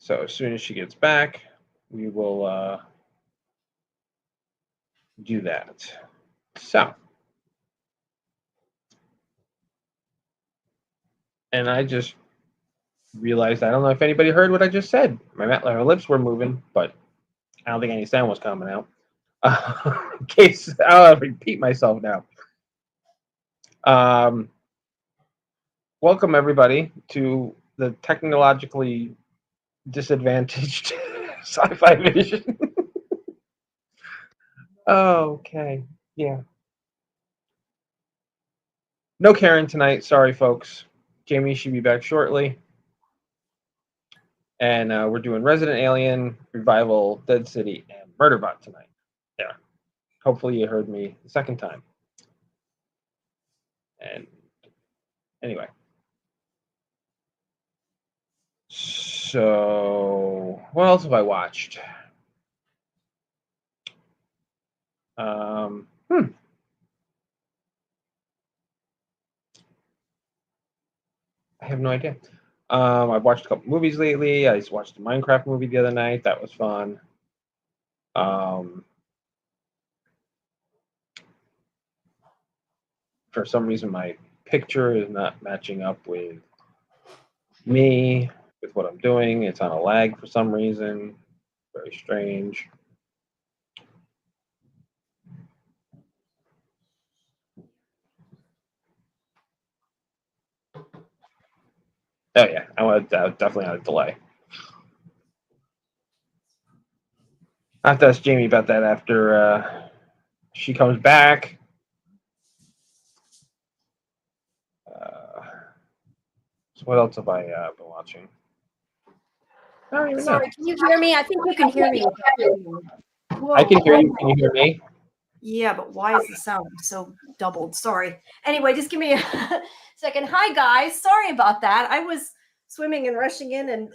So as soon as she gets back, we will do that. So, and I just realized, I don't know if anybody heard what I just said. My lips were moving, but I don't think any sound was coming out. In case I'll repeat myself now. Welcome everybody to the technologically disadvantaged sci-fi vision. Okay, yeah. No Karen tonight. Sorry, folks. Jamie should be back shortly. And we're doing Resident Alien, Revival, Dead City, and Murderbot tonight. Yeah. Hopefully you heard me the second time. And anyway. So, what else have I watched? I have no idea. I've watched a couple movies lately. I just watched a Minecraft movie the other night. That was fun. For some reason, my picture is not matching up with me, with what I'm doing. It's on a lag for some reason. Very strange. Oh yeah, I was definitely on a delay. I have to ask Jamie about that after she comes back. So what else have I been watching? I don't even know. Can you hear me? I think you can hear me. Whoa. I can hear you. Can you hear me? Yeah, but why is the sound so doubled? Sorry. Anyway, just give me a second. Hi, guys. Sorry about that. I was swimming and rushing in and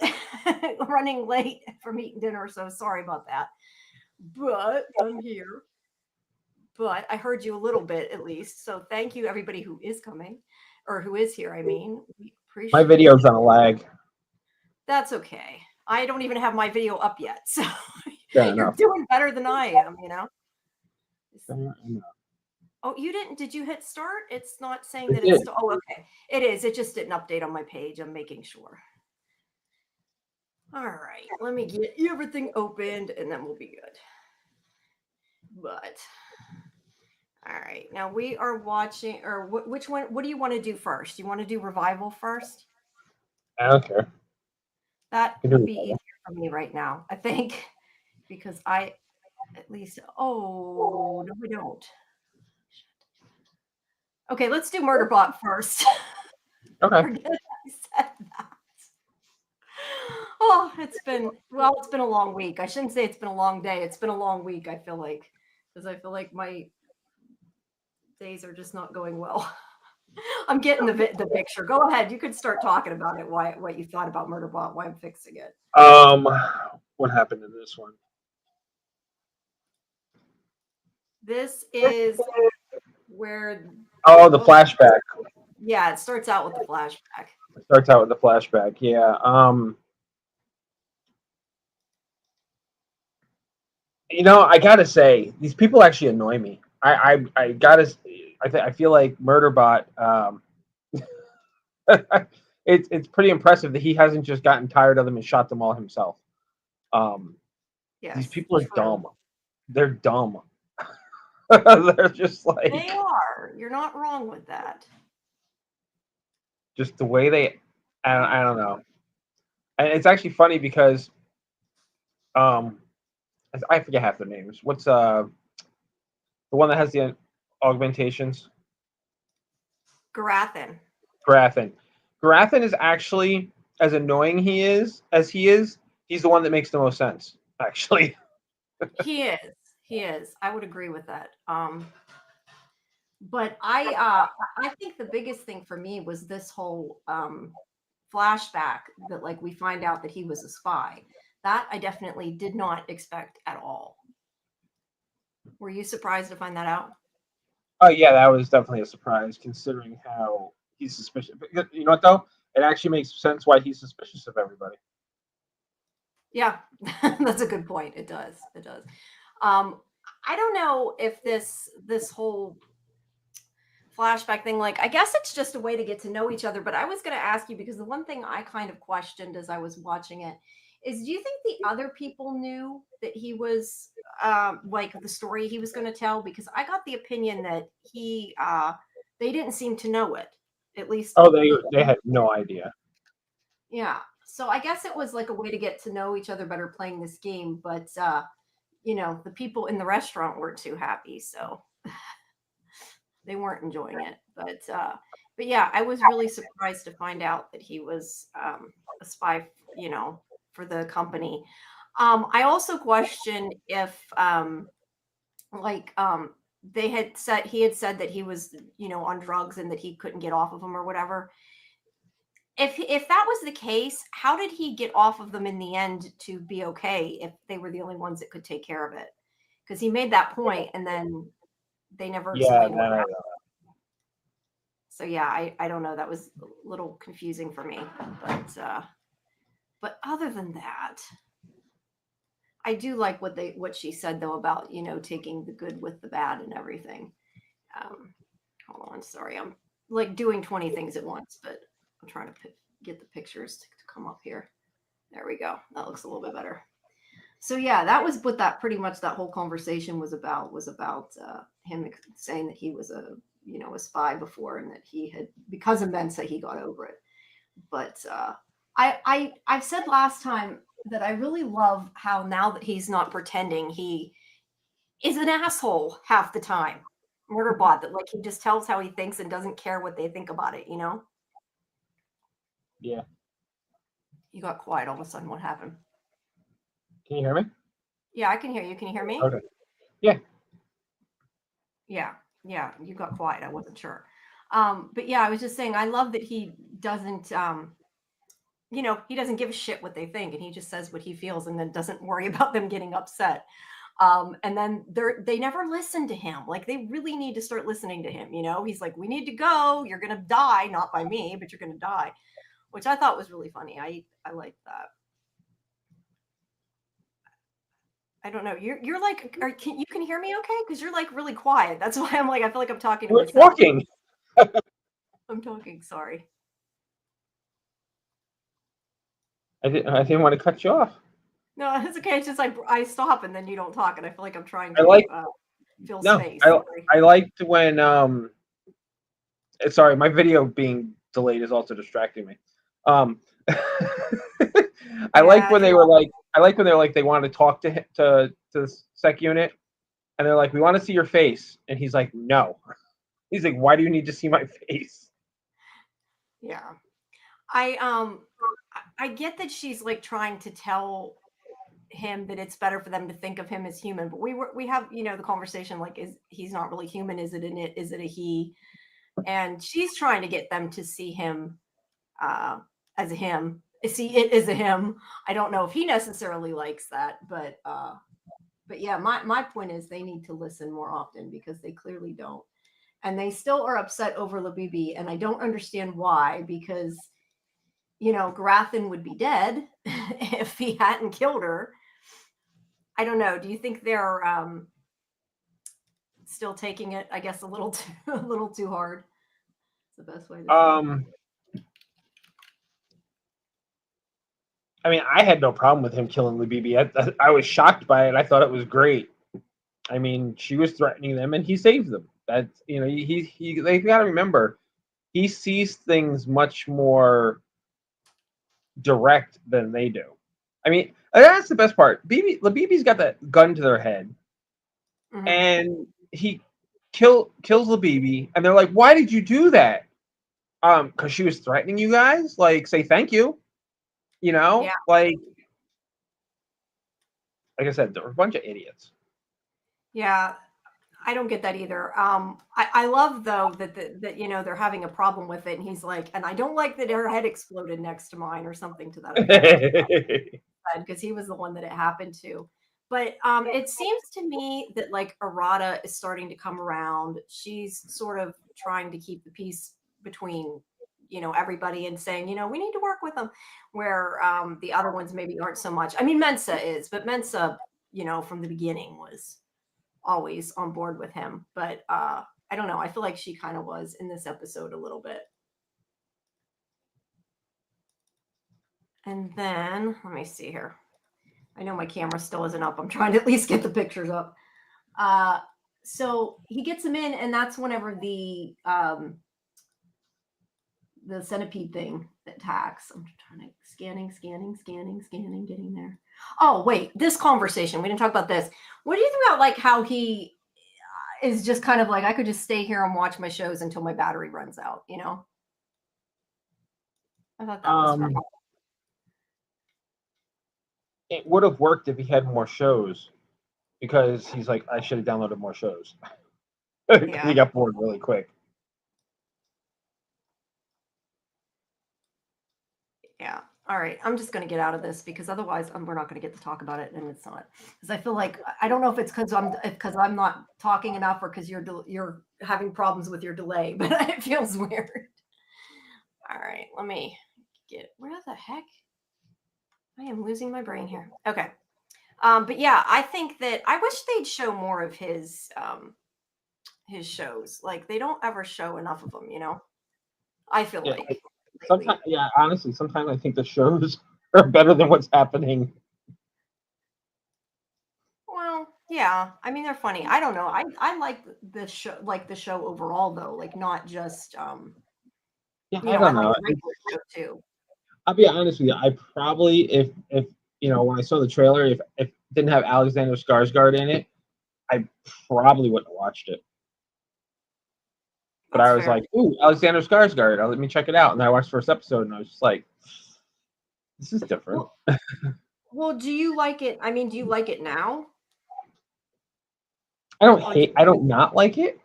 running late from eating dinner, so sorry about that. But I'm here. But I heard you a little bit at least. So thank you, everybody who is coming, or who is here, I mean. We appreciate my video's on a lag. That's okay. I don't even have my video up yet, so you're doing better than I am, you know? Oh, you didn't? Did you hit start? It's not saying that it's... Oh, okay. It is. It just didn't update on my page. I'm making sure. All right. Let me get everything opened, and then we'll be good. But... All right. Now we are watching... Or which one? What do you want to do first? You want to do Revival first? I don't care. That would be easier for me right now, I think, because I at least... Oh, no, we don't. Okay, let's do Murderbot first. Okay. Forget I said that. Oh, it's been a long week. I shouldn't say it's been a long day. It's been a long week, I feel like, because I feel like my days are just not going well. I'm getting the picture. Go ahead. You could start talking about it, what you thought about Murderbot, why I'm fixing it. What happened in this one? This is where... Oh, the flashback. Yeah, it starts out with the flashback. Yeah. You know, I gotta say, these people actually annoy me. I feel like Murderbot. It's pretty impressive that he hasn't just gotten tired of them and shot them all himself. Yes, these people are dumb. They're dumb. They're just like... They are. You're not wrong with that. Just the way they... I don't know. And it's actually funny because I forget half their names. What's the one that has the augmentations? Garathan. Garathan is actually, as annoying he's the one that makes the most sense, actually. He is. I would agree with that. But I think the biggest thing for me was this whole flashback that, like, we find out that he was a spy. That I definitely did not expect at all. Were you surprised to find that out? Oh yeah, that was definitely a surprise, considering how he's suspicious. But you know what though? It actually makes sense why he's suspicious of everybody. Yeah, that's a good point. It does. It does. I don't know if this whole flashback thing, like, I guess it's just a way to get to know each other. But I was going to ask you, because the one thing I kind of questioned as I was watching it is, do you think the other people knew that he was like the story he was going to tell? Because I got the opinion that they didn't seem to know it, at least. Oh, they had no idea. Yeah. So I guess it was like a way to get to know each other better playing this game. But the people in the restaurant weren't too happy, so they weren't enjoying it. But yeah, I was really surprised to find out that he was a spy, for the company. I also question if like he had said that he was, on drugs and that he couldn't get off of them or whatever. If that was the case, how did he get off of them in the end to be okay if they were the only ones that could take care of it? Because he made that point and then they never Yeah, explained what happened. So yeah, I don't know. That was a little confusing for me. But other than that, I do like what she said though about, taking the good with the bad and everything. Hold on, sorry, I'm like doing 20 things at once, but I'm trying to get the pictures to come up here. There we go. That looks a little bit better. So yeah, that was what that pretty much that whole conversation was about him saying that he was a spy before, and that he had, because of Mensa, he got over it. But I've said last time that I really love how now that he's not pretending, he is an asshole half the time. Murderbot, that like he just tells how he thinks and doesn't care what they think about it. Yeah. You got quiet all of a sudden. What happened? Can you hear me? Yeah, I can hear you. Can you hear me? Okay. Yeah. Yeah, you got quiet. I wasn't sure. But yeah, I was just saying I love that he doesn't he doesn't give a shit what they think, and he just says what he feels and then doesn't worry about them getting upset. And then they never listen to him. Like, they really need to start listening to him. He's like, we need to go. You're going to die. Not by me, but you're going to die, which I thought was really funny. I like that. I don't know. You're like, you can hear me okay? Because you're like really quiet. That's why I'm like, I feel like I'm talking to We're myself. talking. I'm talking. Sorry. I didn't want to cut you off. No, it's okay. It's just I stop and then you don't talk, and I feel like I'm trying to fill No, space. I liked when sorry, my video being delayed is also distracting me. I like when they were like, they wanted to talk to the sec unit, and they're like, we want to see your face, and he's like, no. He's like, why do you need to see my face? Yeah. I get that she's like trying to tell him that it's better for them to think of him as human, but we have the conversation, like, he's not really human, is it a he? And she's trying to get them to see him as a him, see it as a him. I don't know if he necessarily likes that, but yeah, my point is they need to listen more often, because they clearly don't, and they still are upset over Labibi, and I don't understand why, because Garathan would be dead if he hadn't killed her. I don't know. Do you think they're still taking it, I guess, a little too hard? It's the best way to say. I mean, I had no problem with him killing Labibi. I was shocked by it. I thought it was great. I mean, she was threatening them, and he saved them. That's they got to remember, he sees things much more direct than they do. I mean, that's the best part. Labibi's got that gun to their head, and he kills Labibi, and they're like, "Why did you do that?" Because she was threatening you guys. Like, say thank you. Yeah. Like I said, they're a bunch of idiots. Yeah, I don't get that either. I love though that they're having a problem with it, and he's like, and I don't like that her head exploded next to mine or something to that effect, because he was the one that it happened to. But it seems to me that like Arata is starting to come around. She's sort of trying to keep the peace between everybody and saying, we need to work with them, where the other ones maybe aren't so much. I mean, Mensa is, but Mensa, from the beginning was always on board with him. But I don't know. I feel like she kind of was in this episode a little bit. And then let me see here. I know my camera still isn't up. I'm trying to at least get the pictures up. So he gets them in, and that's whenever the centipede thing attacks. I'm trying to scanning, getting there. Oh, wait, this conversation. We didn't talk about this. What do you think about like how he is just kind of like, I could just stay here and watch my shows until my battery runs out, I thought that was fun. It would have worked if he had more shows, because he's like, I should have downloaded more shows. Yeah. He got bored really quick. Yeah. All right. I'm just going to get out of this, because otherwise we're not going to get to talk about it. And it's not, because I feel like, I don't know if it's because I'm not talking enough, or because you're having problems with your delay, but it feels weird. All right. Let me where the heck? I am losing my brain here. Okay. But yeah, I think that I wish they'd show more of his shows. Like, they don't ever show enough of them, I feel like. Sometimes, honestly, sometimes I think the shows are better than what's happening. Well, yeah. I mean, they're funny. I don't know. I like the show overall, though. Like, not just I don't know. Show too. I'll be honest with you. I probably, if when I saw the trailer, if it didn't have Alexander Skarsgård in it, I probably wouldn't have watched it. But I was like, ooh, Alexander Skarsgård. Let me check it out. And I watched the first episode, and I was just like, this is different. Well, do you like it? I mean, do you like it now? I don't not like it.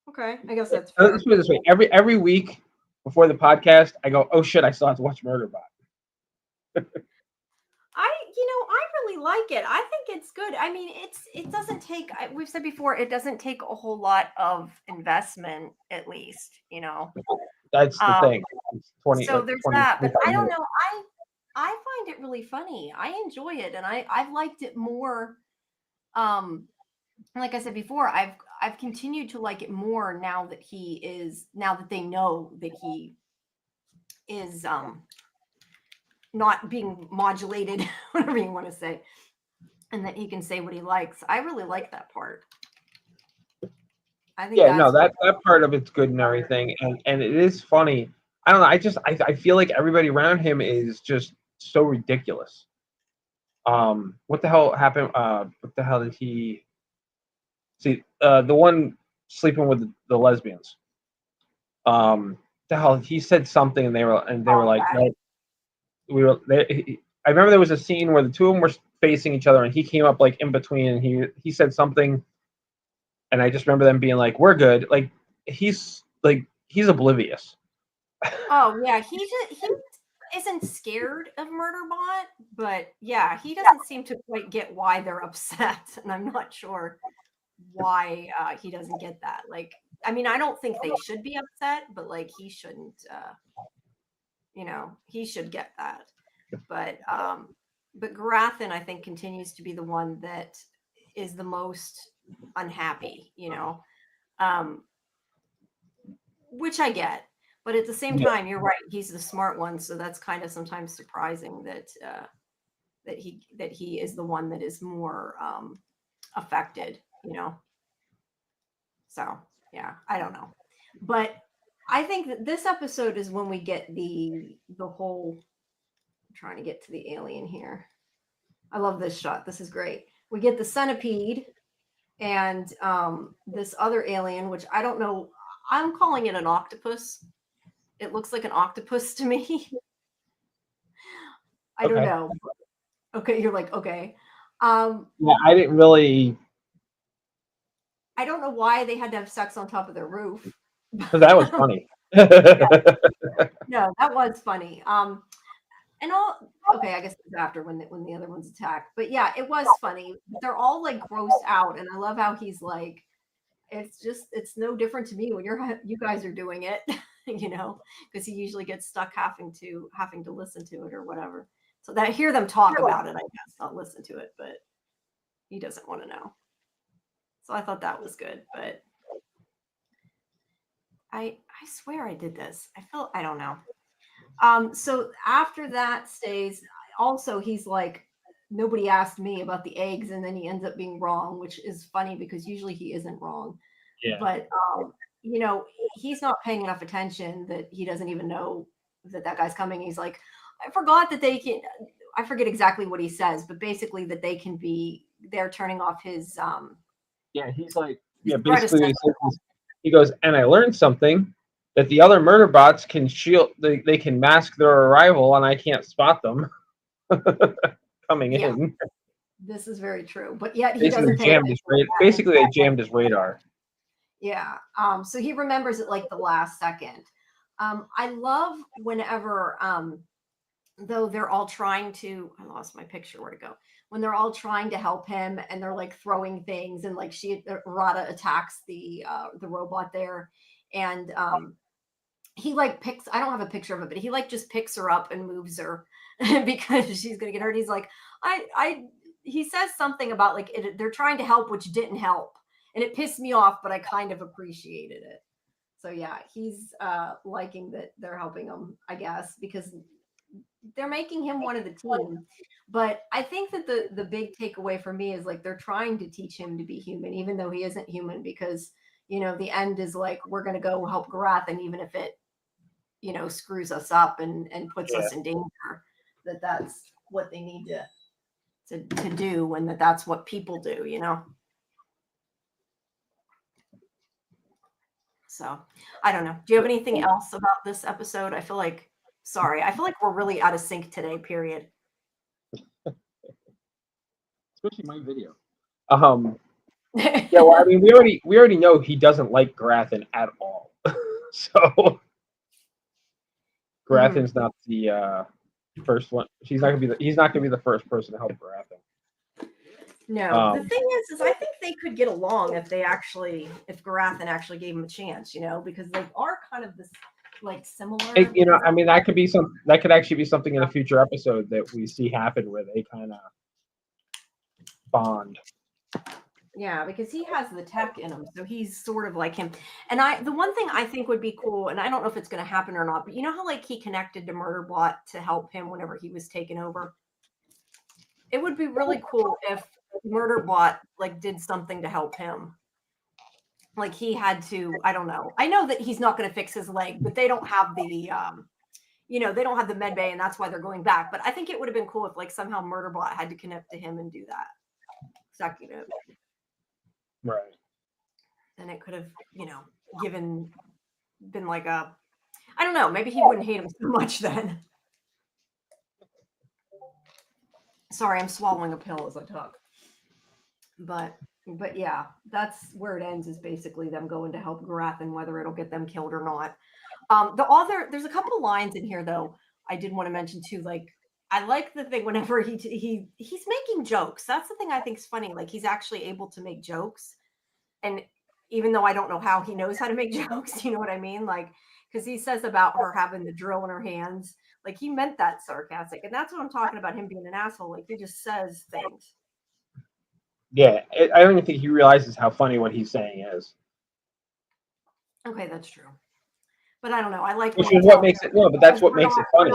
Okay, I guess that's fair. Let's put it this way. Every week before the podcast, I go, oh shit, I still have to watch Murderbot. I really like it. I think it's good. I mean, it doesn't take, we've said before, it doesn't take a whole lot of investment, at least, That's the thing. It's 20, so like there's 20, that, but I don't minutes. know. I find it really funny. I enjoy it, and I've liked it more. Like I said before, I've continued to like it more now that they know that he is not being modulated, whatever you want to say, and that he can say what he likes. I really like that part. I think that part of it's good and everything, and it is funny. I don't know. I feel like everybody around him is just so ridiculous. What the hell happened? What the hell did he see? The one sleeping with the lesbians. The hell, he said something, and they were like, no, we were. I remember there was a scene where the two of them were facing each other, and he came up like in between, and he said something, and I just remember them being like, "We're good." Like he's oblivious. Oh yeah, he isn't scared of Murderbot, but yeah, he doesn't seem to quite get why they're upset, and I'm not sure why he doesn't get that. Like, I mean, I don't think they should be upset, but like he shouldn't. He should get that. But Garathan, I think, continues to be the one that is the most unhappy. Which I get. But at the same time, you're right. He's the smart one, so that's kind of sometimes surprising that he is the one that is more affected. So yeah, I don't know, but I think that this episode is when we get the whole. I'm trying to get to the alien here. I love this shot. This is great. We get the centipede and this other alien, which I don't know. I'm calling it an octopus. It looks like an octopus to me. I don't know. Okay, you're like, okay. Yeah, I didn't really. I don't know why they had to have sex on top of their roof. That was funny. No, that was funny. And all okay, I guess it's after when the other ones attack. But yeah, it was funny. They're all like grossed out, and I love how he's like, it's no different to me when you guys are doing it. you know, because he usually gets stuck having to listen to it or whatever. So that I hear them talk about it, I guess, not listen to it, but he doesn't want to know. So I thought that was good, but I swear I did this. I don't know. So after that stays, also he's like, nobody asked me about the eggs, and then he ends up being wrong, which is funny because usually he isn't wrong. Yeah. But you know, he's not paying enough attention that he doesn't even know that guy's coming. He's like, I forgot that they can. I forget exactly what he says, but basically that they're turning off his Yeah, he's like, his yeah, basically predecessor. he goes, and I learned something that the other murder bots can shield, they can mask their arrival, and I can't spot them coming Yeah, in. this is very true. But yet he Basically, doesn't pay attention to that. basically they jammed his radar. Yeah. So he remembers it like the last second. I love whenever though they're all trying to, I lost my picture, where to go, when they're all trying to help him and they're like throwing things, and like Rada attacks the robot there, and he like picks, I don't have a picture of it, but he like just picks her up and moves her because she's gonna get hurt. He's like, he says something about like they're trying to help, which didn't help, and it pissed me off, but I kind of appreciated it. So yeah, he's liking that they're helping him, I guess, because they're making him one of the team. But I think that the big takeaway for me is like they're trying to teach him to be human, even though he isn't human, because you know the end is like we're gonna go help Garath, and even if it, you know, screws us up and puts us in danger, that's what they need to do, and that's what people do, you know. So I don't know. Do you have anything else about this episode? I feel like we're really out of sync today, period. Especially my video. Yeah, well, I mean, we already know he doesn't like Grathan at all. So Grathan's not the first one. He's not gonna be the first person to help Grathan. No, the thing is I think they could get along if Garathan actually gave him a chance, you know, because they are kind of this like similar. You know, I mean, that could actually be something in a future episode that we see happen where they kind of bond. Yeah, because he has the tech in him, so he's sort of like him. And the one thing I think would be cool, and I don't know if it's going to happen or not, but you know how like he connected to Murderbot to help him whenever he was taken over? It would be really cool if Murderbot like did something to help him. Like he had to, I don't know. I know that he's not going to fix his leg, but they don't have the you know, they don't have the med bay, and that's why they're going back. But I think it would have been cool if like somehow Murderbot had to connect to him and do that. Executive. Right. Then it could have, you know, been like I don't know, maybe he wouldn't hate him so much then. Sorry, I'm swallowing a pill as I talk. But yeah, that's where it ends, is basically them going to help Garath, and whether it'll get them killed or not. There's a couple of lines in here though I did want to mention too. Like I like the thing whenever he's making jokes. That's the thing I think is funny. Like he's actually able to make jokes. And even though I don't know how he knows how to make jokes, you know what I mean? Like, because he says about her having the drill in her hands, like he meant that sarcastic. And that's what I'm talking about, him being an asshole. Like he just says things. Yeah, I don't even think he realizes how funny what he's saying is. Okay, that's true. But I don't know. I like, which is what makes it but that's what makes it funny.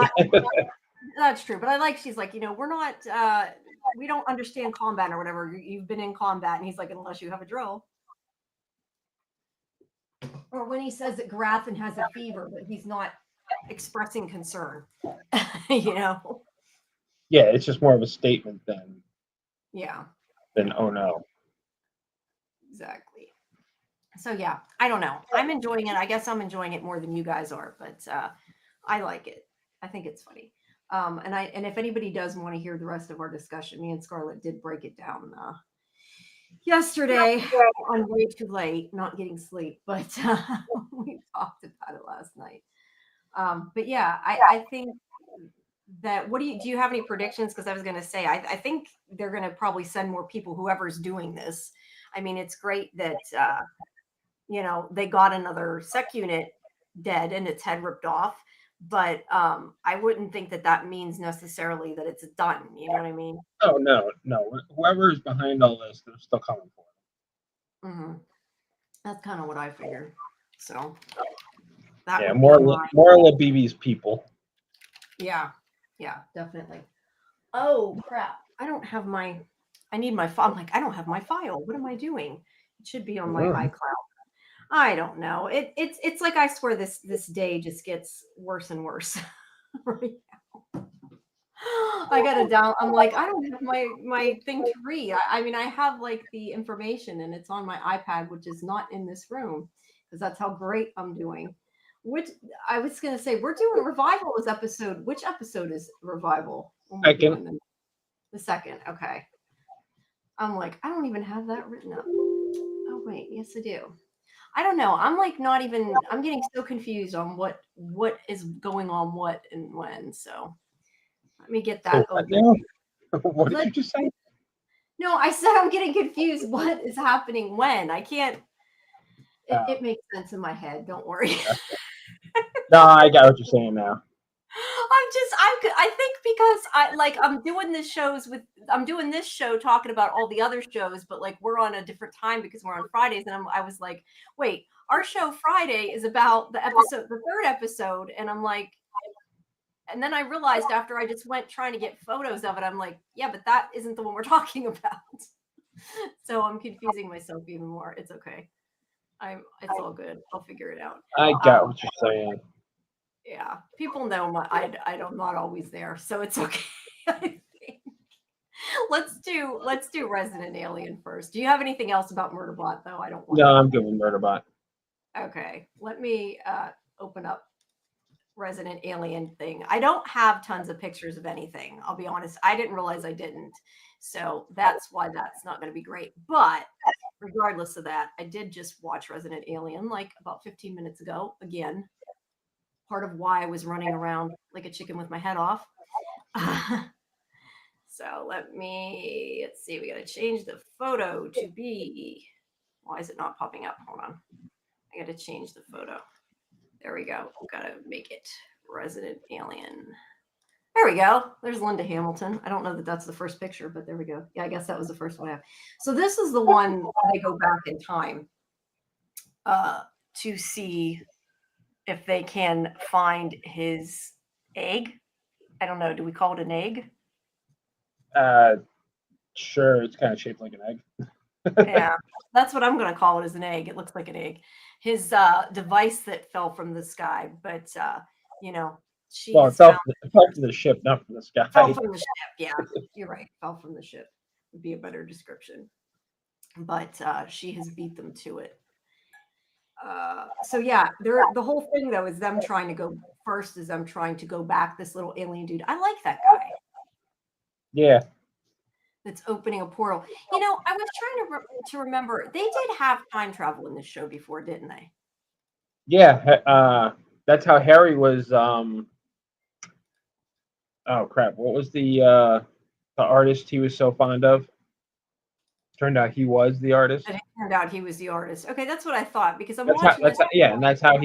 That's true. But I like, she's like, you know, we're not, we don't understand combat or whatever. You've been in combat, and he's like, unless you have a drill. Or when he says that Garathan has a fever, but he's not expressing concern, you know? Yeah, it's just more of a statement than oh no. Exactly. So yeah, I don't know. I'm enjoying it. I guess I'm enjoying it more than you guys are, but I like it. I think it's funny. And if anybody does want to hear the rest of our discussion, me and Scarlett did break it down yesterday on way too late, not getting sleep, but we talked about it last night. But yeah, I think that, do you have any predictions? Because I was going to say, I think they're going to probably send more people, whoever's doing this. I mean, it's great that, you know, they got another sec unit dead and its head ripped off. But I wouldn't think that that means necessarily that it's done. You know what I mean? Oh no. Whoever's behind all this, they're still coming for it. Hmm. That's kind of what I figured. So that Yeah, would more be my LaBebe's people. yeah, definitely. Oh crap! I don't have my. I need my file. I'm like, I don't have my file. What am I doing? It should be on my Mm. iCloud. I don't know. It's like I swear this day just gets worse and worse. Right? I gotta down. I'm like, I don't have my thing to read. I mean, I have like the information, and it's on my iPad, which is not in this room because that's how great I'm doing. Which I was gonna say, we're doing revival this episode. Which episode is revival? When we're Second. doing the second. Okay. I'm like, I don't even have that written up. Oh wait, yes I do. I don't know. I'm like not even. I'm getting so confused on what is going on, what and when. So let me get that What open. now? What did Let you just say? No, I said I'm getting confused. What is happening when? I can't. It makes sense in my head. Don't worry. No, I got what you're saying now. I think because I'm doing this show talking about all the other shows, but like we're on a different time because we're on Fridays, and I was like, wait, our show Friday is about the third episode, and I'm like, and then I realized after I just went trying to get photos of it, I'm like, yeah, but that isn't the one we're talking about. So I'm confusing myself even more. It's okay. It's all good. I'll figure it out. I got what you're saying. Yeah, people know I'm not always there, so it's okay. I think. Let's do Resident Alien first. Do you have anything else about Murderbot though? I don't want No, I'm good with Murderbot. Okay, let me open up Resident Alien thing. I don't have tons of pictures of anything. I'll be honest. I didn't realize I didn't. So that's why that's not going to be great. But regardless of that, I did just watch Resident Alien like about 15 minutes ago again. Part of why I was running around like a chicken with my head off. So let's see. We got to change the photo to be. Why is it not popping up? Hold on. I got to change the photo. There we go. Got to make it Resident Alien. There we go. There's Linda Hamilton. I don't know that that's the first picture, but there we go. Yeah, I guess that was the first one I have. So this is the one they go back in time to see if they can find his egg. I don't know. Do we call it an egg? Sure, it's kind of shaped like an egg. Yeah, that's what I'm going to call it, as an egg. It looks like an egg. His device that fell from the sky, but she Well, it fell from the ship, not from the sky. Fell from the ship. Yeah, you're right. Fell from the ship would be a better description. But she has beat them to it. So yeah, the whole thing though is them trying to go first. Is them trying to go back. This little alien dude. I like that guy. Yeah. That's opening a portal. I was trying to remember. They did have time travel in this show before, didn't they? Yeah. That's how Harry was. Oh crap! What was the artist he was so fond of? Turned out he was the artist. And it turned out he was the artist. Okay, that's what I thought because I'm watching. And that's how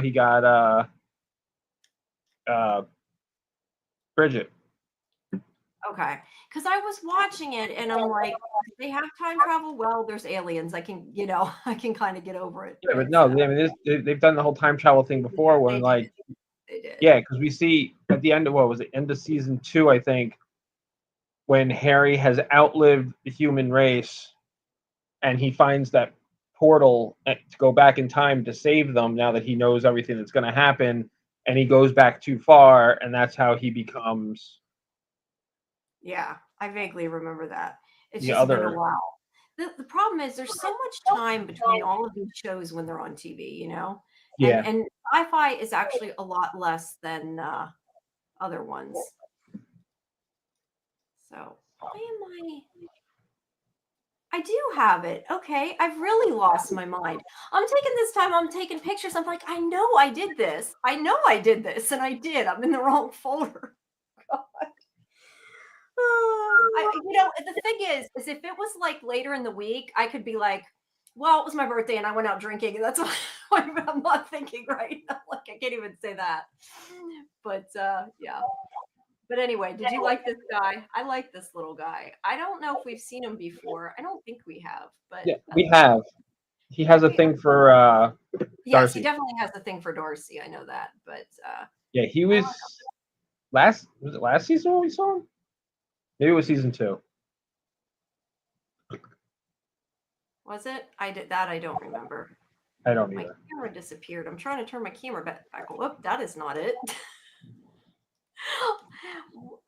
he got Bridget. Okay, because I was watching it and I'm like, they have time travel. Well, there's aliens. I can kind of get over it. Yeah, but no, I mean, they've done the whole time travel thing before. When they did. Yeah, because we see at the end of end of season 2, I think, when Harry has outlived the human race, and he finds that portal to go back in time to save them. Now that he knows everything that's going to happen, and he goes back too far, and that's how he becomes. Yeah, I vaguely remember that. It's just been a while. The problem is there's so much time between all of these shows when they're on TV, Yeah. And sci-fi is actually a lot less than other ones. So why am I do have it. Okay, I've really lost my mind. I'm taking pictures. I'm like, I know I did this. And I did. I'm in the wrong folder. God. The thing is if it was like later in the week, I could be like, Well, it was my birthday and I went out drinking, and that's why I'm not thinking right now. Like I can't even say that. But yeah. But anyway, did you like this guy? I like this little guy. I don't know if we've seen him before. I don't think we have, but Yeah, we have. He has have a we? thing for Yes, he Darcy. definitely has a thing for Darcy. I know that. But Yeah, he I was don't was it last season when we saw him? Maybe it was season 2. was it? I did that. I don't remember. I don't My either. camera disappeared. I'm trying to turn my camera back. Whoop, that is not it.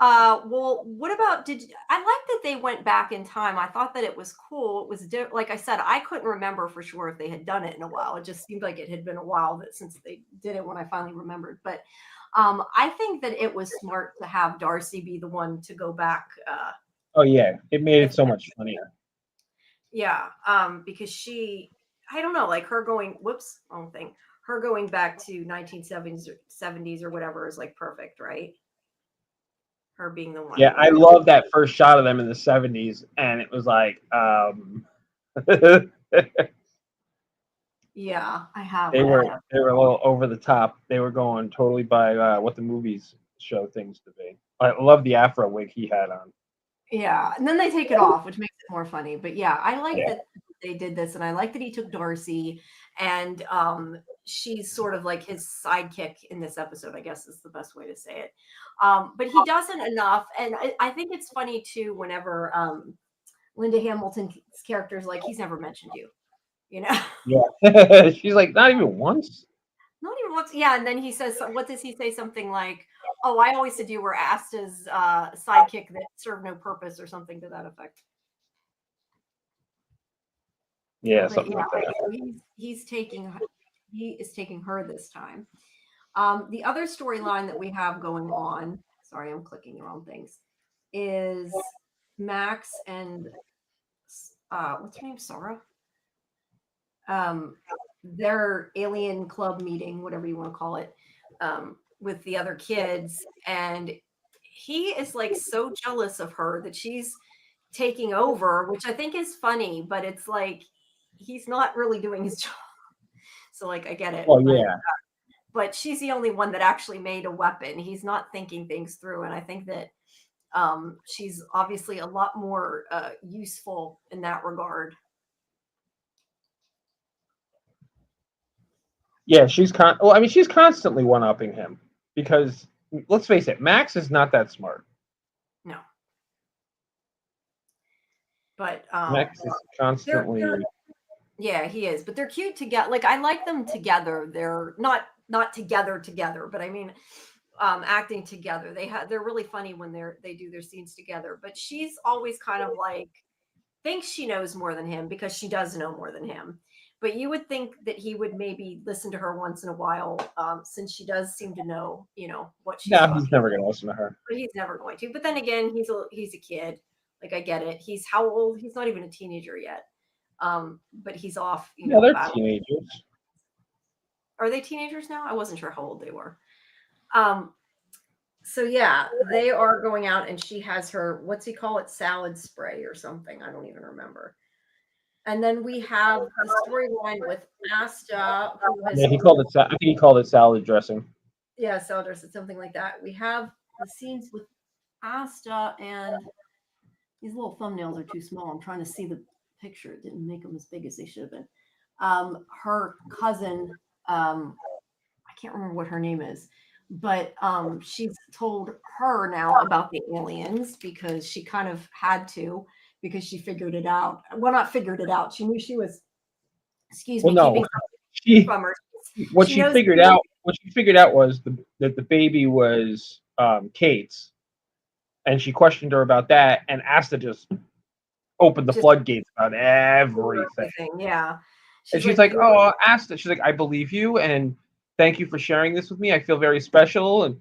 Well, what about I like that they went back in time. I thought that it was cool. It was like I said, I couldn't remember for sure if they had done it in a while. It just seemed like it had been a while that since they did it when I finally remembered. But I think that it was smart to have Darcy be the one to go back Oh yeah, it made it with so him. much funnier. Yeah, because I don't know, like her going, whoops, wrong thing. Her going back to 1970s or 70s or whatever is like perfect, right? Her being the one, Yeah, I love that first shot of them in the 70s, and it was like, Yeah, I have. they were a little over the top. They were going totally by what the movies show things to be. I love the afro wig he had on. Yeah, and then they take it off, which makes it more funny. But yeah, I like Yeah, that they did this, and I like that he took Darcy, and she's sort of like his sidekick in this episode. I guess is the best way to say it. But he doesn't enough, and I think it's funny too. Whenever Linda Hamilton's character is like, he's never mentioned you, you know. yeah. She's like, not even once. Not even once. Yeah, and then he says, what does he say? Something like, "Oh, I always said you were Asta's sidekick that served no purpose," or something to that effect. Yeah, But something yeah, like that. so he is taking her this time. The other storyline that we have going on, sorry, I'm clicking the wrong things, is Max and what's her name, Sarah? Their alien club meeting, whatever you want to call it, with the other kids, and he is like so jealous of her that she's taking over, which I think is funny, but it's like he's not really doing his job. So like I get it, Well, yeah, but she's the only one that actually made a weapon. He's not thinking things through, and I think that she's obviously a lot more useful in that regard. yeah. Well, I mean, she's constantly one upping him because let's face it, Max is not that smart. No, but Max is they're constantly. yeah, he is, but they're cute together. Like I like them together. They're not together, but I mean acting together. They're really funny when they do their scenes together. But she's always kind of like thinks she knows more than him because she does know more than him. But you would think that he would maybe listen to her once in a while, since she does seem to know, what she's No, he's talking. never gonna listen to her. But he's never going to. But then again, he's a kid. Like I get it. He's how old? He's not even a teenager yet. But he's off, No, they're battle. teenagers. Are they teenagers now? I wasn't sure how old they were. Um, so yeah, they are going out, and she has her what's he call it, salad spray or something. I don't even remember. And then we have the storyline with Asta, who has Yeah, he called it. I think he called it salad dressing. yeah, salad dressing, something like that. We have the scenes with Asta, and these little thumbnails are too small. I'm trying to see the picture. It didn't make them as big as they should have been. Her cousin, I can't remember what her name is, but she's told her now about the aliens because she kind of had to because she figured it out. Well, not figured it out. She knew she was, excuse Well, me, no, keeping she from her. what She she knows figured out. What she figured out was that the baby was Kate's, and she questioned her about that, and Asta just opened the just floodgates about everything. everything. Yeah. And She's she's like, like, "Oh, Asta." She's like, "I believe you, and thank you for sharing this with me. I feel very special." And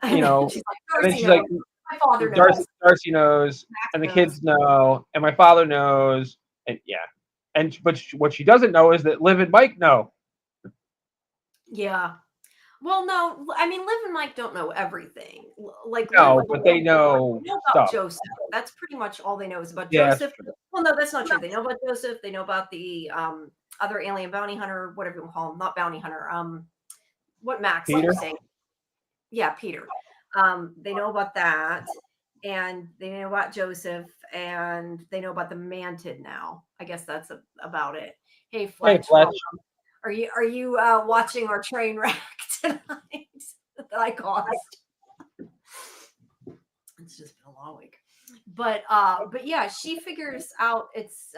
and then she's like, and then Darcy she's knows. like, My father Darcy, knows. Darcy knows, and the Max knows. kids know, and my father knows, and yeah, but what she doesn't know is that Liv and Mike know. Yeah. Well, no, I mean, Liv and Mike don't know everything. Like Liv No, but they know know about stuff. Joseph. That's pretty much all they know is about Yeah, that's Joseph. true. Well, no, that's not true. They know about Joseph. They know about the other alien bounty hunter, whatever you call him, not bounty hunter. What Max Peter? was saying. Yeah, Peter. They know about that, and they know about Joseph, and they know about the Mantid now. I guess that's about it. Hey, Fletch, Fletch. welcome. Are you watching our train wreck tonight that I caused? It's just been a long week. But yeah, she figures out it's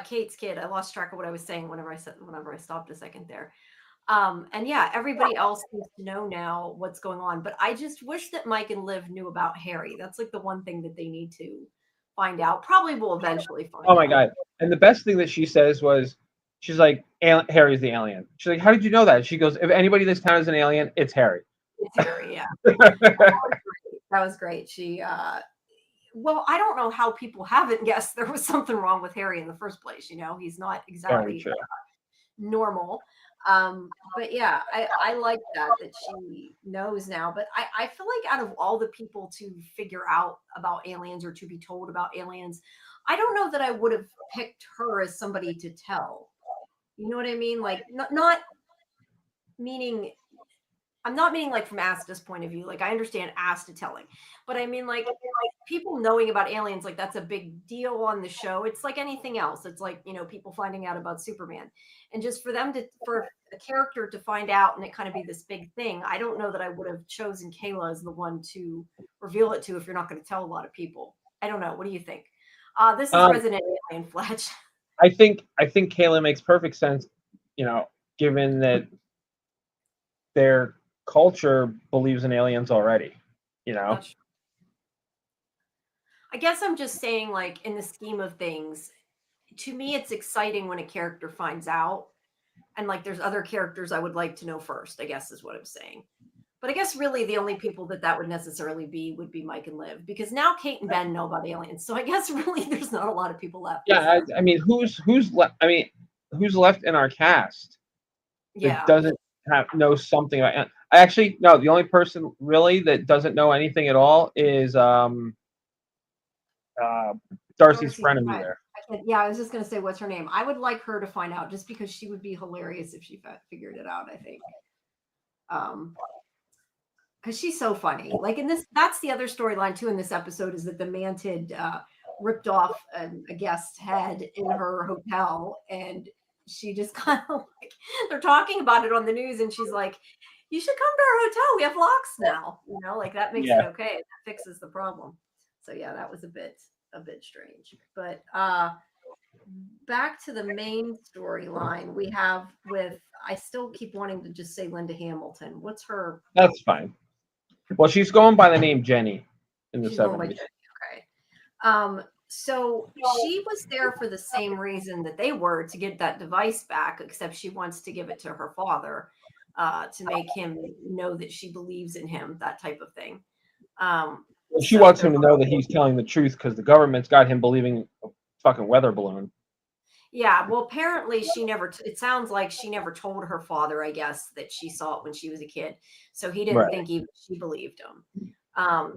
Kate's kid. I lost track of what I was saying whenever I stopped a second there. And yeah, everybody else seems to know now what's going on. But I just wish that Mike and Liv knew about Harry. That's like the one thing that they need to find out. Probably will eventually find out. Oh my god. And the best thing that she says was, she's like, Harry's the alien. She's like, how did you know that? She goes, if anybody in this town is an alien, it's Harry. It's Harry, yeah. That was great. She well, I don't know how people haven't guessed there was something wrong with Harry in the first place. You know, he's not exactly normal. But yeah, I like that she knows now. But I feel like out of all the people to figure out about aliens or to be told about aliens, I don't know that I would have picked her as somebody to tell. You know what I mean? Like not meaning, I'm not meaning like from Asta's point of view. Like I understand Asta telling, but I mean like people knowing about aliens, like that's a big deal on the show. It's like anything else. It's like, you know, people finding out about Superman, and just for a character to find out and it kind of be this big thing. I don't know that I would have chosen Kayla as the one to reveal it to if you're not going to tell a lot of people. I don't know. What do you think? This is Resident Alien Fletch. I think Kayla makes perfect sense, you know, given that their culture believes in aliens already, you know. I guess I'm just saying, like, in the scheme of things, to me it's exciting when a character finds out, and like there's other characters I would like to know first, I guess is what I'm saying. But I guess really the only people that would necessarily be would be Mike and Liv, because now Kate and Ben know about aliens. So I guess really there's not a lot of people left. Yeah, I mean, who's left? I mean, who's left in our cast that doesn't know something about? I actually no. The only person really that doesn't know anything at all is Darcy's frenemy there. Yeah, I was just gonna say, what's her name? I would like her to find out, just because she would be hilarious if she figured it out. I think. Because she's so funny. Like in this, that's the other storyline too in this episode, is that the Mantid ripped off a guest's head in her hotel, and she just kind of like, they're talking about it on the news, and she's like, you should come to our hotel, we have locks now, you know, like that makes it okay, that fixes the problem. So yeah, that was a bit strange. But back to the main storyline we have with, I still keep wanting to just say Linda Hamilton. What's her? That's fine. Well, she's going by the name Jenny in the 70s. Okay. So she was there for the same reason that they were, to get that device back, except she wants to give it to her father to make him know that she believes in him, that type of thing. She wants him to know that he's telling the truth, because the government's got him believing a fucking weather balloon. Yeah, well, apparently she never, it sounds like she never told her father, I guess, that she saw it when she was a kid. So he didn't think she believed him.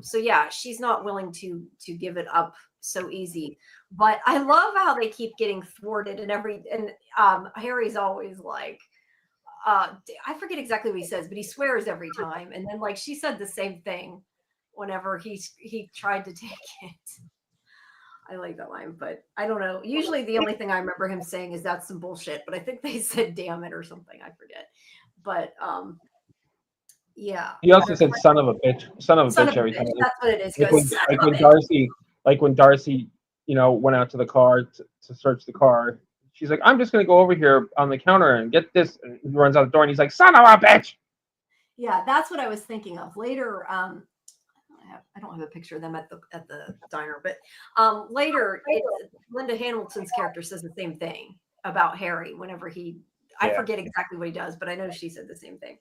So yeah, she's not willing to give it up so easy. But I love how they keep getting thwarted, and Harry's always like, I forget exactly what he says, but he swears every time. And then like she said the same thing whenever he tried to take it. I like that line, but I don't know. Usually the only thing I remember him saying is that's some bullshit, but I think they said damn it or something. I forget. But yeah. He also said son of a bitch every time. That's what it is. Like when Darcy, you know, went out to the car to search the car. She's like, I'm just going to go over here on the counter and get this. And he runs out the door and he's like, son of a bitch. Yeah, that's what I was thinking of. Later, I don't have a picture of them at the diner, but later, Linda Hamilton's character says the same thing about Harry whenever I forget exactly what he does, but I know she said the same thing.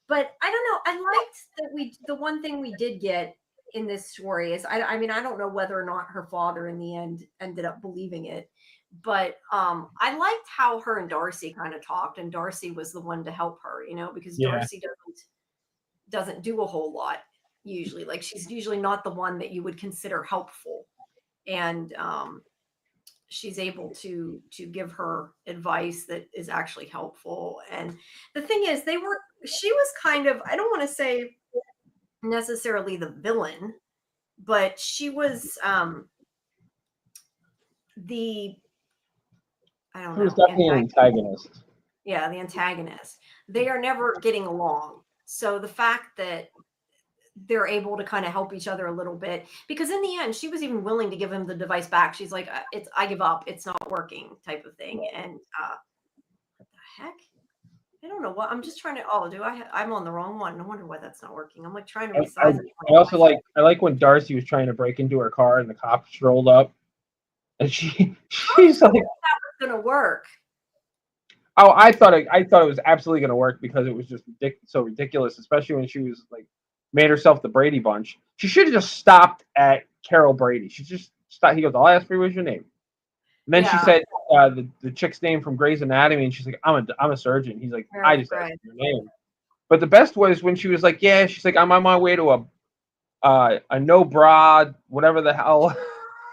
But I don't know. I liked that the one thing we did get in this story is, I mean, I don't know whether or not her father in the end ended up believing it, but I liked how her and Darcy kind of talked, and Darcy was the one to help her, you know, because Darcy doesn't do a whole lot. usually. Like she's usually not the one that you would consider helpful. And she's able to give her advice that is actually helpful. And the thing is, she was kind of, I don't want to say necessarily the villain, but she was the, I don't She was know, definitely an antagonist. yeah, the antagonist. They are never getting along. So the fact that they're able to kind of help each other a little bit, because in the end, she was even willing to give him the device back. She's like, I give up. It's not working," type of thing. And what the heck? I don't know what I'm just trying to. Oh, I'm on the wrong one. No wonder why that's not working. I'm like trying to resize it. I also like when Darcy was trying to break into her car and the cops rolled up, and she's like, "That was gonna work." "Oh, I thought it was absolutely going to work because it was just so ridiculous, especially when she was like made herself the Brady Bunch. She should have just stopped at Carol Brady. She just stopped. He goes, "I'll ask for you, what's your name?" And then she said the chick's name from Grey's Anatomy, and she's like, I'm a surgeon." He's like, "I just asked your name." But the best was when she was like, "Yeah," she's like, "I'm on my way to a no bra, whatever the hell."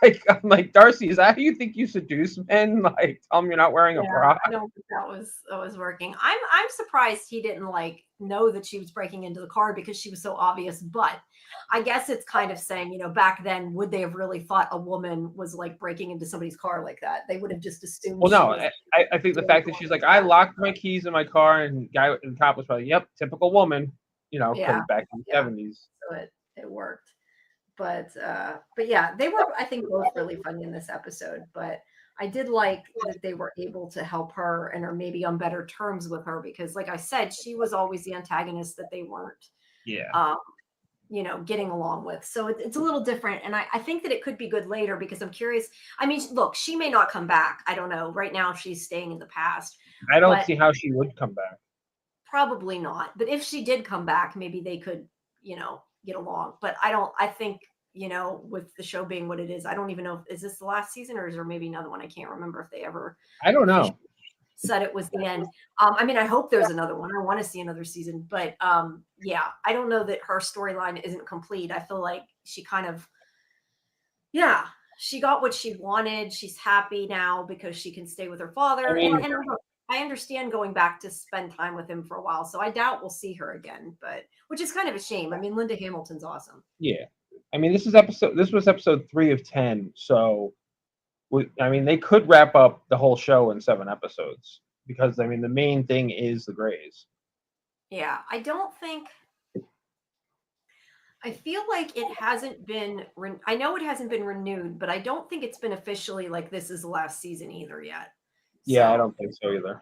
Like, I'm like, "Darcy, is that how you think you seduce men? Like, tell them you're not wearing a bra?" I don't think that was working. I'm surprised he didn't like know that she was breaking into the car because she was so obvious. But I guess it's kind of saying, back then, would they have really thought a woman was like breaking into somebody's car like that? They would have just assumed. Well, no, I think the fact that she's like, "I locked my keys in my car," and the cop was probably, "Yep, typical woman," because back in the 70s. So it worked. But yeah, they were, I think, both really funny in this episode. But I did like that they were able to help her and are maybe on better terms with her because, like I said, she was always the antagonist that they weren't, getting along with. So it's a little different. And I think that it could be good later because I'm curious. I mean, look, she may not come back. I don't know. Right now, she's staying in the past. I don't see how she would come back. Probably not. But if she did come back, maybe they could, get along. But I think, with the show being what it is, I don't even know, is this the last season or is there maybe another one? I can't remember if they ever I don't know. said it was the end. I mean, I hope there's another one. I want to see another season, but yeah, I don't know that her storyline isn't complete. I feel like she kind of, she got what she wanted. She's happy now because she can stay with her father. And look, I understand going back to spend time with him for a while. So I doubt we'll see her again, but which is kind of a shame. I mean, Linda Hamilton's awesome. Yeah. I mean, this was episode 3 of 10. So, I mean, they could wrap up the whole show in 7 episodes because, I mean, the main thing is the Greys. Yeah. I feel like it hasn't been, I know it hasn't been renewed, but I don't think it's been officially like this is the last season either yet. Yeah, I don't think so either.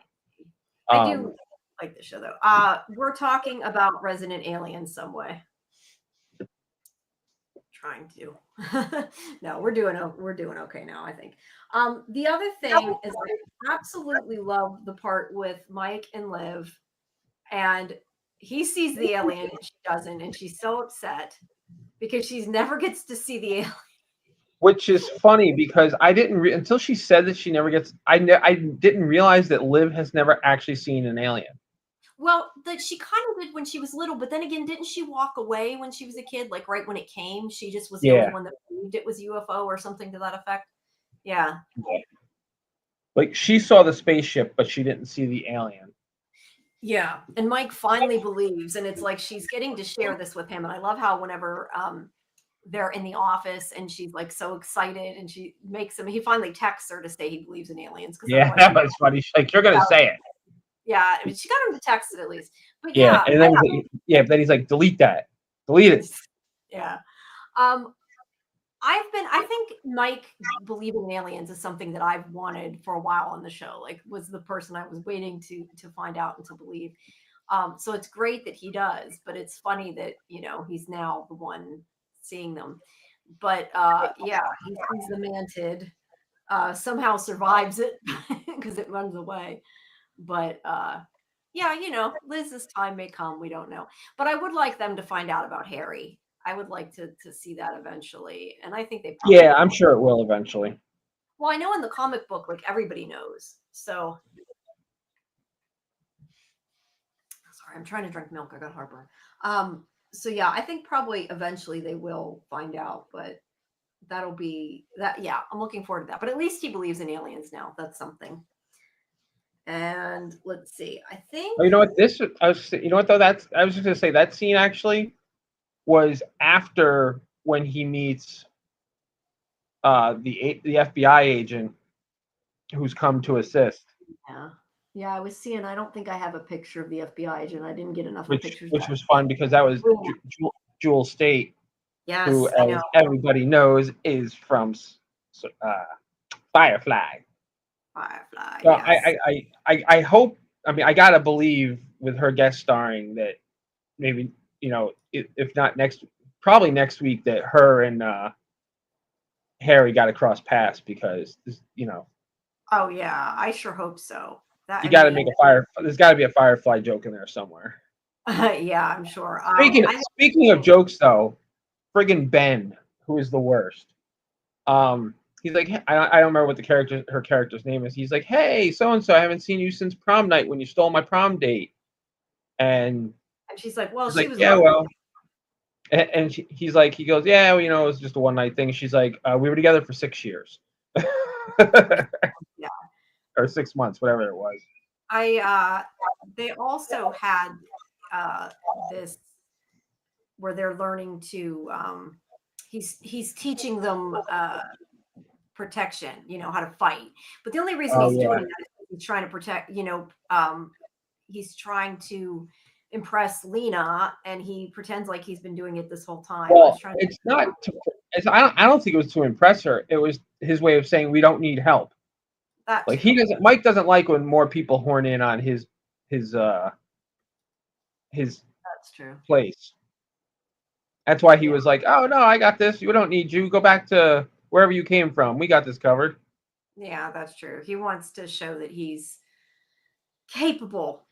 I do like the show though. We're talking about Resident Alien some way. Trying to. No, we're doing okay now, I think. The other thing is I absolutely love the part with Mike and Liv, and he sees the alien and she doesn't, and she's so upset because she never gets to see the alien. Which is funny because I didn't until she said that she never gets. I didn't realize that Liv has never actually seen an alien. Well, that she kind of did when she was little, but then again, didn't she walk away when she was a kid? Like right when it came, she just was the only one that believed it was UFO or something to that effect. Yeah. Like she saw the spaceship, but she didn't see the alien. Yeah, and Mike finally believes, and it's like she's getting to share this with him. And I love how whenever they're in the office and she's like so excited, and she makes him. He finally texts her to say he believes in aliens. Yeah, that was funny. She's like, "You're gonna say it." Yeah, I mean, she got him to text it at least. But and then then he's like, "Delete that, delete it." Yeah. I think Mike believing in aliens is something that I've wanted for a while on the show. Like, was the person I was waiting to find out and to believe. So it's great that he does, but it's funny that he's now the one seeing them. But yeah, he sees the mantid, somehow survives it because it runs away. But yeah, Liz's time may come. We don't know. But I would like them to find out about Harry. I would like to see that eventually. And I think they probably will. I'm sure it will eventually. Well, I know in the comic book, like everybody knows. So sorry, I'm trying to drink milk. I got heartburn. So yeah, I think probably eventually they will find out, but that'll be that. Yeah, I'm looking forward to that. But at least he believes in aliens now. That's something. And let's see. I think Oh, you know what? You know what though? I was just gonna say that scene actually was after when he meets the FBI agent who's come to assist, yeah. Yeah, I was seeing. I don't think I have a picture of the FBI agent. I didn't get enough of which pictures which back was then. fun because that was Yeah. Jewel State, who, Yes, I know. as everybody knows, is from uh, Firefly. Firefly. So Yes. I hope. I mean, I gotta believe with her guest starring that maybe if not probably next week that her and Harry got to cross paths because Oh yeah, I sure hope so. That you I got to mean, make a fire. There's got to be a Firefly joke in there somewhere. yeah, I'm sure. Speaking of jokes though, friggin' Ben, who is the worst. He's like, I don't remember what her character's name is. He's like, hey, so and so, I haven't seen you since prom night when you stole my prom date. And and she's like, well, he's she like, was yeah, lovely. well, and he's like, he goes, yeah, well, it was just a one night thing. She's like, we were together for 6 years, Yeah. or 6 months, whatever it was. They also had this where they're learning to he's teaching them protection, how to fight. But the only reason Oh he's yeah. doing that is he's trying to protect, he's trying to impress Lena, and he pretends like he's been doing it this whole time. Well, it's not. I don't think it was to impress her. It was his way of saying we don't need help. That Like too. Mike doesn't like when more people horn in on his That's true. place. That's why he Yeah. was like, "Oh no, I got this. We don't need you. Go back to wherever you came from. We got this covered." Yeah, that's true. He wants to show that he's capable.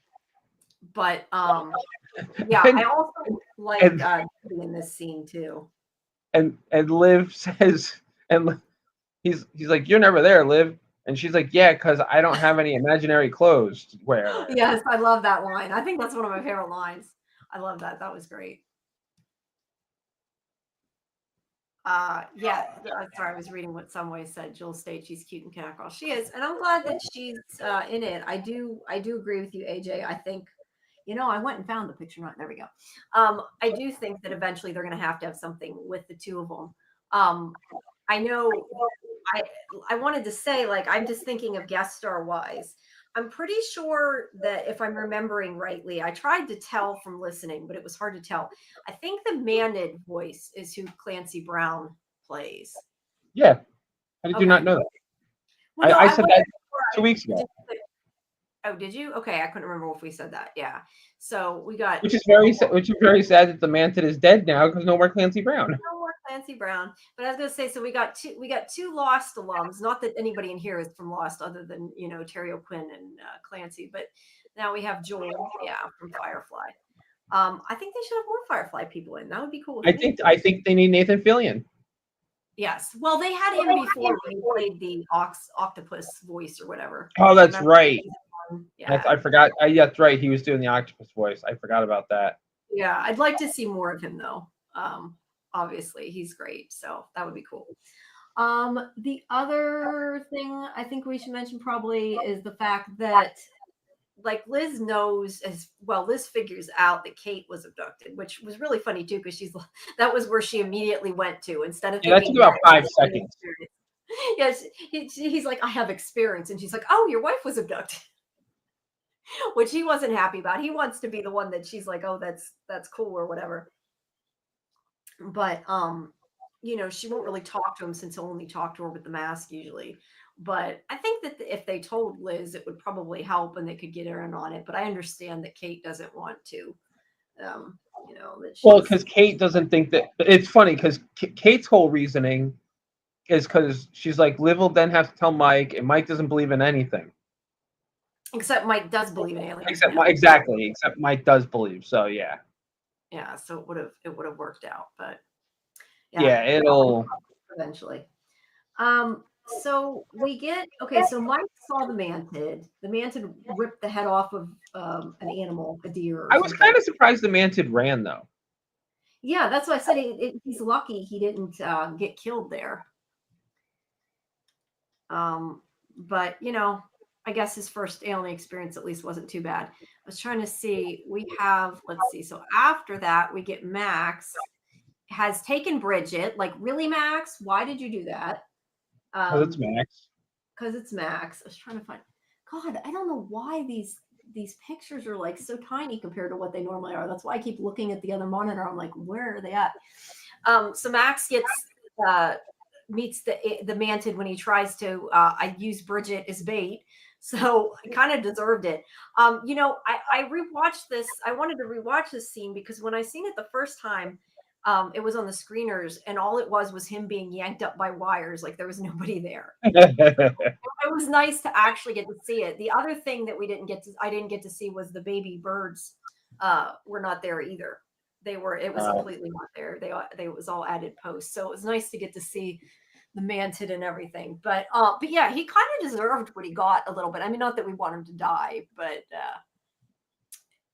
But yeah, I And also like and in this scene too. and Liv says, and he's like, "You're never there, Liv." And she's like, "Yeah, because I don't have any imaginary clothes to wear there." Yes, I love that line. I think that's one of my favorite lines. I love that. That was great. Yeah, sorry, I was reading what Someway said. Jill State, she's cute and canacal. She is, and I'm glad that she's in it. I do agree with you, AJ. I think, I went and found the picture. Not there we go. I do think that eventually they're going to have something with the two of them. I know. I I wanted to say, like, I'm just thinking of guest star wise. I'm pretty sure that if I'm remembering rightly, I tried to tell from listening, but it was hard to tell. I think the Manid voice is who Clancy Brown plays. Yeah, how did you not Okay. know that? Well, no, I I said wasn't that sure. 2 weeks ago, Oh, did you? Okay, I couldn't remember if we said that. Yeah. So we got which is very sad that the Mantid is dead now because no more Clancy Brown. no more Clancy Brown. But I was gonna say, so we got two Lost alums. Not that anybody in here is from Lost, other than Terry O'Quinn and Clancy. But now we have Joel, yeah, from Firefly. I think they should have more Firefly people in. That would be cool with me. I think they need Nathan Fillion. Yes. Well, they had him before when he played the octopus voice or whatever. Oh, that's Remember? right. Yeah. I forgot. That's right. He was doing the octopus voice. I forgot about that. Yeah, I'd like to see more of him though. Obviously, he's great, so that would be cool. The other thing I think we should mention probably is the fact that, like, Liz knows as well. Liz figures out that Kate was abducted, which was really funny too, because that was where she immediately went to instead of Yeah, that thinking took about that 5 seconds. Yes, he's like, I have experience, and she's like, oh, your wife was abducted. Which he wasn't happy about. He wants to be the one that she's like, oh, that's cool or whatever. But she won't really talk to him since he'll only talk to her with the mask usually. But I think that if they told Liz, it would probably help and they could get her in on it. But I understand that Kate doesn't want to. Well, because Kate doesn't think that it's funny because Kate's whole reasoning is because she's like, Liv will then have to tell Mike, and Mike doesn't believe in anything. Except Mike does believe in aliens. Exactly. Except Mike does believe. So yeah. Yeah. So it would have worked out, but yeah, it'll eventually. So we get So Mike saw the mantid. The mantid ripped the head off of an animal, a deer. I was kind of surprised the Mantid ran though. Yeah, that's why I said he's lucky he didn't get killed there. But you know, I guess his first alien experience at least wasn't too bad. I was trying to see. We have, let's see. So after that, we get Max has taken Bridget. Like, really, Max? Why did you do that? Because it's Max. Because it's Max. I was trying to find. God, I don't know why these pictures are like so tiny compared to what they normally are. That's why I keep looking at the other monitor. I'm like, where are they at? So Max gets meets the mantid when he tries to I use Bridget as bait. So I kind of deserved it. You know, I rewatched this. I wanted to rewatch this scene because when I seen it the first time, it was on the screeners and all it was him being yanked up by wires. Like there was nobody there. It was nice to actually get to see it. The other thing that I didn't get to see was the baby birds were not there either. It was completely not there. They was all added post. So it was nice to get to see the mantid and everything. But yeah, he kind of deserved what he got a little bit. I mean, not that we want him to die, but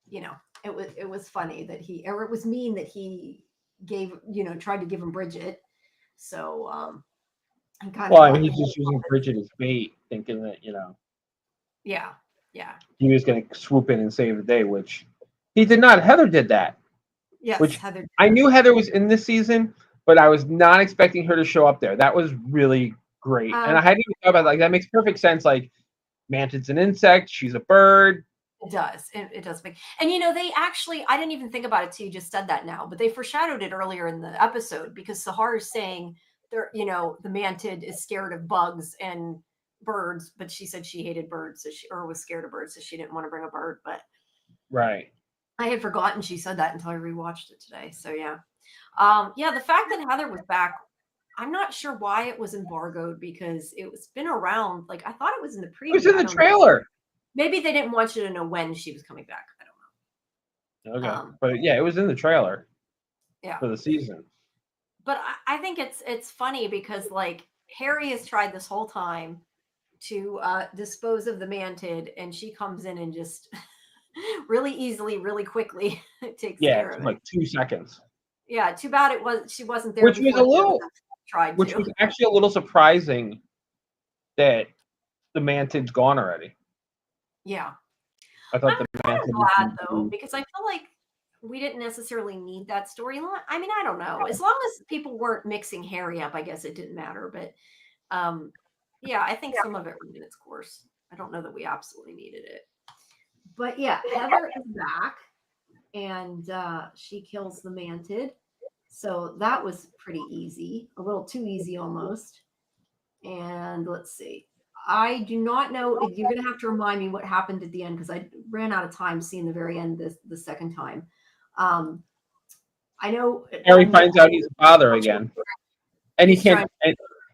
you know, it was funny that or it was mean that he tried to give him Bridget. So he kind of Well, I mean, he's just using Bridget as bait, thinking that, yeah. he was going to swoop in and save the day, which he did not. Heather did that. Yes, which Heather. I knew Heather was in this season, but I was not expecting her to show up there. That was really great. And I hadn't even thought about it. Like, that makes perfect sense. Like, mantid's an insect, she's a bird. It does. It does make, and they actually, I didn't even think about it till you just said that now, but they foreshadowed it earlier in the episode because Sahar is saying the mantid is scared of bugs and birds, but she said she hated birds, or was scared of birds, so she didn't want to bring a bird. But right, I had forgotten she said that until I rewatched it today. So yeah, the fact that Heather was back, I'm not sure why it was embargoed because it's been around. Like I thought it was in the preview. It was in the trailer. Maybe they didn't want you to know when she was coming back. I don't know. Okay, but yeah, it was in the trailer. Yeah, for the season. But I think it's funny because like Harry has tried this whole time to dispose of the mantid, and she comes in and just really easily, really quickly takes care of it. Like 2 seconds. Yeah, too bad she wasn't there. Which was was actually a little surprising that the mantid's gone already. Yeah. I thought I'm kind of glad though, because I feel like we didn't necessarily need that storyline. I mean, I don't know. As long as people weren't mixing Harry up, I guess it didn't matter. But yeah, I think some of it ran its course. I don't know that we absolutely needed it. But yeah, Heather is back and she kills the mantid. So that was pretty easy, a little too easy almost. And let's see. I do not know. You're going to have to remind me what happened at the end because I ran out of time seeing the very end the second time. I know Harry finds out he's a father again, and he can't.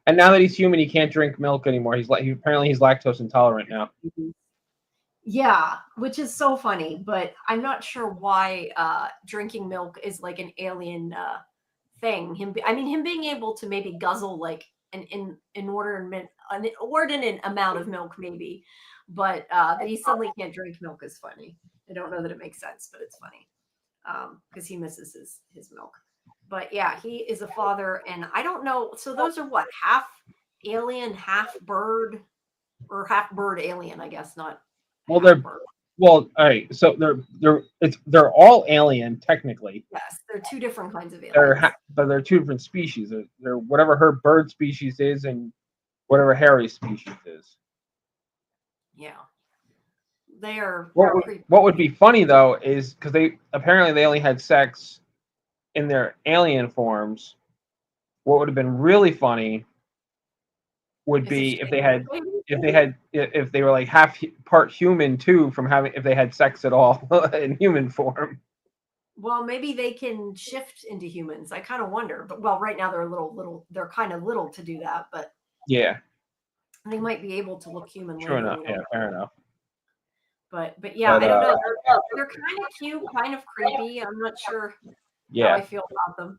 And now that he's human, he can't drink milk anymore. Apparently he's lactose intolerant now. Yeah, which is so funny, but I'm not sure why drinking milk is like an alien thing. Him being able to maybe guzzle like an inordinate amount of milk, maybe, but that he suddenly can't drink milk is funny. I don't know that it makes sense, but it's funny because he misses his milk. But yeah, he is a father, and I don't know. So those are what, half alien, half bird, or half bird alien? I guess not. Well, all right. So they're all alien technically. Yes, they're two different kinds of aliens. But they're two different species. They're whatever her bird species is, and whatever Harry's species is. Yeah, they are. What would be funny though is because they only had sex in their alien forms. What would have been really funny would be if they were like half part human too, if they had sex at all in human form. Well, maybe they can shift into humans. I kind of wonder, but right now they're kind of little to do that, but yeah, they might be able to look human. True enough. Yeah, fair enough. But yeah, I don't know. They're kind of cute, kind of creepy. I'm not sure how I feel about them.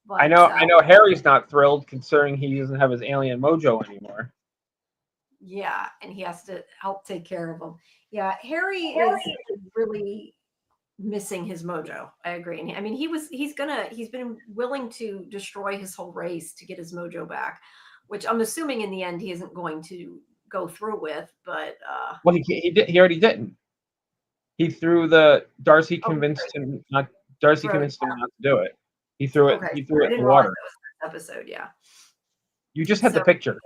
But, I know Harry's not thrilled considering he doesn't have his alien mojo anymore. Yeah, and he has to help take care of them. Yeah, Harry is really missing his mojo. I agree. And I mean, he's been willing to destroy his whole race to get his mojo back, which I'm assuming in the end he isn't going to go through with. But Well, he already didn't. He threw the Darcy oh, convinced him not. Darcy throw it. convinced him not to do it. He threw it. Okay, He threw I it in didn't the realize water. that was this episode. Yeah. You just had So the picture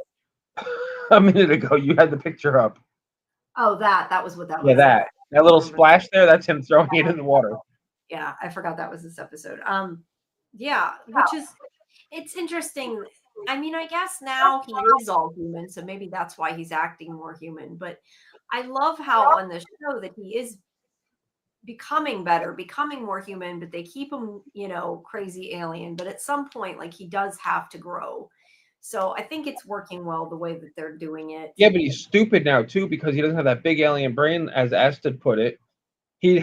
a minute ago. You had the picture up. oh, that was what that Yeah, was. Okay. that little Remember. splash there. That's him throwing it in the water. Yeah, I forgot that was this episode. Yeah, which is it's interesting. I mean, I guess now he is all human, so maybe that's why he's acting more human. But I love how on the show that he is becoming better, becoming more human, but they keep him, crazy alien. But at some point, like he does have to grow. So I think it's working well the way that they're doing it. Yeah, but he's stupid now too because he doesn't have that big alien brain, as Astrid put it. He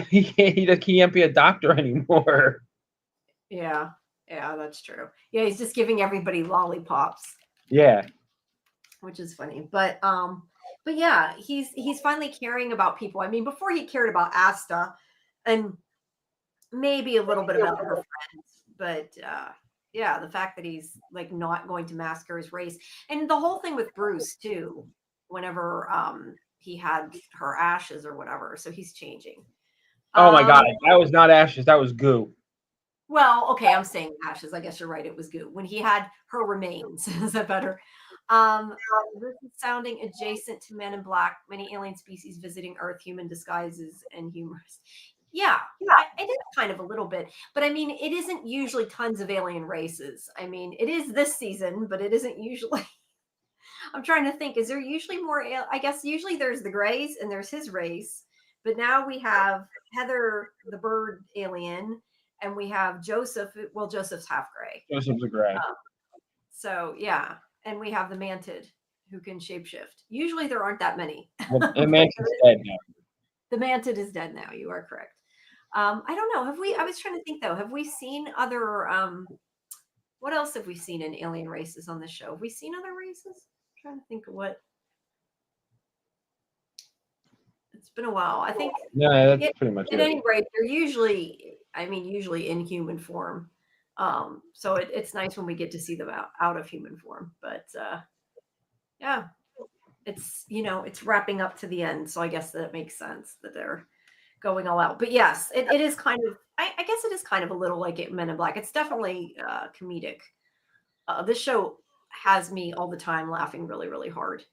can't be a doctor anymore. Yeah, that's true. Yeah, he's just giving everybody lollipops. Yeah, which is funny. But yeah, he's finally caring about people. I mean, before he cared about Asta and maybe a little bit about her friends, but yeah, the fact that he's like not going to massacre his race, and the whole thing with Bruce too. Whenever he had her ashes or whatever, so he's changing. Oh my God, that was not ashes. That was goo. Well, okay, I'm saying ashes. I guess you're right. It was goo when he had her remains. Is that better? This is sounding adjacent to Men in Black. Many alien species visiting Earth, human disguises and humorous. Yeah, it is kind of a little bit, but I mean, it isn't usually tons of alien races. I mean, it is this season, but it isn't usually. I'm trying to think. Is there usually more? I guess usually there's the Greys and there's his race, but now we have Heather, the bird alien, and we have Joseph. Well, Joseph's half gray. Joseph's a gray. So yeah, and we have the mantid who can shapeshift. Usually there aren't that many. Well, and Manson's dead now. The mantid is dead now. You are correct. I don't know. Have we? I was trying to think though. Have we seen other? What else have we seen in alien races on this show? Have we seen other races? I'm trying to think of what. It's been a while. I think. Yeah, that's pretty much at it. any rate, they're usually, usually in human form. So it's nice when we get to see them out of human form. But yeah, it's it's wrapping up to the end. So I guess that makes sense that they're going all out. But yes, it is kind of. I guess it is kind of a little like Men in Black. It's definitely comedic. This show has me all the time laughing really, really hard.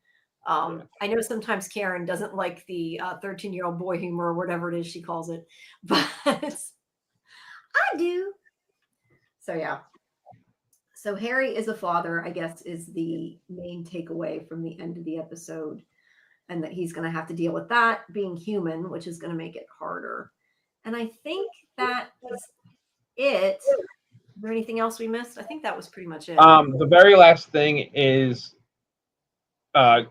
I know sometimes Karen doesn't like the 13-year-old boy humor or whatever it is she calls it, but I do. So yeah. So Harry is a father, I guess, is the main takeaway from the end of the episode, and that he's going to have to deal with that being human, which is going to make it harder. And I think that is it. Is there anything else we missed? I think that was pretty much it. The very last thing is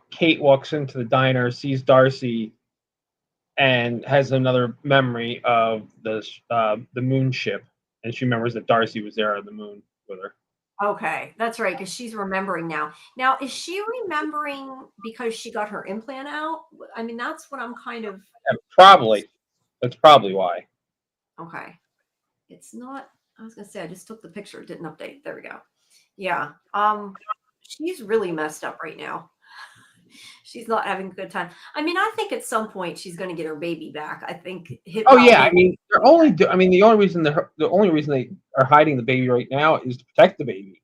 Kate walks into the diner, sees Darcy, and has another memory of the moon ship, and she remembers that Darcy was there on the moon with her. Okay, that's right, because she's remembering now. Now, is she remembering because she got her implant out? I mean, that's what I'm kind of... Yeah, probably. That's probably why. Okay. It's not... I was going to say, I just took the picture. It didn't update. There we go. Yeah. She's really messed up right now. She's not having a good time. I mean, I think at some point she's going to get her baby back. I think. Oh yeah, I mean, the only reason they are hiding the baby right now is to protect the baby.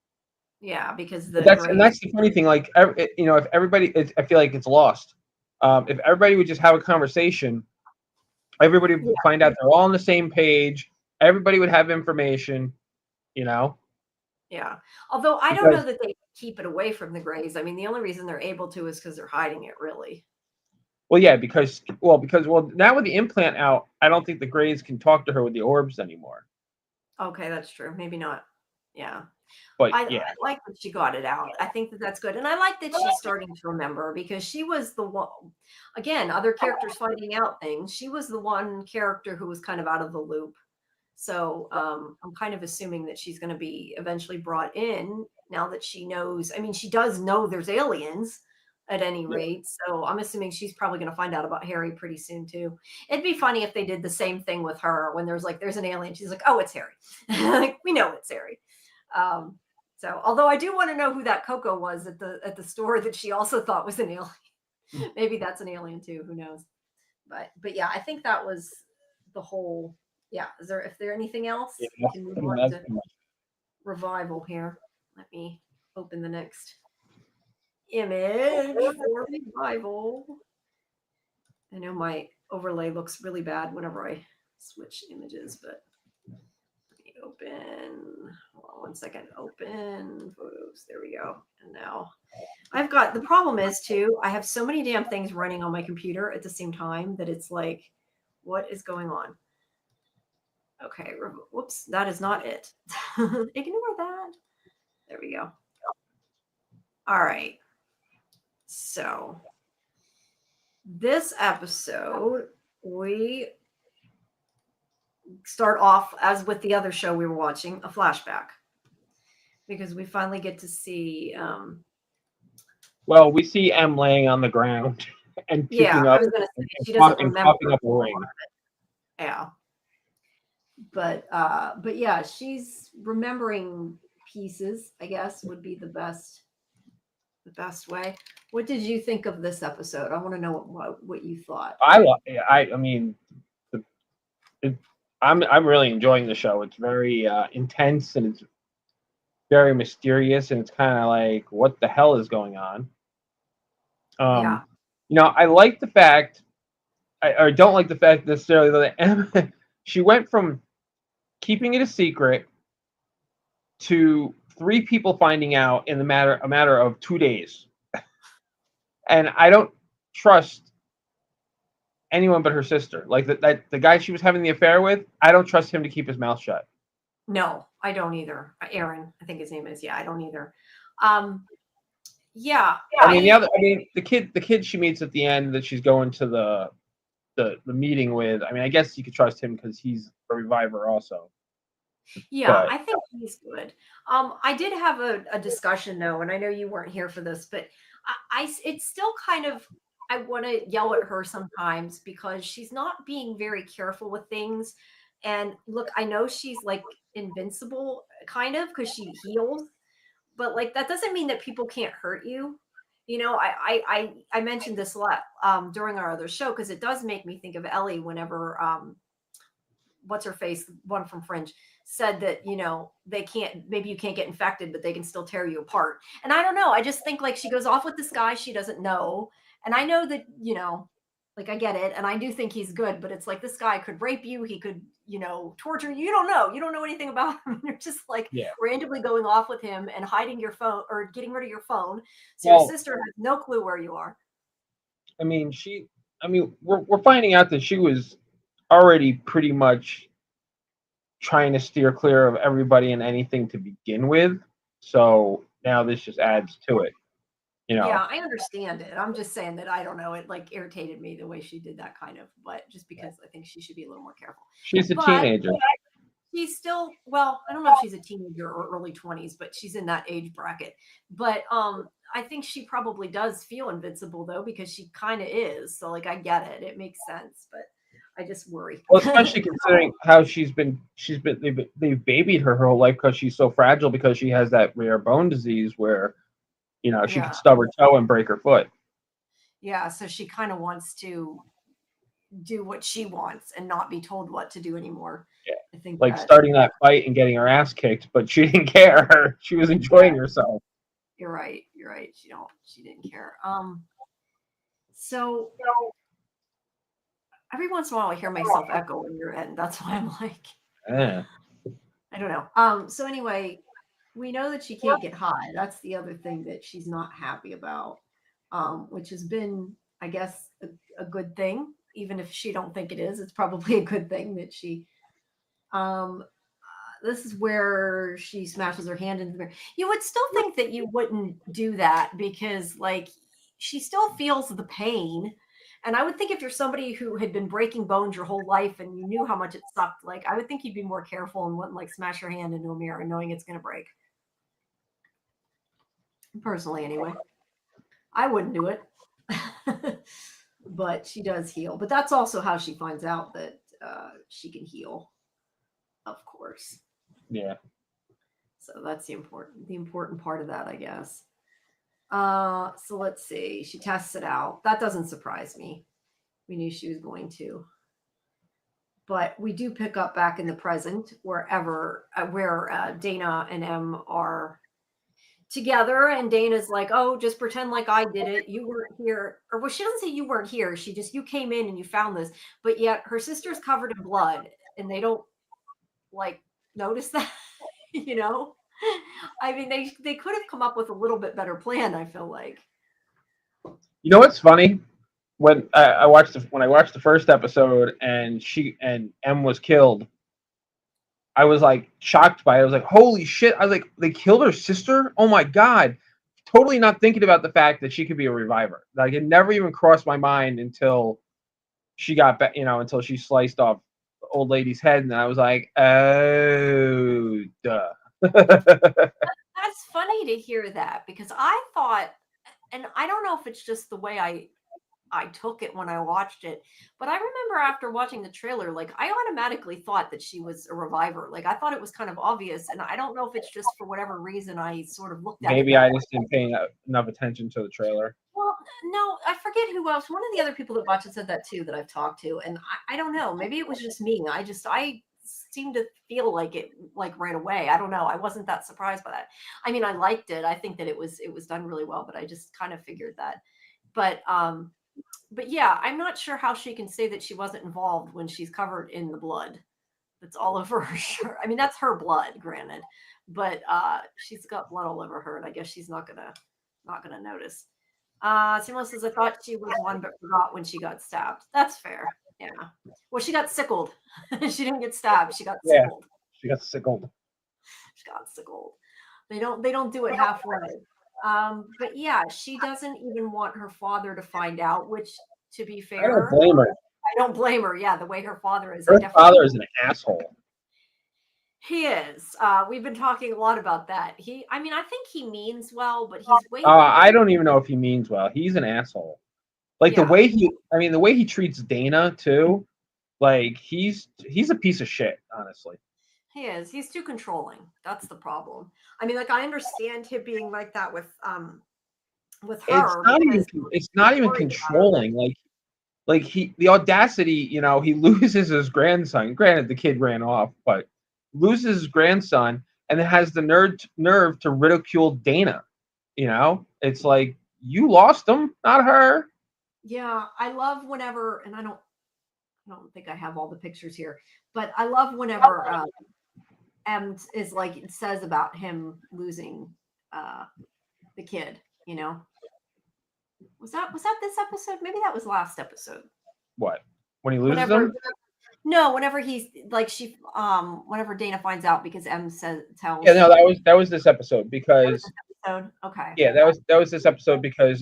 Yeah, because that's the funny thing. Like, if everybody, I feel like it's lost. If everybody would just have a conversation, everybody would find out they're all on the same page. Everybody would have information. Yeah. Although I don't know that they keep it away from the Greys. I mean, the only reason they're able to is because they're hiding it, really. Well, yeah, because now with the implant out, I don't think the Greys can talk to her with the orbs anymore. Okay, that's true. Maybe not. Yeah. But I like that she got it out. I think that that's good. And I like that she's starting to remember, because she was the one, again, other characters finding out things. She was the one character who was kind of out of the loop. So I'm kind of assuming that she's going to be eventually brought in now that she knows. I mean, she does know there's aliens. at any rate. So I'm assuming she's probably going to find out about Harry pretty soon too. It'd be funny if they did the same thing with her when there's an alien. She's like, oh, it's Harry. Like, we know it's Harry. So although I do want to know who that Coco was at the store that she also thought was an alien. Maybe that's an alien too. Who knows? But yeah, I think that was the whole. Yeah. If there anything else? Yeah, We can move on to revival here. Let me open the next image for revival. I know my overlay looks really bad whenever I switch images, but let me open. Hold on one second. Open photos. There we go. And now I've got, the problem is too, I have so many damn things running on my computer at the same time that it's like, what is going on? Okay. Whoops. That is not it. Ignore that. There we go. All right. So this episode, we start off as with the other show we were watching, a flashback, because we finally get to see. Well, we see M laying on the ground and picking up. I was going to say she doesn't remember. Popping up a ring. Yeah. But yeah, she's remembering pieces, I guess, would be the best way. What did you think of this episode? I want to know what you thought. I mean, I'm really enjoying the show. It's very intense and it's very mysterious, and it's kind of like, what the hell is going on? Yeah. I like the fact, I don't like the fact necessarily that Emma, she went from keeping it a secret to 3 people finding out in a matter of 2 days. And I don't trust anyone but her sister. Like that the guy she was having the affair with, I don't trust him to keep his mouth shut. No, I don't either. Aaron, I think his name is. Yeah, I don't either. Yeah. I mean, the kid she meets at the end that she's going to the meeting with. I mean, I guess you could trust him because he's a reviver also. Yeah, but I think he's good. I did have a discussion though, and I know you weren't here for this, but it's still kind of, I want to yell at her sometimes because she's not being very careful with things. And look, I know she's like invincible kind of because she heals, but like that doesn't mean that people can't hurt you. I mentioned this a lot during our other show because it does make me think of Ellie whenever what's her face, one from Fringe, said that, maybe you can't get infected, but they can still tear you apart. And I don't know. I just think like she goes off with this guy she doesn't know. And I know that, like I get it. And I do think he's good, but it's like this guy could rape you. He could, torture you. You don't know. You don't know anything about him. You're just like randomly going off with him and hiding your phone or getting rid of your phone. So your sister has no clue where you are. I mean, we're finding out that she was already pretty much trying to steer clear of everybody and anything to begin with. So now this just adds to it. Yeah, I understand it. I'm just saying that I don't know. It like irritated me the way she did that kind of, but just because I think she should be a little more careful. She's a teenager. She's still, well, I don't know if she's a teenager or early 20s, but she's in that age bracket. But I think she probably does feel invincible though, because she kind of is. So like, I get it. It makes sense, but I just worry. Well, especially considering how they've babied her whole life because she's so fragile because she has that rare bone disease where, she could stub her toe and break her foot. Yeah, so she kind of wants to do what she wants and not be told what to do anymore. Yeah, I think like starting that fight and getting her ass kicked, but she didn't care. She was enjoying herself. You're right. She didn't care. So every once in a while I hear myself echo in your head. That's why I'm like, I don't know. So anyway, we know that she can't get high. That's the other thing that she's not happy about, which has been, I guess, a good thing. Even if she don't think it is, it's probably a good thing that she, this is where she smashes her hand into the mirror. You would still think that you wouldn't do that because like she still feels the pain. And I would think if you're somebody who had been breaking bones your whole life and you knew how much it sucked, like I would think you'd be more careful and wouldn't like smash your hand into a mirror knowing it's going to break. Personally, anyway. I wouldn't do it. But she does heal. But that's also how she finds out that she can heal, of course. Yeah. So that's the important part of that, I guess. So let's see. She tests it out. That doesn't surprise me. We knew she was going to. But we do pick up back in the present where Dana and Em are together, and Dana's like, "Oh, just pretend like I did it. You weren't here." Or well, she doesn't say you weren't here. You came in and you found this. But yet her sister's covered in blood, and they don't like notice that, you know? I mean, they could have come up with a little bit better plan, I feel like. You know what's funny? When I watched the first episode and M was killed, I was like shocked by it. I was like, holy shit! I was like, they killed her sister. Oh my god! Totally not thinking about the fact that she could be a reviver. Like it never even crossed my mind until she got back. Until she sliced off the old lady's head, and I was like, oh, duh. That's funny to hear that because I thought, and I don't know if it's just the way I took it when I watched it, but I remember after watching the trailer, like I automatically thought that she was a reviver. Like I thought it was kind of obvious, and I don't know if it's just for whatever reason I sort of looked at Maybe it. I just didn't pay enough attention to the trailer. Well, no, I forget who else. One of the other people that watch it said that too that I've talked to, and I don't know. Maybe it was just me. I seemed to feel like it like right away. I don't know. I wasn't that surprised by that. I mean, I liked it. I think that it was done really well, but I just kind of figured that. But yeah, I'm not sure how she can say that she wasn't involved when she's covered in the blood that's all over her shirt. I mean, that's her blood, granted, but she's got blood all over her, and I guess she's not gonna notice. Simla says, I thought she was one, but forgot when she got stabbed. That's fair. Yeah. Well, she got sickled. She didn't get stabbed. She got sickled. She got sickled. She got sickled. They don't do it halfway. But yeah, she doesn't even want her father to find out, which, to be fair, I don't blame her. I don't blame her. Yeah, the way her father is. Her father is an asshole. He is. We've been talking a lot about that. I think he means well, but he's way. I don't even know if he means well. He's an asshole. Like Yeah. the way he treats Dana too. Like he's a piece of shit, honestly. He is. He's too controlling. That's the problem. I mean, like I understand him being like that with her. It's not even controlling. Like the audacity, he loses his grandson. Granted, the kid ran off, but loses his grandson and then has the nerve to ridicule Dana. It's like you lost him, not her. Yeah, I love whenever, and I don't think I have all the pictures here, but I love whenever M is like it says about him losing the kid. Was that this episode? Maybe that was last episode. What? When he loses them? No, whenever he's like whenever Dana finds out because M tells. Yeah, no, that was this episode because. Okay. Yeah, that was this episode because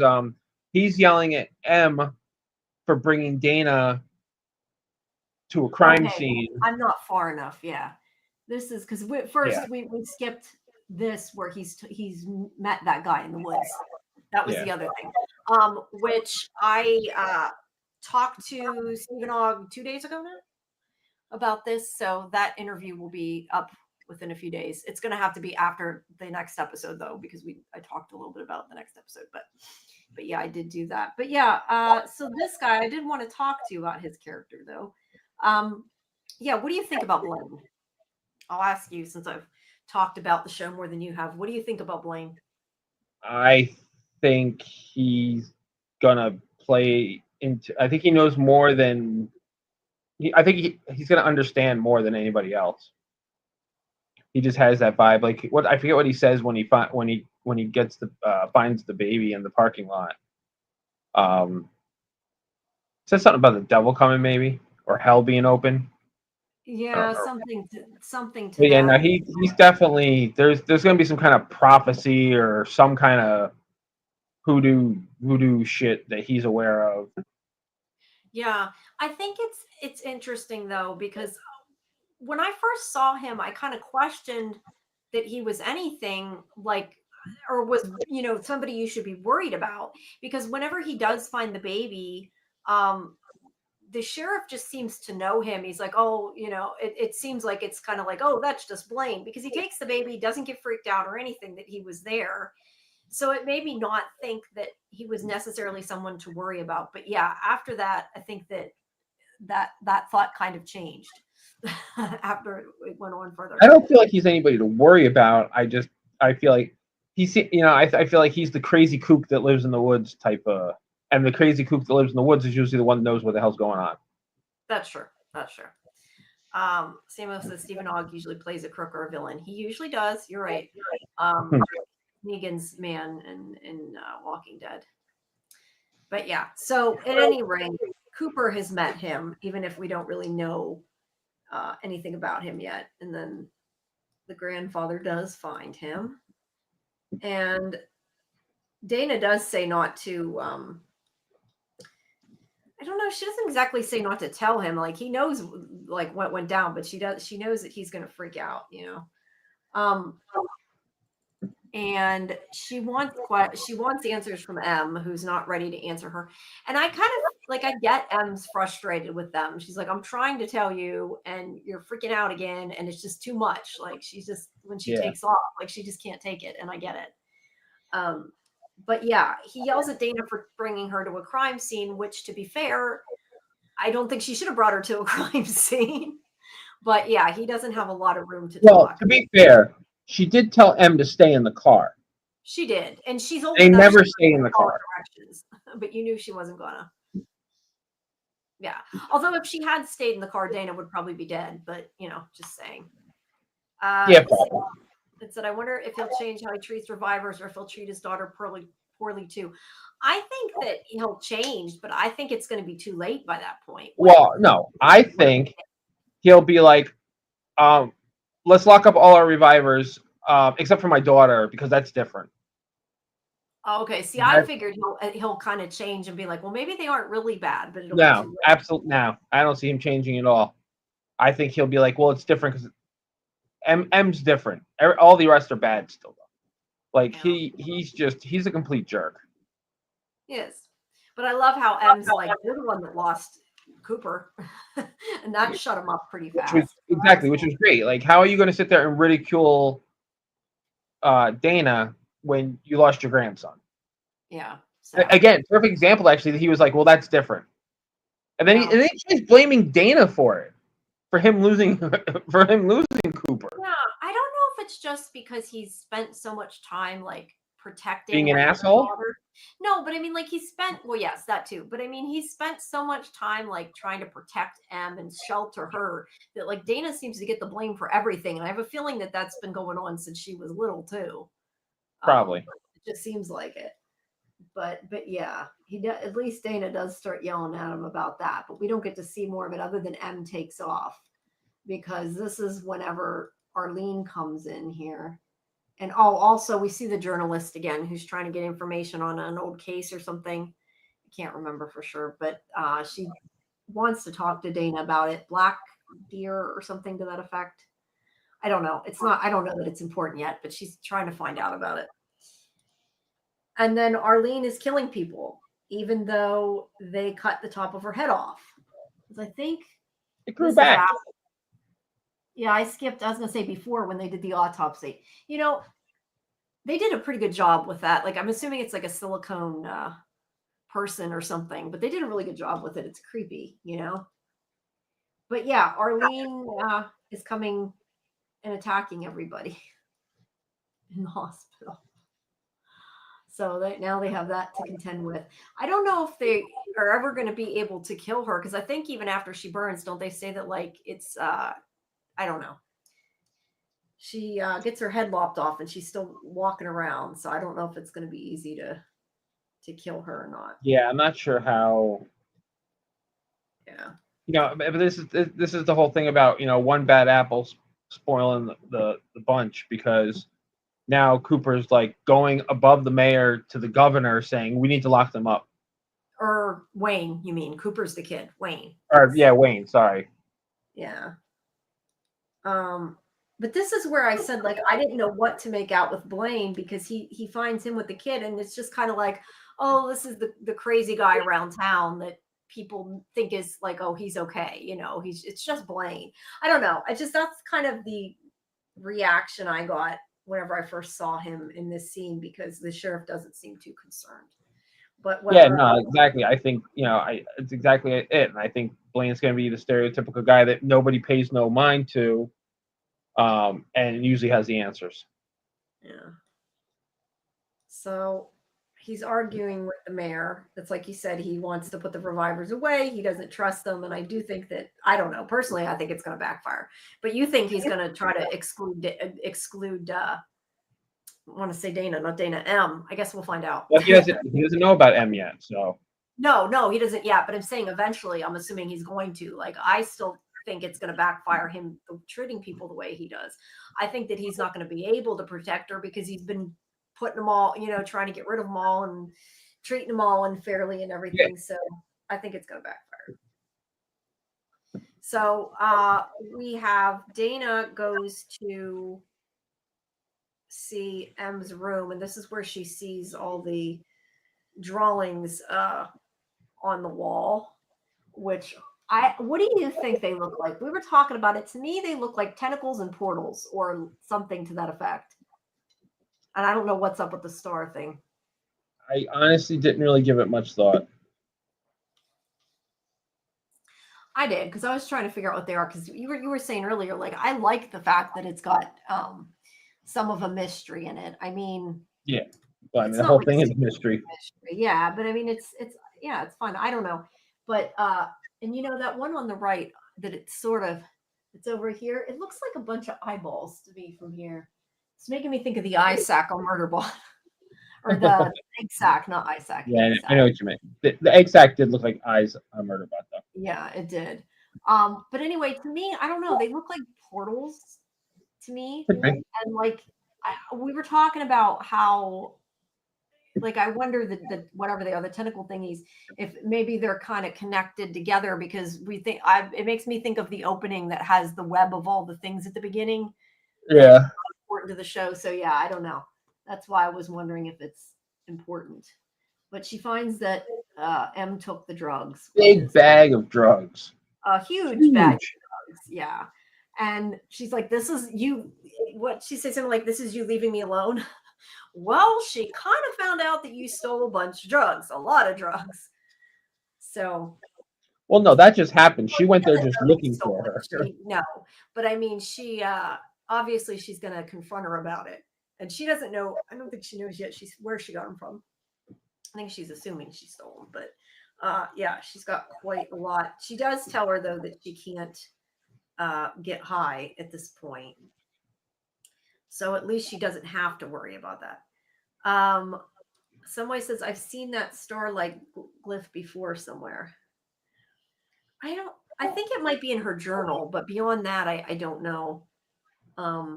he's yelling at M for bringing Dana to a crime scene. I'm not far enough. Yeah, this is because we skipped this where he's met that guy in the woods. That was the other thing, which I talked to Stephen Ogg 2 days ago now about this. So that interview will be up within a few days. It's going to have to be after the next episode though, because I talked a little bit about the next episode, but yeah, I did do that. But yeah, so this guy, I did want to talk to you about his character though. Yeah, what do you think about Blaine? I'll ask you since I've talked about the show more than you have. What do you think about Blaine? I think he's gonna play into. I think he knows more than. I think he's gonna understand more than anybody else. He just has that vibe. Like I forget what he says when he gets finds the baby in the parking lot. Says something about the devil coming, maybe, or hell being open. Yeah, something to. But yeah, no, he's definitely there's going to be some kind of prophecy or some kind of voodoo shit that he's aware of. Yeah, I think it's interesting though because when I first saw him, I kind of questioned that he was anything like or was, you know, somebody you should be worried about, because whenever he does find the baby, the sheriff just seems to know him. He's like, oh, you know, it seems like it's kind of like, oh, that's just Blaine, because he takes the baby, doesn't get freaked out or anything that he was there. So it made me not think that he was necessarily someone to worry about. But yeah, after that, I think that thought kind of changed after it went on further. I don't feel like he's anybody to worry about. I feel like he's, you know, I feel like he's the crazy kook that lives in the woods type of, and the crazy kook that lives in the woods is usually the one that knows what the hell's going on. That's true. That's true. Samuel says Stephen Ogg usually plays a crook or a villain. He usually does. You're right. Negan's man in Walking Dead. But yeah, so at any rate, Cooper has met him, even if we don't really know anything about him yet. And then the grandfather does find him. And Dana does say not to, I don't know, she doesn't exactly say not to tell him. Like, he knows like what went down, but she knows that he's going to freak out, you know? And she wants answers from M, who's not ready to answer her. And I kind of like, I get M's frustrated with them. She's like, I'm trying to tell you and you're freaking out again, and it's just too much. Like, she's just, when she takes off, like, she just can't take it, and I get it. But yeah, he yells at Dana for bringing her to a crime scene, which, to be fair, I don't think she should have brought her to a crime scene. But yeah, he doesn't have a lot of room to talk. Well, to be fair, she did tell M to stay in the car. She did, and she's old. They never stay in the car. But you knew she wasn't gonna. Yeah. Although if she had stayed in the car, Dana would probably be dead. But, you know, just saying. Yeah, probably. It said, I wonder if he'll change how he treats survivors, or if he'll treat his daughter poorly too. I think that he'll change, but I think it's going to be too late by that point. Well, no, I think he'll be like, let's lock up all our revivers, except for my daughter, because that's different. Oh, okay. See, I figured he'll kind of change and be like, well, maybe they aren't really bad, but it'll no, absolutely no. I don't see him changing at all. I think he'll be like, well, it's different because M's different. All the rest are bad still, though. Like, yeah. he's a complete jerk. Yes, but I love how M's like, you're the one that lost Cooper, and that shut him up pretty fast. Which was great. Like, how are you going to sit there and ridicule Dana when you lost your grandson? Yeah. So. Again, perfect example, actually, that he was like, well, that's different. And then he's blaming Dana for it, for him losing Cooper. Yeah, I don't know if it's just because he's spent so much time like protecting being an asshole. No, but I mean, like, he spent, well, yes, that too. But I mean, he spent so much time like trying to protect M and shelter her that like Dana seems to get the blame for everything. And I have a feeling that that's been going on since she was little too. Probably. It just seems like it. But yeah, at least Dana does start yelling at him about that. But we don't get to see more of it other than M takes off, because this is whenever Arlene comes in here. And also we see the journalist again, who's trying to get information on an old case or something. I can't remember for sure, but she wants to talk to Dana about it. Black Deer or something to that effect. I don't know. I don't know that it's important yet, but she's trying to find out about it. And then Arlene is killing people, even though they cut the top of her head off. Because I think it grew back. Yeah, I was going to say before when they did the autopsy. You know, they did a pretty good job with that. Like, I'm assuming it's like a silicone person or something, but they did a really good job with it. It's creepy, you know? But yeah, Arlene is coming and attacking everybody in the hospital. So now they have that to contend with. I don't know if they are ever going to be able to kill her, because I think even after she burns, don't they say that, like, it's... I don't know. She gets her head lopped off and she's still walking around. So I don't know if it's going to be easy to kill her or not. Yeah, I'm not sure how. Yeah. You know, but this is the whole thing about, you know, one bad apple spoiling the bunch, because now Cooper's like going above the mayor to the governor saying we need to lock them up. Or Wayne, you mean? Cooper's the kid. Wayne. Or yeah, Wayne. Sorry. Yeah. But this is where I said, like, I didn't know what to make out with Blaine, because he finds him with the kid, and it's just kind of like, oh, this is the crazy guy around town that people think is like, oh, he's okay, it's just Blaine. I don't know. That's kind of the reaction I got whenever I first saw him in this scene, because the sheriff doesn't seem too concerned. But yeah, no, exactly. I think it's exactly it, and I think Blaine's going to be the stereotypical guy that nobody pays no mind to, and usually has the answers. Yeah. So he's arguing with the mayor. That's like he said, he wants to put the revivers away. He doesn't trust them, and I do think that, I don't know, personally, I think it's going to backfire. But you think he's going to try to exclude I want to say Dana, not Dana M. I guess we'll find out. Well, he doesn't know about M yet, so. No, he doesn't yet. But I'm saying eventually, I'm assuming he's going to. Like, I still think it's going to backfire him treating people the way he does. I think that he's not going to be able to protect her, because he's been putting them all, trying to get rid of them all and treating them all unfairly and everything. Yeah. So I think it's going to backfire. So we have Dana goes to see M's room, and this is where she sees all the drawings on the wall, which what do you think they look like? We were talking about it. To me, they look like tentacles and portals or something to that effect. And I don't know what's up with the star thing. I honestly didn't really give it much thought. I did, because I was trying to figure out what they are, because you were saying earlier, like, I like the fact that it's got some of a mystery in it. I mean, yeah, but I mean, the whole thing is a mystery. Yeah, but I mean, it's fun. I don't know, but and that one on the right, that it's over here. It looks like a bunch of eyeballs to me from here. It's making me think of the eye sac on Murderbot, or the egg sac, not eye sac. Yeah, I know what you mean. The egg sac did look like eyes on Murderbot, though. Yeah, it did. But anyway, to me, I don't know. They look like portals to me, and like we were talking about how, like, I wonder that whatever they are, the tentacle thingies, if maybe they're kind of connected together, because it makes me think of the opening that has the web of all the things at the beginning. Yeah. Important to the show. So yeah, I don't know. That's why I was wondering if it's important. But she finds that M took the drugs. Big bag of drugs. A huge bag of drugs. Yeah. And she's like, this is you. What she says, something like, this is you leaving me alone. Well, she kind of found out that you stole a bunch of drugs, a lot of drugs. So. Well, no, that just happened. She went there just looking for her. No, but I mean, she obviously she's going to confront her about it, and she doesn't know. I don't think she knows yet. Where she got them from. I think she's assuming she stole them, but yeah, she's got quite a lot. She does tell her though that she can't get high at this point. So at least she doesn't have to worry about that. Somebody says, I've seen that star-like glyph before somewhere. I think it might be in her journal, but beyond that, I don't know. I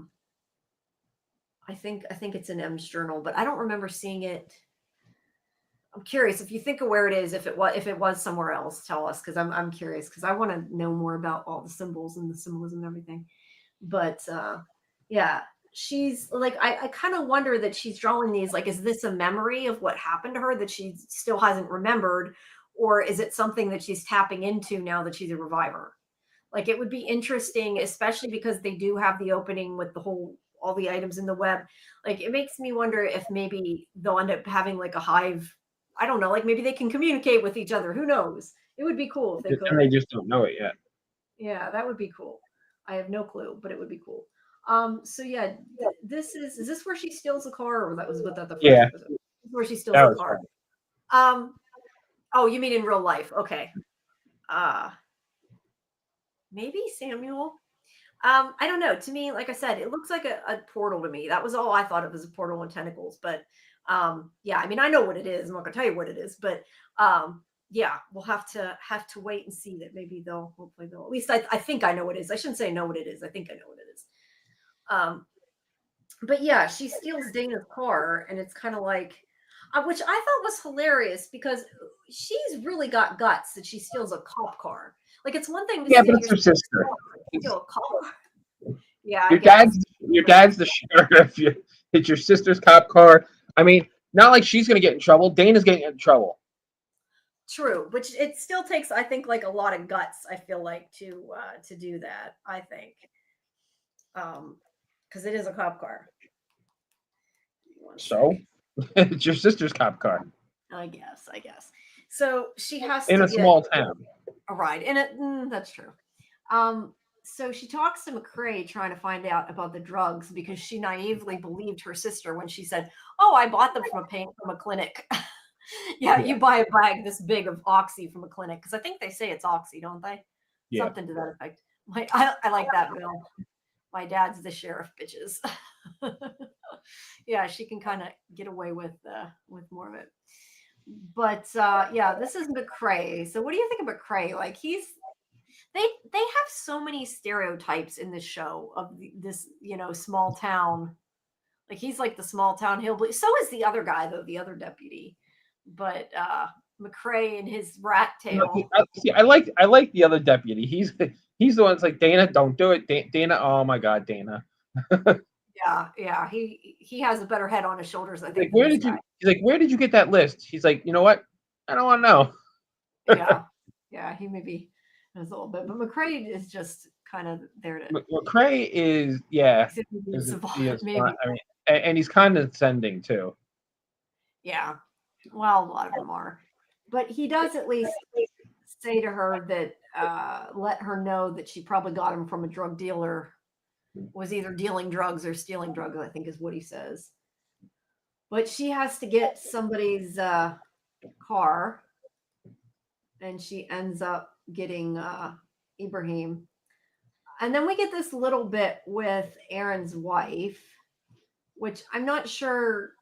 think it's in M's journal, but I don't remember seeing it. I'm curious if you think of where it is. If it was somewhere else, tell us, because I'm curious, because I want to know more about all the symbols and the symbolism and everything. But yeah, she's like, I kind of wonder that she's drawing these. Like, is this a memory of what happened to her that she still hasn't remembered, or is it something that she's tapping into now that she's a reviver? Like, it would be interesting, especially because they do have the opening with all the items in the web. Like, it makes me wonder if maybe they'll end up having like a hive. I don't know, like maybe they can communicate with each other. Who knows? It would be cool if they could. And they just don't know it yet. Yeah, that would be cool. I have no clue, but it would be cool. So yeah, is this where she steals the car, or was that the first episode? Where she steals the car. Funny. Oh, you mean in real life? Okay. Maybe Samuel. I don't know. To me, like I said, it looks like a portal to me. That was all I thought of as a portal and tentacles. But yeah, I mean, I know what it is. I'm not gonna tell you what it is, but yeah, we'll have to wait and see that. Maybe hopefully they'll, at least I think I know what it is. I shouldn't say know what it is. I think I know what it is. But yeah, she steals Dana's car, and it's kind of like, which I thought was hilarious, because she's really got guts that she steals a cop car. Like, it's one thing to but it's her sister. Steal a car. Yeah, I Your guess. dad's the sheriff. It's your sister's cop car. I mean, not like she's gonna get in trouble. Dana's getting in trouble. True, which it still takes, I think, like a lot of guts. I feel like to do that. I think, because it is a cop car. One So sec. it's your sister's cop car I guess. So she has in to a get small town. a ride, and that's true. So she talks to McCrae trying to find out about the drugs because she naively believed her sister when she said, "Oh, I bought them from a clinic." Yeah, Yeah. you buy a bag this big of Oxy from a clinic because I think they say it's Oxy, don't they? Yeah. Something to that effect. I like that, Bill. My dad's the sheriff, bitches. Yeah, she can kind of get away with more of it. But yeah, this is McCrae. So what do you think of McCrae? Like they have so many stereotypes in this show of this small town. Like he's like the small town hillbilly. So is the other guy though, the other deputy. But McCrae and his rat tail. See, I like the other deputy. He's the one that's like, Dana, don't do it. Dana, oh my God, Dana. Yeah. He has a better head on his shoulders, I think. He's like, where did you get that list? He's like, you know what? I don't want to know. Yeah, he maybe knows a little bit, but McCrae is just kind of there to. McCrae is Maybe. I mean, and he's condescending too. Yeah, well, a lot of them are, but he does at least say to her that let her know that she probably got him from a drug dealer, was either dealing drugs or stealing drugs, I think is what he says. But she has to get somebody's car, and she ends up getting Ibrahim. And then we get this little bit with Aaron's wife, which I'm not sure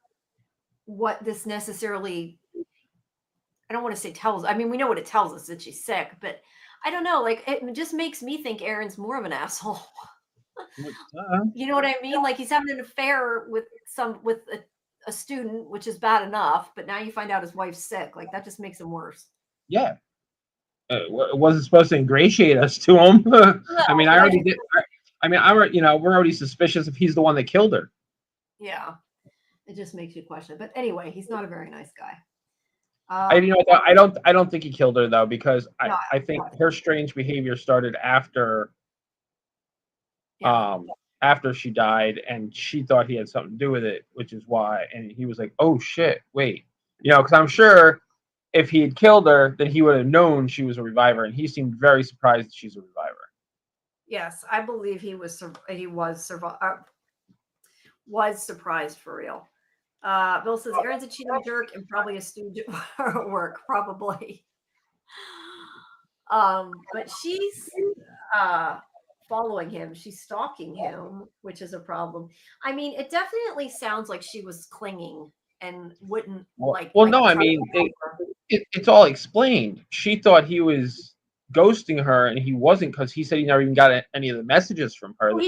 what this necessarily, I don't want to say tells. I mean, we know what it tells us, that she's sick, but I don't know. Like, it just makes me think Aaron's more of an asshole. You know what I mean? Like he's having an affair with a student, which is bad enough, but now you find out his wife's sick. Like that just makes him worse. Yeah. It wasn't supposed to ingratiate us to him. I mean, I already did. I mean, we're already suspicious if he's the one that killed her. Yeah, it just makes you question. But anyway, he's not a very nice guy. I don't think he killed her though, because I think her strange behavior started after after she died, and she thought he had something to do with it, which is why. And he was like, "Oh shit, wait," because I'm sure if he had killed her, then he would have known she was a reviver, and he seemed very surprised that she's a reviver. Yes, I believe he was surprised for real. Bill says Aaron's a cheating jerk and probably a stooge at work, probably. But she's following him. She's stalking him, which is a problem. I mean, it definitely sounds like she was clinging and wouldn't no, I mean, it's all explained. She thought he was ghosting her, and he wasn't, because he said he never even got any of the messages from her. Well,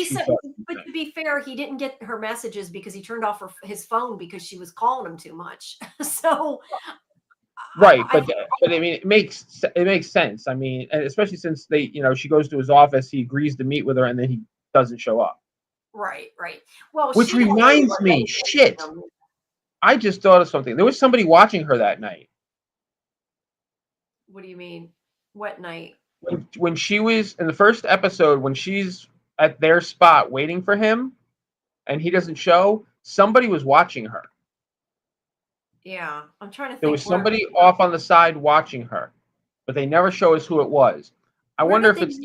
but to be fair, he didn't get her messages because he turned off his phone because she was calling him too much. So, right, but I mean, it makes sense. I mean, especially since she goes to his office, he agrees to meet with her, and then he doesn't show up. Right. Well, which reminds me, shit. I just thought of something. There was somebody watching her that night. What do you mean? What night? When she was in the first episode, when she's at their spot waiting for him, and he doesn't show, somebody was watching her. Yeah, I'm trying to think. There was somebody off on the side watching her, but they never show us who it was. I wonder if it's...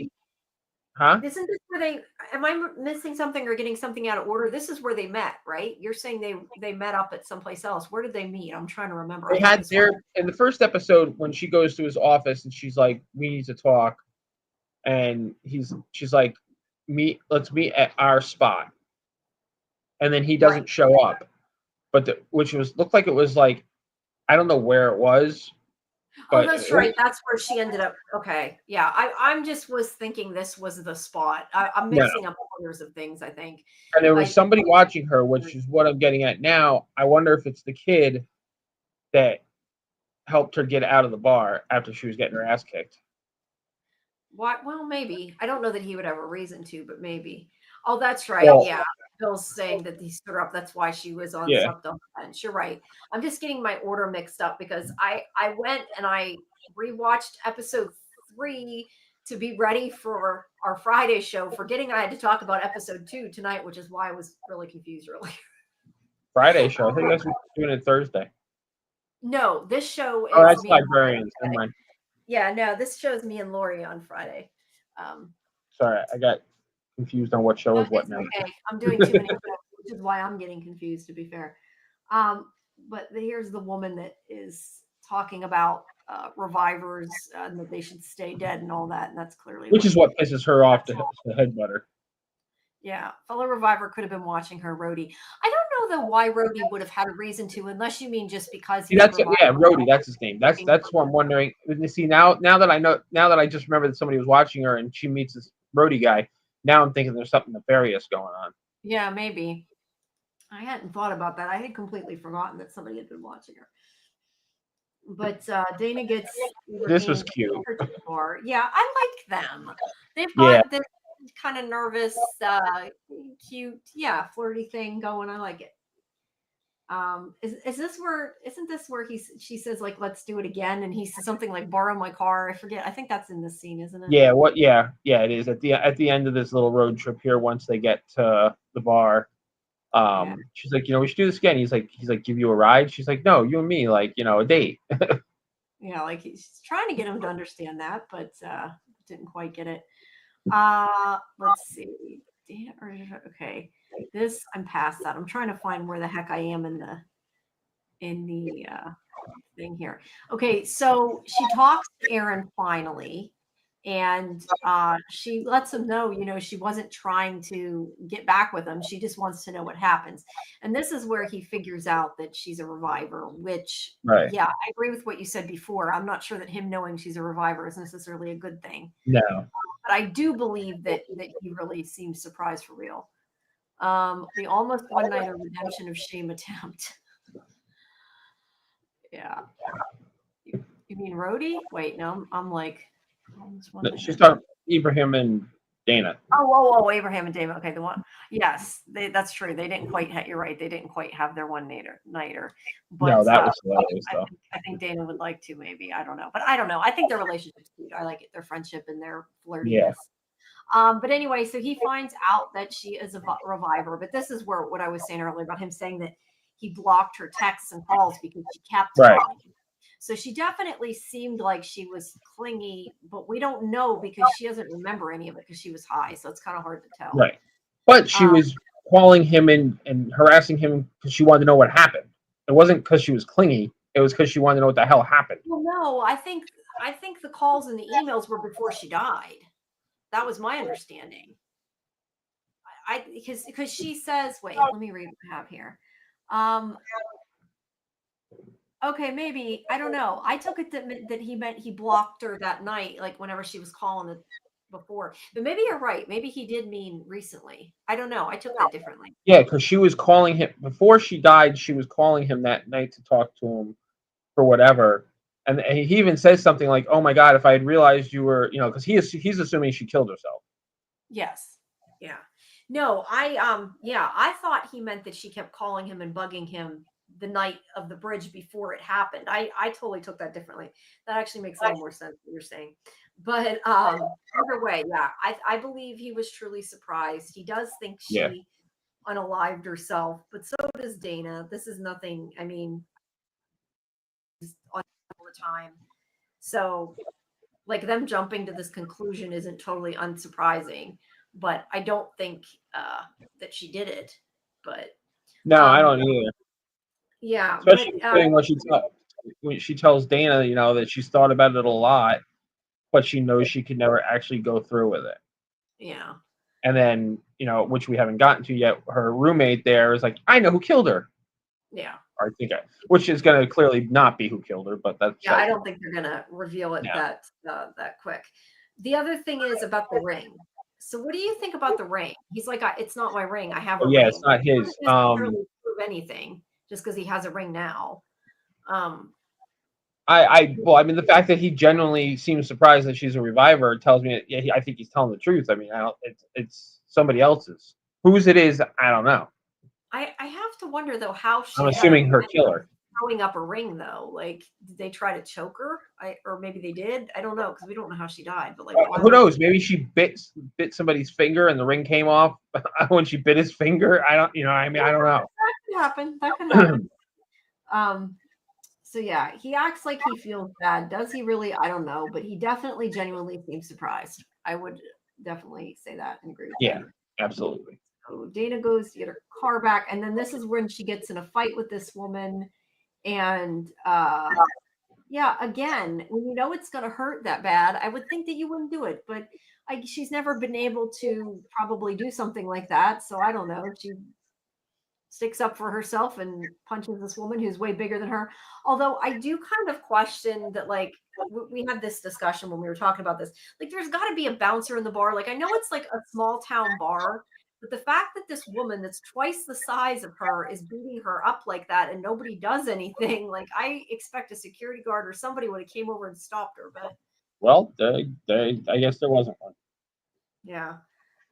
Huh? Isn't this where am I missing something or getting something out of order? This is where they met, right? You're saying they met up at someplace else. Where did they meet? I'm trying to remember. They had in the first episode when she goes to his office and she's like, "We need to talk," and she's like, let's meet at our spot," and then he doesn't show up, but which looked like it was like, I don't know where it was. Oh, that's right. That's where she ended up. Okay. Yeah. I'm just was thinking this was the spot. I'm mixing up orders of things, I think. And there was somebody watching her, which is what I'm getting at now. I wonder if it's the kid that helped her get out of the bar after she was getting her ass kicked. Why? Well, maybe. I don't know that he would have a reason to, but maybe. Oh, that's right. Well, Yeah. Bill's saying that he stood her up. That's why she was on yeah. slept on the bench. You're right. I'm just getting my order mixed up because I went and I rewatched episode 3 to be ready for our Friday show, forgetting I had to talk about episode 2 tonight, which is why I was really confused earlier. Friday show. I think that's what we're doing it Thursday. No, this show Oh, is that's me and Librarians. Never mind. yeah, no, this show's me and Lori on Friday. Um, Sorry, I got confused on what show is what it's now. okay. I'm doing too many shows, which is why I'm getting confused, to be fair. But here's the woman that is talking about revivers and that they should stay dead and all that, and that's clearly Which is what pisses her off to headbutter. Yeah, fellow reviver could have been watching her, Rhodey. I don't know though why Rhodey would have had a reason to, unless you mean just because he's That's a reviver. yeah, Rhodey. That's his name. That's what I'm wondering. You see, now that I know, now that I just remember that somebody was watching her and she meets this Rhodey guy, now I'm thinking there's something nefarious going on. Yeah, maybe. I hadn't thought about that. I had completely forgotten that somebody had been watching her. But Dana gets this was cute. Yeah, I like them. They've got this kind of nervous, cute, yeah, flirty thing going. I like it. Is this where? Isn't this where she says like, "Let's do it again," and he says something like, "Borrow my car." I forget. I think that's in this scene, isn't it? Yeah. What? Yeah. Yeah. It is at the end of this little road trip here. Once they get to the bar, she's like, we should do this again. He's like, give you a ride. She's like, no, you and me, like, a date. Yeah, like he's trying to get him to understand that, but didn't quite get it. Let's see. Okay, this I'm past that. I'm trying to find where the heck I am in the thing here. Okay, so she talks to Aaron finally, and she lets him know, she wasn't trying to get back with him. She just wants to know what happens. And this is where he figures out that she's a reviver, which, right. Yeah, I agree with what you said before. I'm not sure that him knowing she's a reviver is necessarily a good thing. No. But I do believe that he really seems surprised for real. The almost one-nighter redemption of shame attempt. Yeah. You mean Rhodey? Wait, no, I'm like... She's talking Ibrahim and Dana. Oh, Abraham and David. Okay, the one. Yes, that's true. They didn't quite. You're right. They didn't quite have their one-nighter. But no, that was hilarious, though. I think Dana would like to. Maybe I don't know, but I don't know. I think their relationship's cute. I like it. Their friendship and their flirtiness. Yeah. But anyway, so he finds out that she is a reviver. But this is what I was saying earlier about him saying that he blocked her texts and calls because she kept talking. So she definitely seemed like she was clingy, but we don't know because she doesn't remember any of it because she was high. So it's kind of hard to tell. Right. But she was calling him and harassing him because she wanted to know what happened. It wasn't because she was clingy. It was because she wanted to know what the hell happened. Well, no, I think the calls and the emails were before she died. That was my understanding. Because she says, wait, let me read what I have here. Okay, maybe. I don't know. I took it that he meant he blocked her that night, like whenever she was calling it before. But maybe you're right. Maybe he did mean recently. I don't know. I took that differently. Yeah, because she was calling him before she died. She was calling him that night to talk to him for whatever. And he even says something like, "Oh my God, if I had realized you were, because he's assuming she killed herself." Yes. Yeah. No, I thought he meant that she kept calling him and bugging him the night of the bridge before it happened. I totally took that differently. That actually makes a little more sense what you're saying. But either way, yeah, I believe he was truly surprised. He does think she unalived herself, but so does Dana. This is nothing. I mean, all the time. So, like them jumping to this conclusion isn't totally unsurprising. But I don't think that she did it. But no, I don't either. Yeah, especially when she tells Dana, that she's thought about it a lot, but she knows she could never actually go through with it. Yeah. And then, which we haven't gotten to yet, her roommate there is like, I know who killed her. Yeah. Or which is going to clearly not be who killed her, but that's... Yeah, I don't think they're going to reveal it that quick. The other thing is about the ring. So what do you think about the ring? He's like, it's not my ring. I have a ring. Yeah, it's not his. He doesn't really prove anything just because he has a ring now. Well, I mean, the fact that he genuinely seems surprised that she's a reviver tells me, yeah, I think he's telling the truth. I mean, I don't. It's somebody else's. Whose it is, I don't know. I have to wonder though how I'm she had assuming her killer. throwing up a ring though. Like, did they try to choke her? Or maybe they did. I don't know because we don't know how she died. But like, why Who knows? Maybe she bit somebody's finger and the ring came off when she bit his finger. I don't. I mean, I don't know. That could happen. That could happen. So yeah, he acts like he feels bad. Does he really? I don't know, but he definitely genuinely seems surprised. I would definitely say that and agree with Yeah, that. absolutely. So Dana goes to get her car back, and then this is when she gets in a fight with this woman. And yeah, again, when you know it's going to hurt that bad, I would think that you wouldn't do it. But she's never been able to probably do something like that. So I don't know. She sticks up for herself and punches this woman who's way bigger than her. Although I do kind of question that, like, we had this discussion when we were talking about this. Like, there's got to be a bouncer in the bar. Like, I know it's like a small town bar, but the fact that this woman that's twice the size of her is beating her up like that and nobody does anything, like, I expect a security guard or somebody would have came over and stopped her. But Well, I guess there wasn't one. yeah.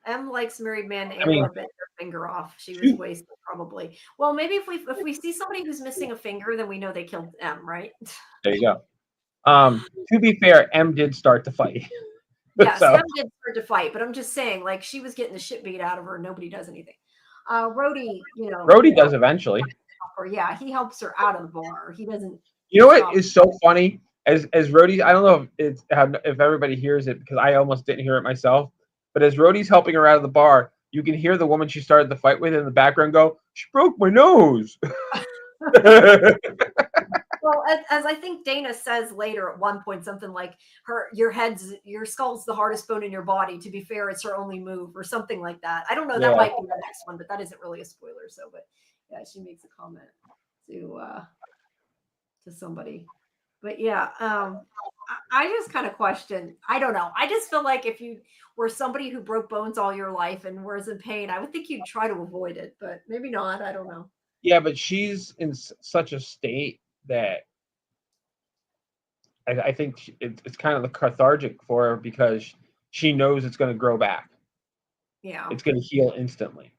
M likes Married Man I and mean, or bit her finger off. She was wasted probably. Well, maybe if we see somebody who's missing a finger, then we know they killed M, right? there you go. To be fair, M did start the fight. Yes, So M did start to fight, but I'm just saying, like, she was getting the shit beat out of her and nobody does anything. Rhodey, Rhodey does eventually. or yeah, he helps her out of the bar. He doesn't You know what stop. is so funny? As Rhodey, I don't know if everybody hears it because I almost didn't hear it myself. But as Rhodey's helping her out of the bar, you can hear the woman she started the fight with in the background go, "She broke my nose." Well, as I think Dana says later at one point, something like your skull's the hardest bone in your body. To be fair, it's her only move or something like that. I don't know. That Yeah. might be the next one, but that isn't really a spoiler. So, but yeah, she makes a comment to somebody. But yeah, I just kind of question. I don't know. I just feel like if you were somebody who broke bones all your life and was in pain, I would think you'd try to avoid it, but maybe not. I don't know. Yeah, but she's in such a state that I think it's kind of cathartic for her because she knows it's going to grow back. Yeah. It's going to heal instantly.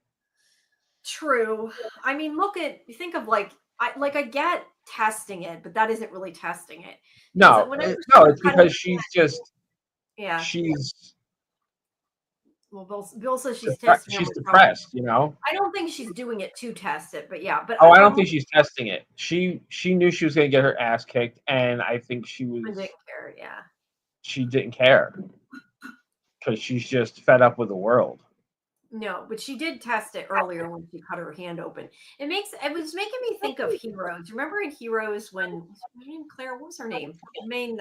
True. I mean, think of like I get testing it, but that isn't really testing it. No, it's because yeah. she's Well, Bill says she's testing she's it. depressed, I don't think she's doing it to test it, but yeah. But I don't think she's testing it. She knew she was going to get her ass kicked, and I think she didn't care. Yeah. She didn't care because she's just fed up with the world. No, but she did test it earlier when she cut her hand open. It was making me think of Heroes. Remember in Heroes when Claire, what was her name? Main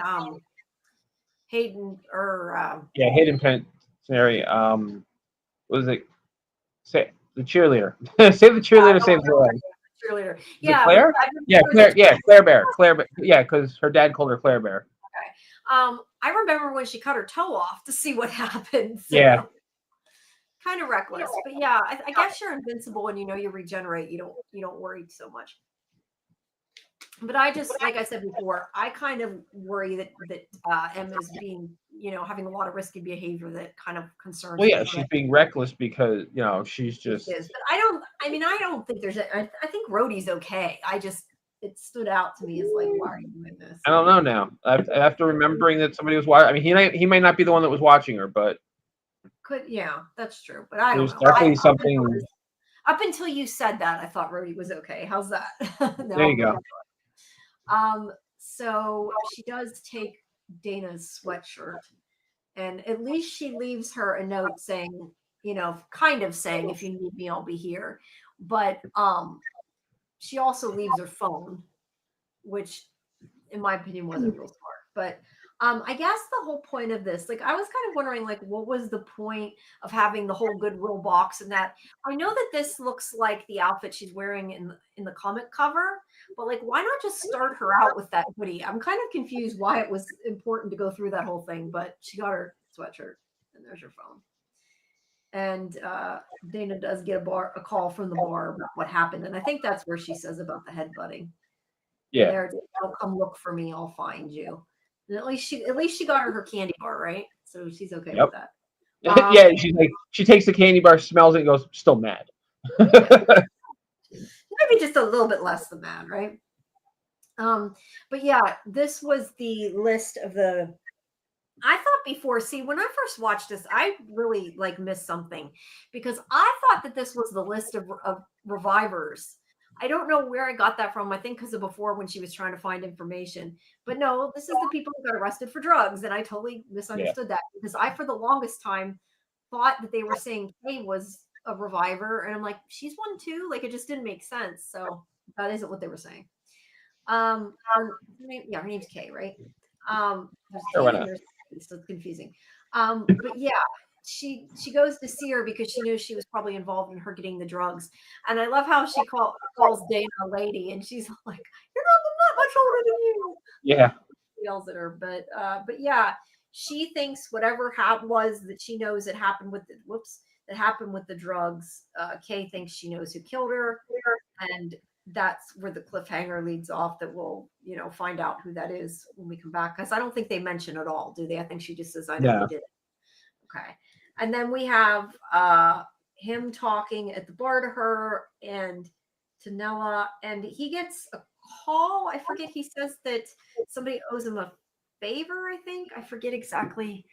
Hayden or Hayden Panettiere. What was it? Say the cheerleader. Save the cheerleader. Save the world. Cheerleader. Yeah, Claire. Yeah, Claire. Yeah, Claire Bear. Claire. Yeah, because her dad called her Claire Bear. Okay. I remember when she cut her toe off to see what happened. So. Yeah. Kind of reckless, but yeah, I guess you're invincible and you regenerate. You don't worry so much. But I just, like I said before, I kind of worry that M is being, having a lot of risky behavior that kind of concerns me. Well, yeah, she's being reckless because she's just. But I don't think there's. I think Rhodey's okay. It stood out to me as like, why are you doing this? I don't know now. After remembering that somebody was watching. I mean, he may not be the one that was watching her, but. That's true. But I don't know. Definitely something. Up until you said that, I thought Rhodey was okay. How's that? There you go. So she does take Dana's sweatshirt, and at least she leaves her a note saying, kind of saying, if you need me, I'll be here. But she also leaves her phone, which, in my opinion, wasn't real smart. But I guess the whole point of this, like, I was kind of wondering, like, what was the point of having the whole Goodwill box and that? I know that this looks like the outfit she's wearing in the comic cover, but like, why not just start her out with that hoodie? I'm kind of confused why it was important to go through that whole thing, but she got her sweatshirt, and there's her phone. And Dana does get a call from the bar about what happened, and I think that's where she says about the headbutting. Yeah. There, don't come look for me. I'll find you. And at least she got her candy bar, right? So she's okay Yep. with that. Yeah, she's like, she takes the candy bar, smells it, and goes, still mad. Maybe just a little bit less than that, right? But yeah, this was the list of the. I thought before, see, when I first watched this, I really like missed something because I thought that this was the list of revivers. I don't know where I got that from. I think because of before when she was trying to find information. But no, this is the people who got arrested for drugs. And I totally misunderstood that because I, for the longest time, thought that they were saying Kay was a reviver. And I'm like, she's one too. Like it just didn't make sense. So that isn't what they were saying. Her name's Kay, right? There's Sure, why Kay and not? there's Kay, so it's confusing. But yeah, she goes to see her because she knew she was probably involved in her getting the drugs. And I love how she calls Dana a lady, and she's like, "You're not much older than you." Yeah. He yells at her, but yeah, she thinks whatever was that she knows it happened with that happened with the drugs. Kay thinks she knows who killed her, and that's where the cliffhanger leads off that we'll find out who that is when we come back, because I don't think they mention it all, do they? I think she just says, I know who did it. Okay. And then we have him talking at the bar to her and to Nella, and he gets a call. I forget, he says that somebody owes him a favor. I forget exactly.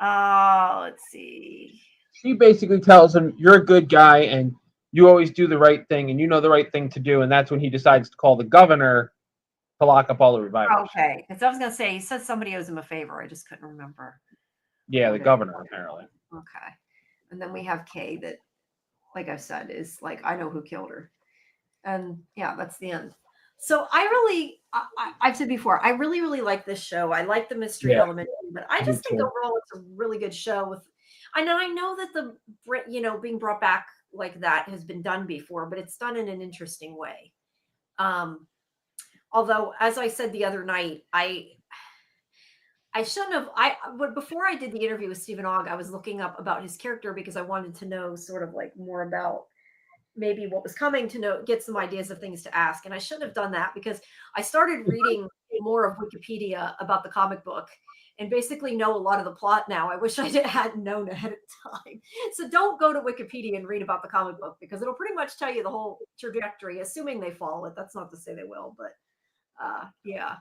Let's see. She basically tells him, you're a good guy and you always do the right thing and you know the right thing to do. And that's when he decides to call the governor to lock up all the revivers. Okay. Because I was going to say, he said somebody owes him a favor. I just couldn't remember. Yeah, the governor, apparently. Okay. And then we have Kay that, like I said, is like, I know who killed her. And yeah, that's the end. So I've said before, I really, really like this show. I like the mystery element, but I just think overall it's a really good show. I know that the being brought back like that has been done before, but it's done in an interesting way. Although, as I said the other night, I shouldn't have. Before I did the interview with Stephen Ogg, I was looking up about his character because I wanted to know sort of like more about maybe what was coming, to get some ideas of things to ask. And I shouldn't have done that because I started reading more of Wikipedia about the comic book and basically know a lot of the plot now. I wish I hadn't known ahead of time. So don't go to Wikipedia and read about the comic book because it'll pretty much tell you the whole trajectory, assuming they follow it. That's not to say they will, but yeah.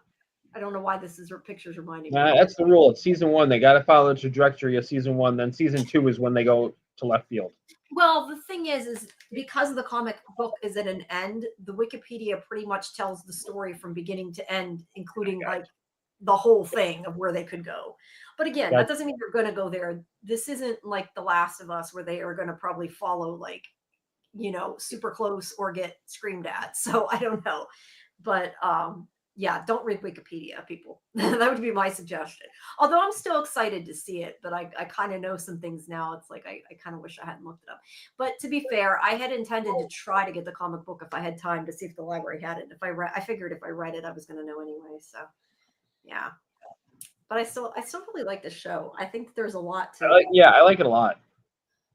I don't know why this is pictures reminding me. That's the rule. It's season 1. They got to follow the trajectory of season 1. Then season 2 is when they go to left field. Well, the thing is because the comic book is at an end, the Wikipedia pretty much tells the story from beginning to end, including like the whole thing of where they could go. But again, that doesn't mean you're going to go there. This isn't like The Last of Us where they are going to probably follow like, super close or get screamed at. So I don't know. But yeah, don't read Wikipedia, people. That would be my suggestion. Although I'm still excited to see it, but I kind of know some things now. It's like I kind of wish I hadn't looked it up. But to be fair, I had intended to try to get the comic book if I had time to see if the library had it. I figured if I read it, I was going to know anyway. So yeah. But I still really like the show. I think there's a lot to. I like it a lot.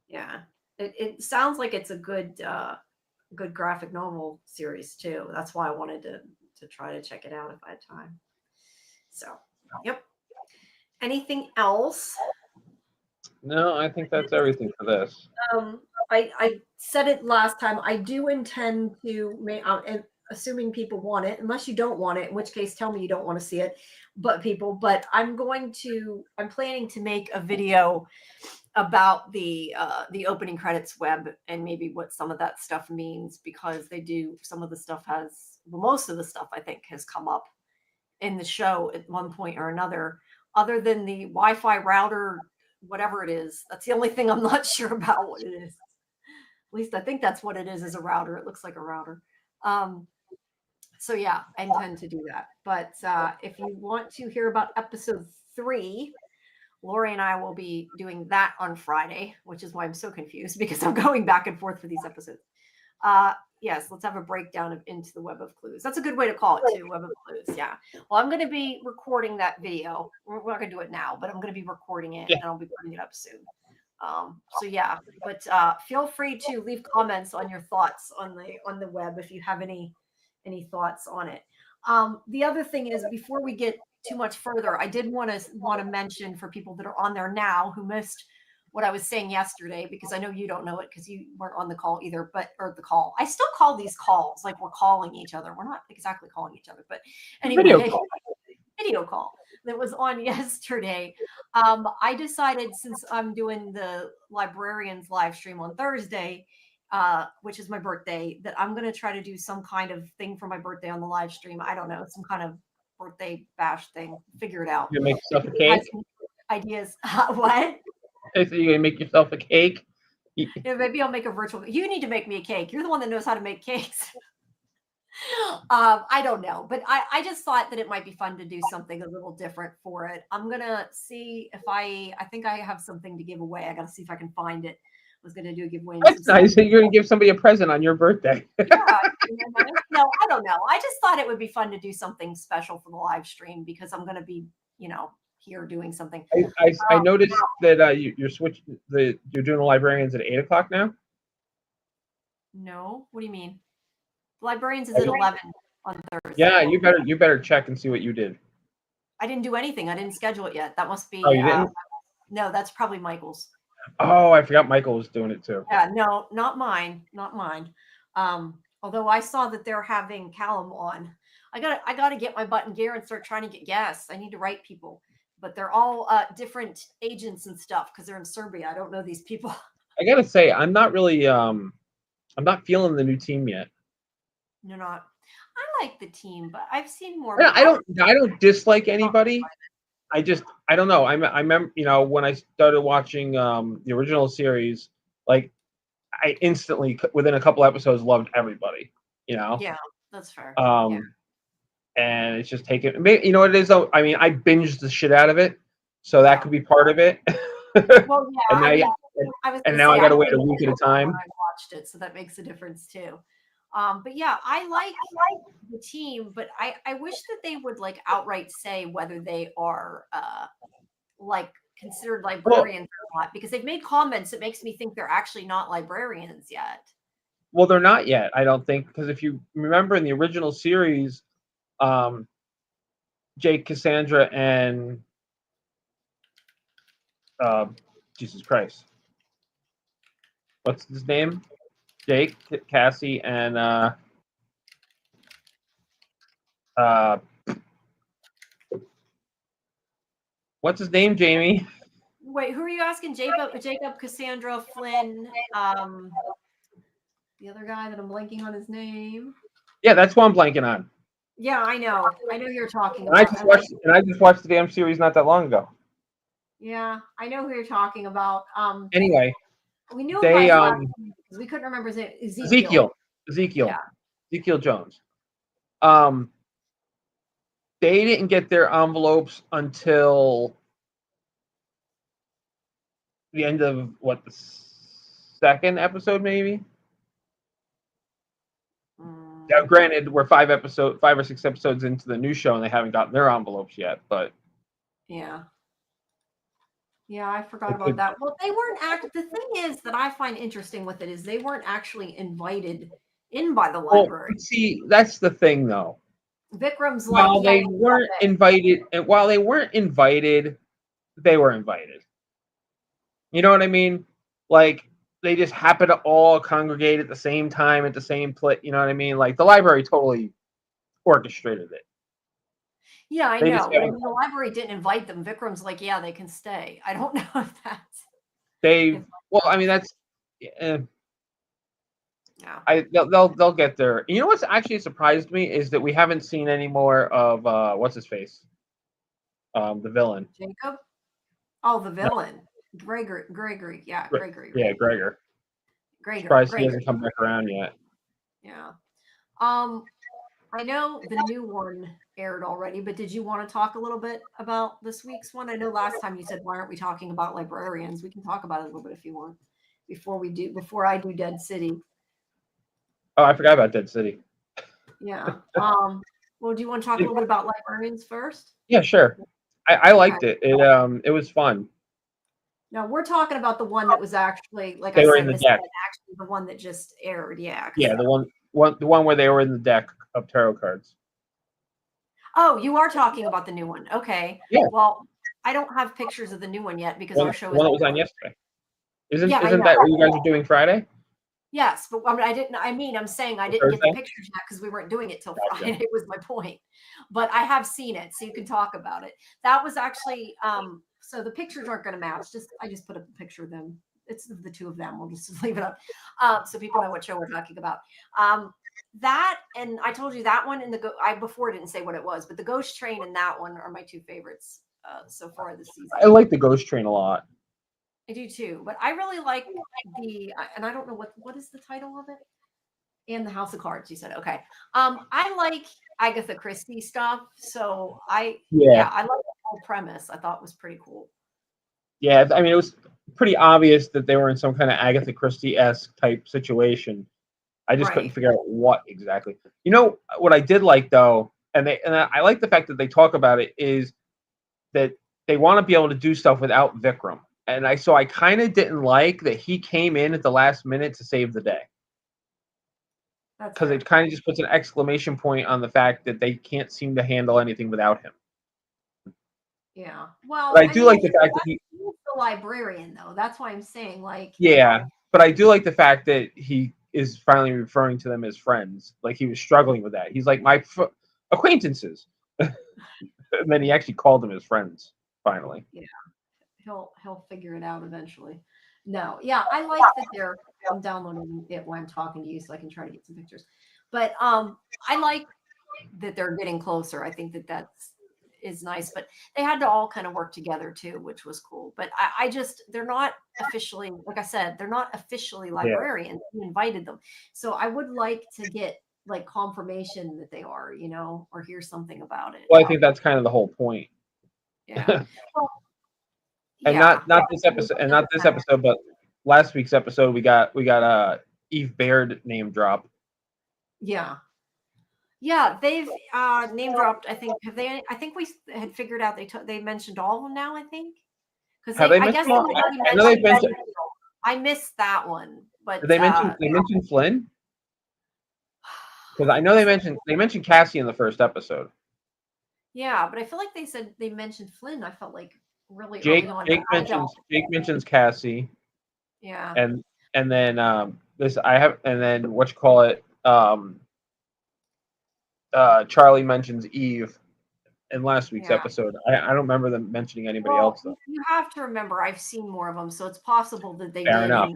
Yeah, it sounds like it's a good graphic novel series too. That's why I wanted to try to check it out if I had time. So, yep. Anything else? No, I think that's everything for this. I said it last time. I do intend to and assuming people want it, unless you don't want it, in which case tell me you don't want to see it. But I'm planning to make a video about the opening credits web and maybe what some of that stuff means, because some of the stuff most of the stuff I think has come up in the show at one point or another, other than the Wi-Fi router, whatever it is. That's the only thing I'm not sure about what it is. At least I think that's what it is a router. It looks like a router. So yeah, I intend to do that. But if you want to hear about episode 3, Lori and I will be doing that on Friday, which is why I'm so confused because I'm going back and forth for these episodes. Yes, let's have a breakdown of Into the Web of Clues. That's a good way to call it too, Web of Clues. Yeah. Well, I'm going to be recording that video. We're not going to do it now, but I'm going to be recording it and I'll be putting it up soon. So yeah, but feel free to leave comments on your thoughts on the web if you have any thoughts on it. The other thing is, before we get too much further, I did want to mention for people that are on there now who missed what I was saying yesterday, because I know you don't know it because you weren't on the call either, or the call. I still call these calls like we're calling each other. We're not exactly calling each other, but anyway, video call that was on yesterday. I decided, since I'm doing the Librarians live stream on Thursday, which is my birthday, that I'm going to try to do some kind of thing for my birthday on the live stream. I don't know, some kind of birthday bash thing. Figure it out. You make yourself a cake? Ideas. What? So you're going to make yourself a cake? Yeah, maybe I'll make a virtual. You need to make me a cake. You're the one that knows how to make cakes. I don't know, but I just thought that it might be fun to do something a little different for it. I'm gonna see if I think I have something to give away. I gotta see if I can find it. I was gonna do a giveaway. That's nice. You're gonna give somebody a present on your birthday. Yeah, no, I don't know. I just thought it would be fun to do something special for the live stream, because I'm gonna be, here doing something. I noticed that you're switching you're doing the Librarians at 8 o'clock now. No, what do you mean? Librarians is at 11 on Thursday. Yeah, you better check and see what you did. I didn't do anything. I didn't schedule it yet. That must be. Oh, you didn't? No, that's probably Michael's. Oh, I forgot Michael was doing it too. Yeah, no, not mine. Not mine. Although I saw that they're having Callum on. I gotta get my butt in gear and start trying to get guests. I need to write people, but they're all different agents and stuff because they're in Serbia. I don't know these people. I gotta say, I'm not really I'm not feeling the new team yet. You're not. I like the team, but I've seen more. I don't dislike anybody. I don't know. I remember, when I started watching the original series, like I instantly, within a couple episodes, loved everybody. Yeah, that's fair. And it's just taken. You know what it is though? I mean, I binged the shit out of it, so that could be part of it. Well, yeah. And now I got to wait a week at a time. I watched it, so that makes a difference too. But yeah, I like the team, but I wish that they would like outright say whether they are like considered librarians or not, because they've made comments that makes me think they're actually not librarians yet. Well, they're not yet, I don't think, because if you remember in the original series, Jake, Cassandra, and Jesus Christ, what's his name? Jake, Cassie, and what's his name, Jamie? Wait, who are you asking? Jacob, Cassandra, Flynn, the other guy that I'm blanking on his name. Yeah, that's what I'm blanking on. Yeah, I know who you're talking about. I just watched the damn series not that long ago. Yeah, I know who you're talking about. Anyway, we knew because we couldn't remember his name. Ezekiel Jones. They didn't get their envelopes until the end of the second episode, maybe. Now, granted, we're 5 or 6 episodes into the new show, and they haven't gotten their envelopes yet. But yeah, I forgot about that. Well, they weren't the thing is that I find interesting with it is they weren't actually invited in by the library. Well, see, that's the thing, though. Vikram's while they weren't invited, they were invited. You know what I mean? Like, they just happen to all congregate at the same time at the same place. You know what I mean? Like, the library totally orchestrated it. Yeah, I know. The library didn't invite them. Vikram's like, yeah, they can stay. I don't know if that's. Well, I mean, that's. Yeah. They'll get there. You know what's actually surprised me is that we haven't seen any more of what's his face, the villain. Jacob. Oh, the villain. No. Gregory. Yeah, Gregory. Yeah, Gregor. Surprised he hasn't come back around yet. Yeah. I know the new one aired already, but did you want to talk a little bit about this week's one? I know last time you said, why aren't we talking about librarians? We can talk about it a little bit if you want before I do Dead City. Oh, I forgot about Dead City. Yeah. Well, do you want to talk a little bit about Librarians first? Yeah, sure. I liked it. It was fun. No, we're talking about the one that was actually, like they were in the deck. Actually, the one that just aired. Yeah. Yeah, the one where they were in the deck of tarot cards. Oh, you are talking about the new one. Okay. Yeah. Well, I don't have pictures of the new one yet because One, our show the is one that was on yesterday. Yeah, I Isn't know. that what you guys are doing Friday? Yes, but I didn't. I'm saying I didn't get the Thursday? pictures yet because we weren't doing it till Gotcha. Friday. Was my point. But I have seen it, so you can talk about it. That was actually so the pictures aren't going to match. I just put up a picture of them. It's the two of them. We'll just leave it up so people know what show we're talking about. That and I told you that one and I before didn't say what it was, but the Ghost Train and that one are my two favorites so far this season. I like the Ghost Train a lot. I do too, but I really like and I don't know what is the title of it. And the House of Cards, you said. Okay. I like Agatha Christie stuff, so I like the whole premise. I thought was pretty cool. Yeah, I mean, it was pretty obvious that they were in some kind of Agatha Christie-esque type situation. I just couldn't figure out what exactly. You know what I did like though, and I like the fact that they talk about it is that they want to be able to do stuff without Vikram. And I kind of didn't like that he came in at the last minute to save the day. Because it kind of just puts an exclamation point on the fact that they can't seem to handle anything without him. Yeah. Well, but I do like the fact that he's the librarian, though. That's why I'm saying, like. Yeah, but I do like the fact that he is finally referring to them as friends. Like he was struggling with that. He's like my acquaintances, and then he actually called them his friends finally. Yeah, he'll figure it out eventually. No, yeah, I like that I'm downloading it while I'm talking to you so I can try to get some pictures. But I like that they're getting closer. I think that is nice, but they had to all kind of work together too, which was cool. But I just they're not officially, like I said, they're not officially librarians. We invited them, so I would like to get like confirmation that they are, or hear something about it. Well, I think that's kind of the whole point. Yeah. Well, and not this episode, but last week's episode we got Eve Baird name drop. Yeah. Yeah, they've name dropped. I think I think we had figured out they mentioned all of them now. I think because I guess I know they've mentioned. I missed that one, but did they mention Flynn? Because I know they mentioned Cassie in the first episode. Yeah, but I feel like they mentioned Flynn. I felt like really Jake mentions Cassie. Yeah, and then what you call it. Charlie mentions Eve in last week's episode. I don't remember them mentioning anybody else though. You have to remember, I've seen more of them, so it's possible that they Fair did. Enough.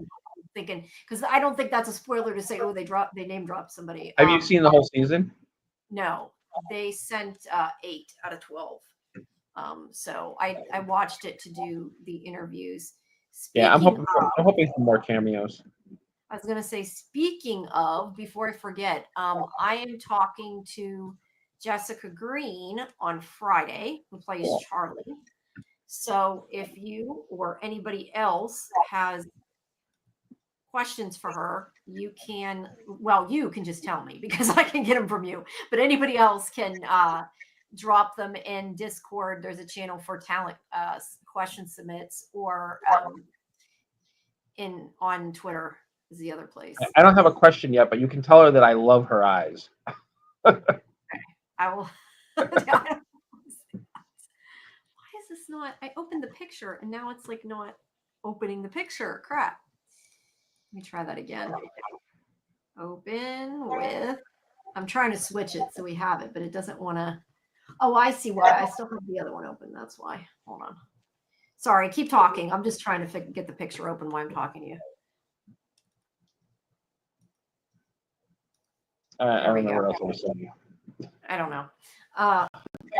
Thinking because I don't think that's a spoiler to say, oh, they name dropped somebody. Have you seen the whole season? No, they sent 8 out of 12. So I watched it to do the interviews. I'm hoping for more cameos. I was gonna say, speaking of, before I forget, I am talking to Jessica Green on Friday, who plays Charlie. So if you or anybody else has questions for her, you can just tell me because I can get them from you. But anybody else can drop them in Discord. There's a channel for talent question submits, or on Twitter is the other place. I don't have a question yet, but you can tell her that I love her eyes. Okay. I will. Why is this not? I opened the picture and now it's like not opening the picture. Crap. Let me try that again. Open with. I'm trying to switch it so we have it, but it doesn't want to. Oh, I see why. I still have the other one open. That's why. Hold on. Sorry, keep talking. I'm just trying to get the picture open while I'm talking to you. I don't know what else I was saying. I don't know.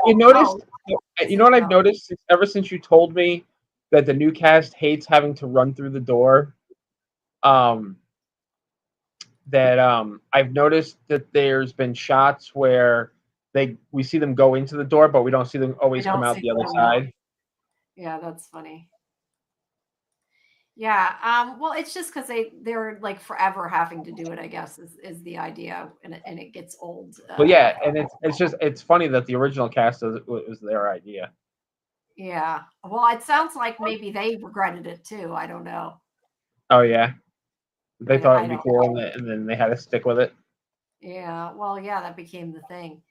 You noticed? You know what I've noticed ever since you told me that the new cast hates having to run through the door. I've noticed that there's been shots where we see them go into the door, but we don't see them always come out the other side. Yeah, that's funny. Yeah, well, it's just because they're like forever having to do it, I guess, is the idea, and it gets old. Well, yeah, and it's funny that the original cast was their idea. Yeah, well, it sounds like maybe they regretted it too. I don't know. Oh yeah, they thought it'd be cool, and then they had to stick with it. Yeah, well, yeah, that became the thing.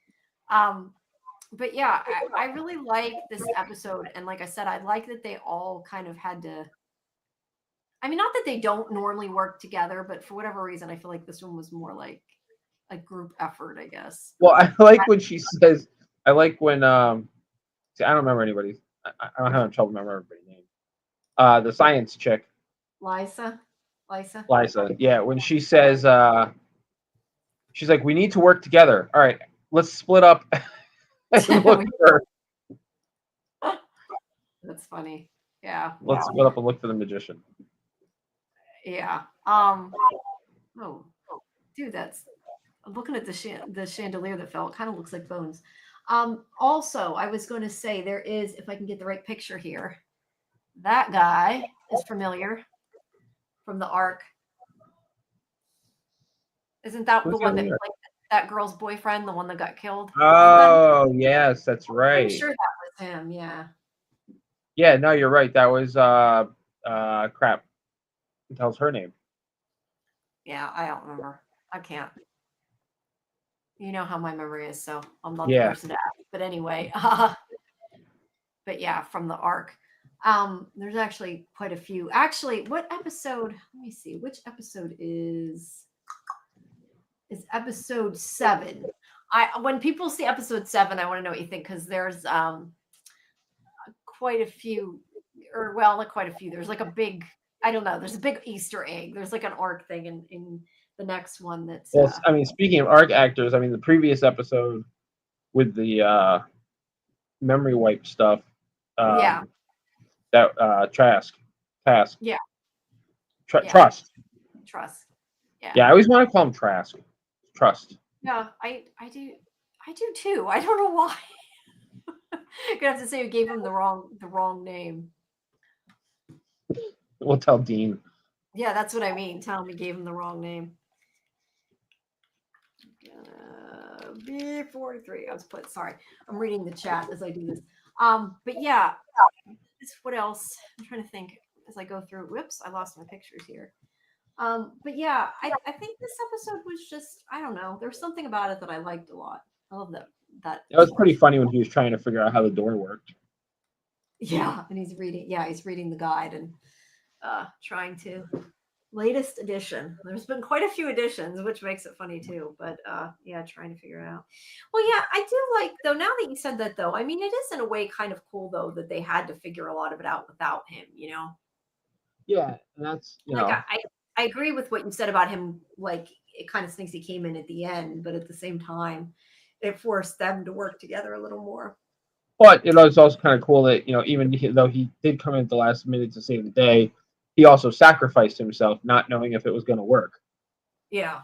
But yeah, I really like this episode, and like I said, I like that they all kind of had to. I mean, not that they don't normally work together, but for whatever reason, I feel like this one was more like a group effort, I guess. Well, I like when she says. I like when see, I don't remember anybody's. I don't have trouble remembering everybody's name. The science chick, Lisa. Lisa. Yeah, when she says, she's like, "We need to work together. All right, let's split up and look for. That's funny. Yeah. Let's split up and look for the magician." Yeah. Oh, dude, that's. I'm looking at the chandelier that fell. It kind of looks like bones. Also, I was going to say there is, if I can get the right picture here, that guy is familiar from the Ark. Isn't that Who's the one that that? like that girl's boyfriend, the one that got killed? Oh, yes, that's I'm right. sure that was him. Yeah. Yeah, no, you're right. That was crap. Who tells her name? Yeah, I don't remember. I can't. You know how my memory is, so I'm not the Yeah. person to ask. But anyway, but yeah, from the Ark. There's actually quite a few. Actually, what episode? Let me see. Which episode is episode 7? When people see episode 7, I want to know what you think, because there's quite a few, or well, not quite a few. There's like a big, I don't know. There's a big Easter egg. There's like an Ark thing in the next one. That's Well, I mean, speaking of ARC actors, I mean, the previous episode with the memory wipe stuff. yeah, That Trask. yeah, Trust. Trust. Yeah, I always want to call him Trask. Trust. Yeah, I do too. I don't know why. Gonna have to say we gave him the wrong name. We'll tell Dean. Yeah, that's what I mean. Tell him we gave him the wrong name. B43. I was put. Sorry, I'm reading the chat as I do this. But yeah, what else? I'm trying to think as I go through. Whoops, I lost my pictures here. But yeah, I think this episode was just, I don't know. There's something about it that I liked a lot. I love that. It was pretty funny when he was trying to figure out how the door worked. Yeah, and he's reading the guide and trying to. Latest edition. There's been quite a few editions, which makes it funny too. But yeah, trying to figure it out. Well, yeah, I do like, though, now that you said that, though, I mean, it is in a way kind of cool, though, that they had to figure a lot of it out without him, you know? Yeah, and that's, I agree with what you said about him. Like, it kind of stinks he came in at the end, but at the same time, it forced them to work together a little more. But it's also kind of cool that, even though he did come in at the last minute to save the day, he also sacrificed himself, not knowing if it was going to work. Yeah.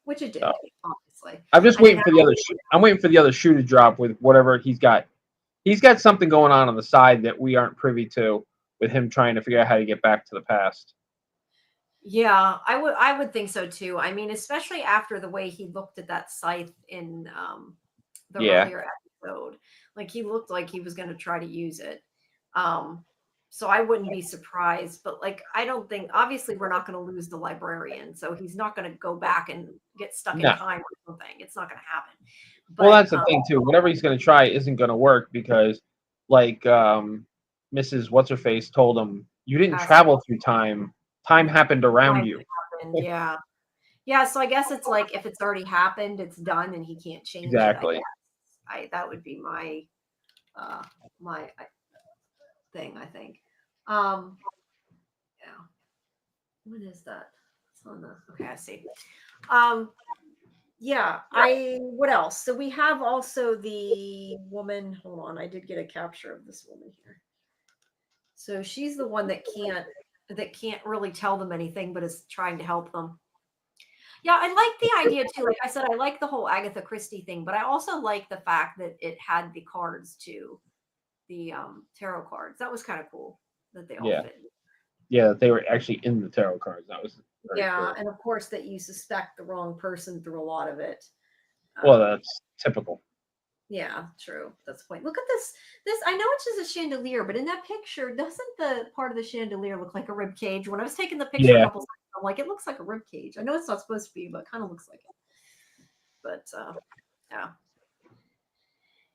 Which it did, obviously. I'm just waiting for the other shoe. I'm waiting for the other shoe to drop with whatever he's got. He's got something going on the side that we aren't privy to, with him trying to figure out how to get back to the past. Yeah, I would think so too. I mean, especially after the way he looked at that scythe in the earlier episode. Like, he looked like he was going to try to use it. So I wouldn't be surprised, but like, I don't think, obviously we're not going to lose the librarian, so he's not going to go back and get stuck in time or something. It's not going to happen. But, well, that's the thing too. Whatever he's going to try isn't going to work, because like Mrs. What's-Her-Face told him, you didn't travel through time. Time happened around you. Yeah. Yeah, so I guess it's like, if it's already happened, it's done and he can't change it. That would be my my thing, I think. Yeah. What is that? It's on the, okay, I see. Yeah, what else? So we have also the woman, hold on, I did get a capture of this woman here. So she's the one that can't really tell them anything, but is trying to help them. Yeah, I like the idea too. Like I said, I like the whole Agatha Christie thing, but I also like the fact that it had the cards too, the tarot cards. That was kind of cool that they all fit. Yeah, they were actually in the tarot cards. That was very cool. And of course that you suspect the wrong person through a lot of it. Well, that's typical. Yeah, true. That's the point. Look at this. I know it's just a chandelier, but in that picture, doesn't the part of the chandelier look like a rib cage? When I was taking the picture a couple times, I'm like, it looks like a rib cage. I know it's not supposed to be, but it kind of looks like it. But yeah.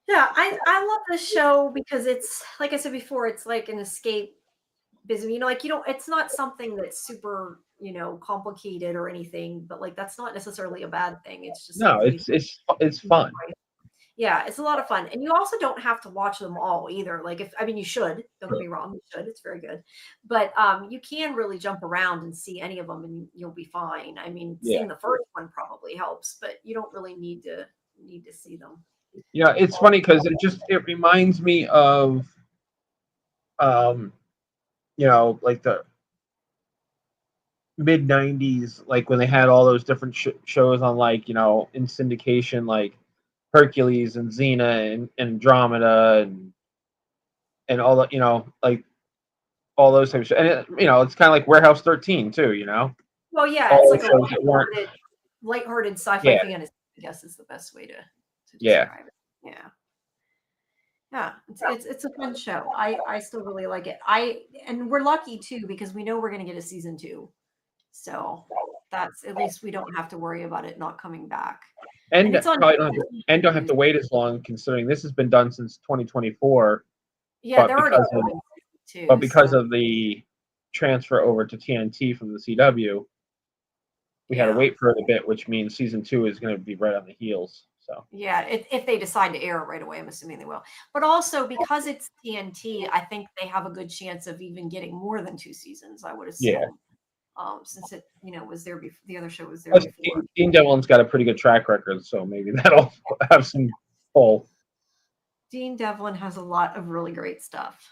Yeah, I love this show because it's like I said before, it's like an escape business. Like you don't. It's not something that's super complicated or anything, but like that's not necessarily a bad thing. It's just No, something you it's can fun. enjoy. Yeah, it's a lot of fun. And you also don't have to watch them all either. Like you should. Don't get me wrong, you should. It's very good. But you can really jump around and see any of them and you'll be fine. I mean, Yeah. seeing the first one probably helps, but you don't really need to see them. Yeah, it's funny because it reminds me of um like the mid '90s, like when they had all those different shows on, like in syndication, like Hercules and Xena and Andromeda and all the like all those types of and it's kind of like Warehouse 13 too, Well, yeah, all it's those like a shows that weren't. lighthearted sci-fi Yeah, fantasy, I guess is the best way to yeah. describe it. Yeah. Yeah, it's a fun show. I still really like it. And we're lucky too because we know we're going to get a season 2. So that's at least we don't have to worry about it not coming back. And And it's on probably don't have to wait as long, considering this has been done since 2024. Yeah, But they're already because of too. but because of the transfer over to TNT from the CW, we had to wait for it a bit, which means season 2 is going to be right on the heels. So yeah, if they decide to air it right away, I'm assuming they will. But also because it's TNT, I think they have a good chance of even getting more than 2 seasons. I would assume. yeah, Since it was there before, the other show was there plus before. Dean Devlin's got a pretty good track record, so maybe that'll have some pull. Dean Devlin has a lot of really great stuff.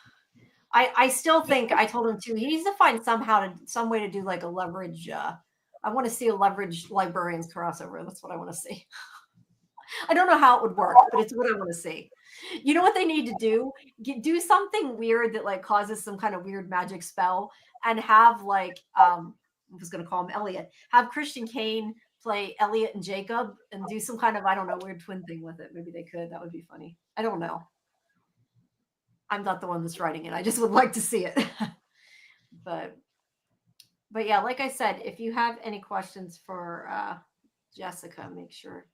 I still think I told him too. He needs to find some way to do like a leverage. I want to see a leverage Librarians crossover. That's what I want to see. I don't know how it would work, but it's what I want to see. You know what they need to do? Do something weird that like causes some kind of weird magic spell, and have like I was going to call him Elliot. Have Christian Kane play Elliot and Jacob, and do some kind of I don't know weird twin thing with it. Maybe they could. That would be funny. I don't know. I'm not the one that's writing it. I just would like to see it. but yeah, like I said, if you have any questions for Jessica, make sure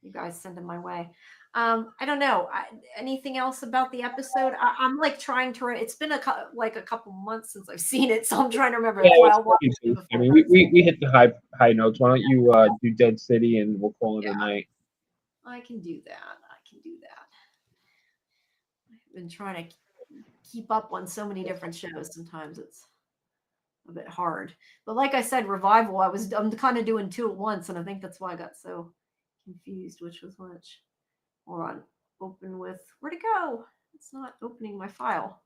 you guys send them my way. I don't know. Anything else about the episode? I'm like trying to. It's been a couple months since I've seen it, so I'm trying to remember. Yeah, I mean, we hit the high notes. Why don't you do Dead City and we'll call it a night? I can do that. I've been trying to keep up on so many different shows. Sometimes it's a bit hard. But like I said, Revival, I'm kind of doing 2 at once, and I think that's why I got so confused which was which. Hold on. Open with where'd it go? It's not opening my file.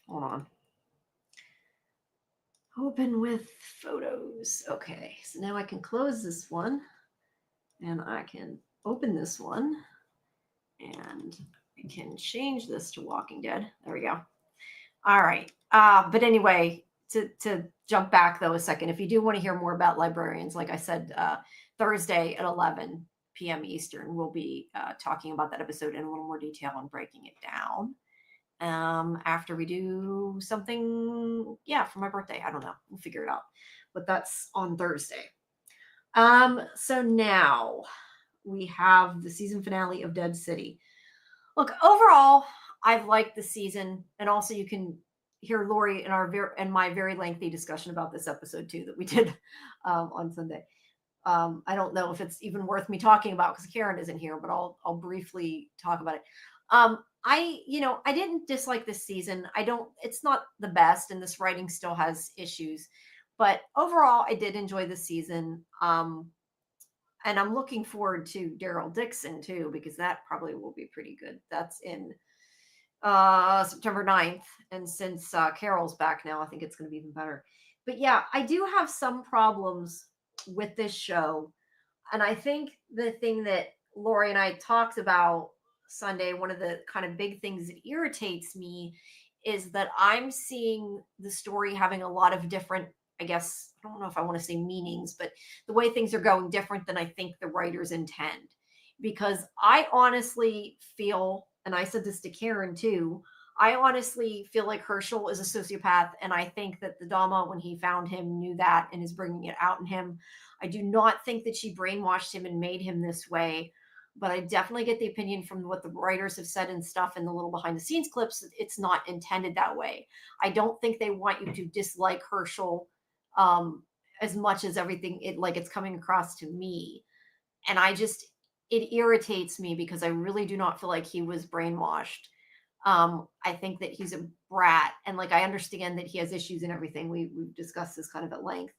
Hold on. Open with photos. Okay, so now I can close this one and I can open this one and I can change this to Walking Dead. There we go. All right. But anyway, to jump back though a second, if you do want to hear more about Librarians, like I said, Thursday at 11 p.m. Eastern, we'll be talking about that episode in a little more detail and breaking it down. After we do something, for my birthday. I don't know. We'll figure it out. But that's on Thursday. So now we have the season finale of Dead City. Look, overall, I've liked the season, and also you can hear Lori in my very lengthy discussion about this episode too that we did on Sunday. I don't know if it's even worth me talking about because Karen isn't here, but I'll briefly talk about it. I didn't dislike this season. It's not the best, and this writing still has issues, but overall, I did enjoy the season. And I'm looking forward to Daryl Dixon too, because that probably will be pretty good. That's in September 9th. And since Carol's back now, I think it's going to be even better. But yeah, I do have some problems with this show. And I think the thing that Lori and I talked about Sunday, one of the kind of big things that irritates me is that I'm seeing the story having a lot of different, I guess, I don't know if I want to say meanings, but the way things are going different than I think the writers intend. Because I honestly feel, and I said this to Karen too, I honestly feel like Herschel is a sociopath, and I think that the Dama, when he found him, knew that and is bringing it out in him. I do not think that she brainwashed him and made him this way. but I definitely get the opinion from what the writers have said and stuff in the little behind the scenes clips. It's not intended that way. I don't think they want you to dislike Herschel as much as everything it's coming across to me. And it irritates me because I really do not feel like he was brainwashed. I think that he's a brat, and I understand that he has issues and everything. We've discussed this kind of at length,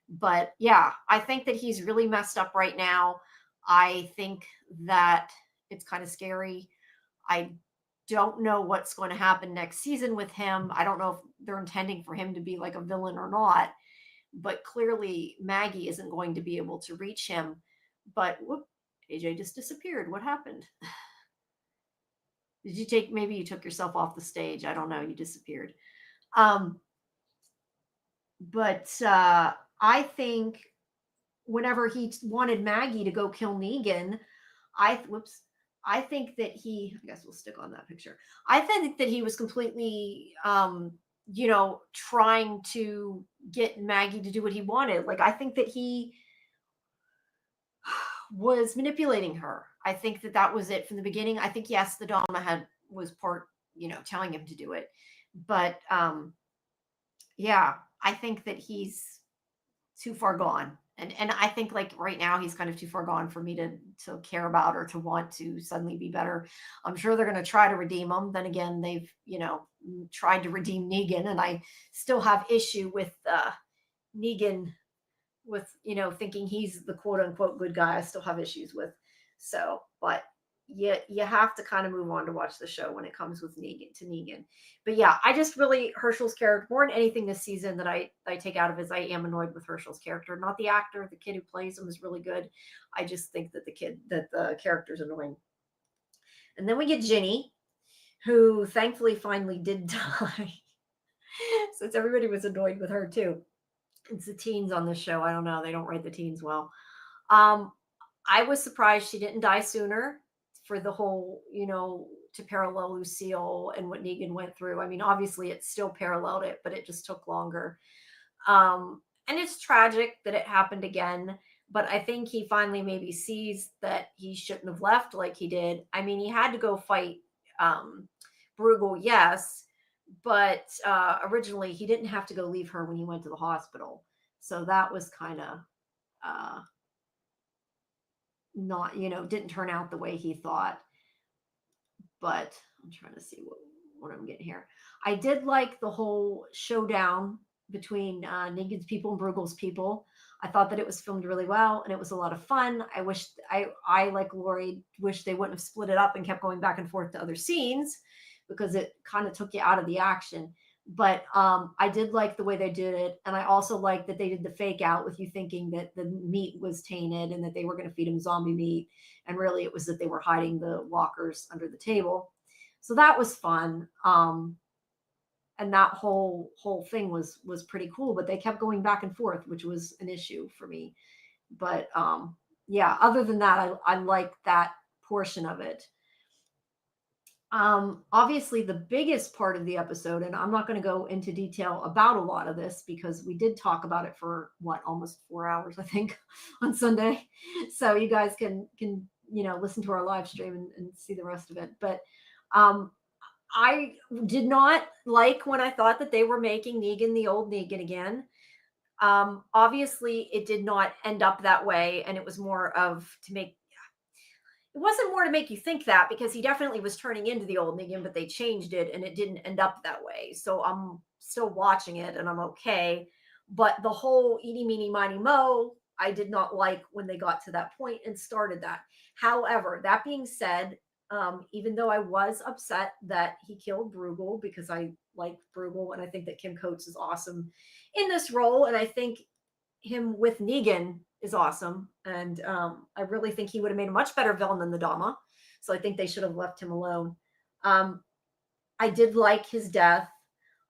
but yeah, I think that he's really messed up right now. I think that it's kind of scary. I don't know what's going to happen next season with him. I don't know if they're intending for him to be like a villain or not, but clearly Maggie isn't going to be able to reach him. But whoop, AJ just disappeared. What happened? Maybe you took yourself off the stage. I don't know. You disappeared. But I think whenever he wanted Maggie to go kill Negan, I think that I guess we'll stick on that picture. I think that he was completely, trying to get Maggie to do what he wanted. I think that he was manipulating her. I think that was it from the beginning. I think, yes, the Dama was part, telling him to do it. But yeah, I think that he's too far gone. And I think right now he's kind of too far gone for me to care about or to want to suddenly be better. I'm sure they're going to try to redeem him. Then again, they've, tried to redeem Negan, and I still have issue with Negan with, thinking he's the quote unquote good guy. I still have issues with. So, but you have to kind of move on to watch the show when it comes with Negan. But yeah, I just really, Herschel's character, more than anything this season that I take out of is I am annoyed with Herschel's character. Not the actor, the kid who plays him is really good. I just think that the character's annoying. And then we get Ginny, who thankfully finally did die. Since everybody was annoyed with her too. It's the teens on this show. I don't know. They don't write the teens well. I was surprised she didn't die sooner for the whole, to parallel Lucille and what Negan went through. I mean, obviously it still paralleled it, but it just took longer. And it's tragic that it happened again, but I think he finally maybe sees that he shouldn't have left like he did. I mean, he had to go fight Bruegel, yes, but originally he didn't have to go leave her when he went to the hospital. So that was kind of not, didn't turn out the way he thought. But I'm trying to see what I'm getting here. I did like the whole showdown between Negan's people and Bruegel's people. I thought that it was filmed really well and it was a lot of fun. I like Lori, wish they wouldn't have split it up and kept going back and forth to other scenes, because it kind of took you out of the action. But I did like the way they did it. And I also like that they did the fake out with you thinking that the meat was tainted and that they were going to feed him zombie meat. And really it was that they were hiding the walkers under the table. So that was fun. And that whole thing was pretty cool, but they kept going back and forth, which was an issue for me. But yeah, other than that, I like that portion of it. Obviously the biggest part of the episode, and I'm not going to go into detail about a lot of this because we did talk about it for almost 4 hours, I think, on Sunday. So you guys can, listen to our live stream and see the rest of it. But, I did not like when I thought that they were making Negan the old Negan again. Obviously it did not end up that way. And it was more of it wasn't more to make you think that, because he definitely was turning into the old Negan, but they changed it and it didn't end up that way. So I'm still watching it and I'm okay. But the whole eeny, meeny, miny, mo, I did not like when they got to that point and started that. However, that being said, even though I was upset that he killed Bruegel, because I like Bruegel and I think that Kim Coates is awesome in this role. And I think him with Negan is awesome. And I really think he would have made a much better villain than the Dama. So I think they should have left him alone. I did like his death.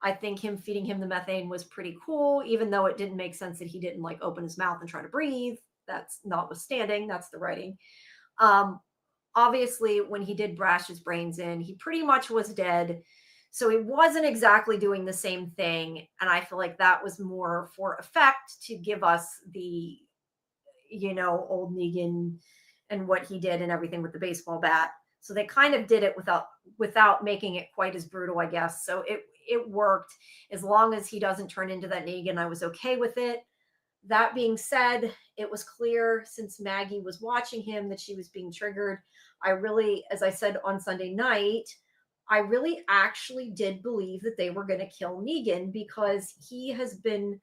I think him feeding him the methane was pretty cool, even though it didn't make sense that he didn't open his mouth and try to breathe. That's notwithstanding. That's the writing. Obviously, when he did brash his brains in, he pretty much was dead. So he wasn't exactly doing the same thing. And I feel like that was more for effect to give us the, old Negan and what he did and everything with the baseball bat. So they kind of did it without making it quite as brutal, I guess. So it worked. As long as he doesn't turn into that Negan, I was okay with it. That being said, it was clear since Maggie was watching him that she was being triggered. I really, as I said on Sunday night, I really actually did believe that they were going to kill Negan, because he has been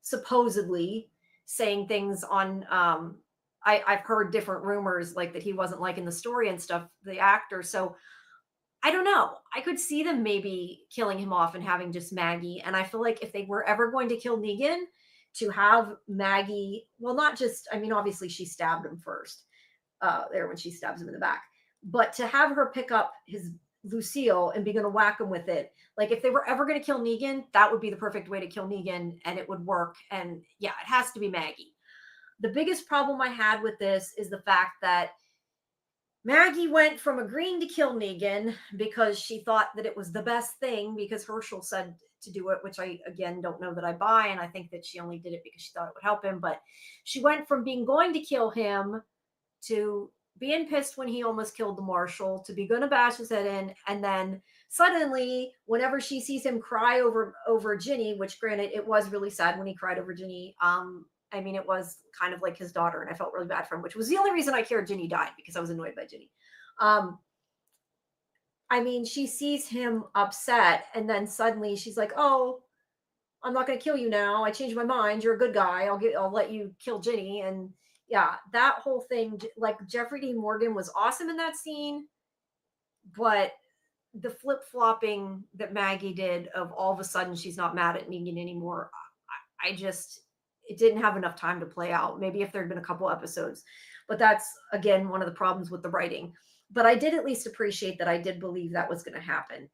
supposedly saying things on I've heard different rumors, like that he wasn't liking the story and stuff, the actor. So I don't know. I could see them maybe killing him off and having just Maggie. And I feel like if they were ever going to kill Negan, to have Maggie, well, not just, I mean, obviously she stabbed him first there when she stabs him in the back, but to have her pick up his Lucille and be going to whack him with it. Like if they were ever going to kill Negan, that would be the perfect way to kill Negan, and it would work. And yeah, it has to be Maggie. The biggest problem I had with this is the fact that Maggie went from agreeing to kill Negan because she thought that it was the best thing because Herschel said to do it, which I, again, don't know that I buy. And I think that she only did it because she thought it would help him. But she went from being going to kill him to being pissed when he almost killed the marshal to be going to bash his head in. And then suddenly, whenever she sees him cry over Ginny, which granted, it was really sad when he cried over Ginny. I mean, it was kind of like his daughter, and I felt really bad for him, which was the only reason I cared Ginny died, because I was annoyed by Ginny. I mean, she sees him upset, and then suddenly she's like, "Oh, I'm not going to kill you now. I changed my mind. You're a good guy. I'll let you kill Ginny." And yeah, that whole thing, like Jeffrey Dean Morgan was awesome in that scene, but the flip-flopping that Maggie did of all of a sudden she's not mad at Negan anymore, I just, it didn't have enough time to play out. Maybe if there had been a couple episodes, but that's again one of the problems with the writing. But I did at least appreciate that I did believe that was going to happen,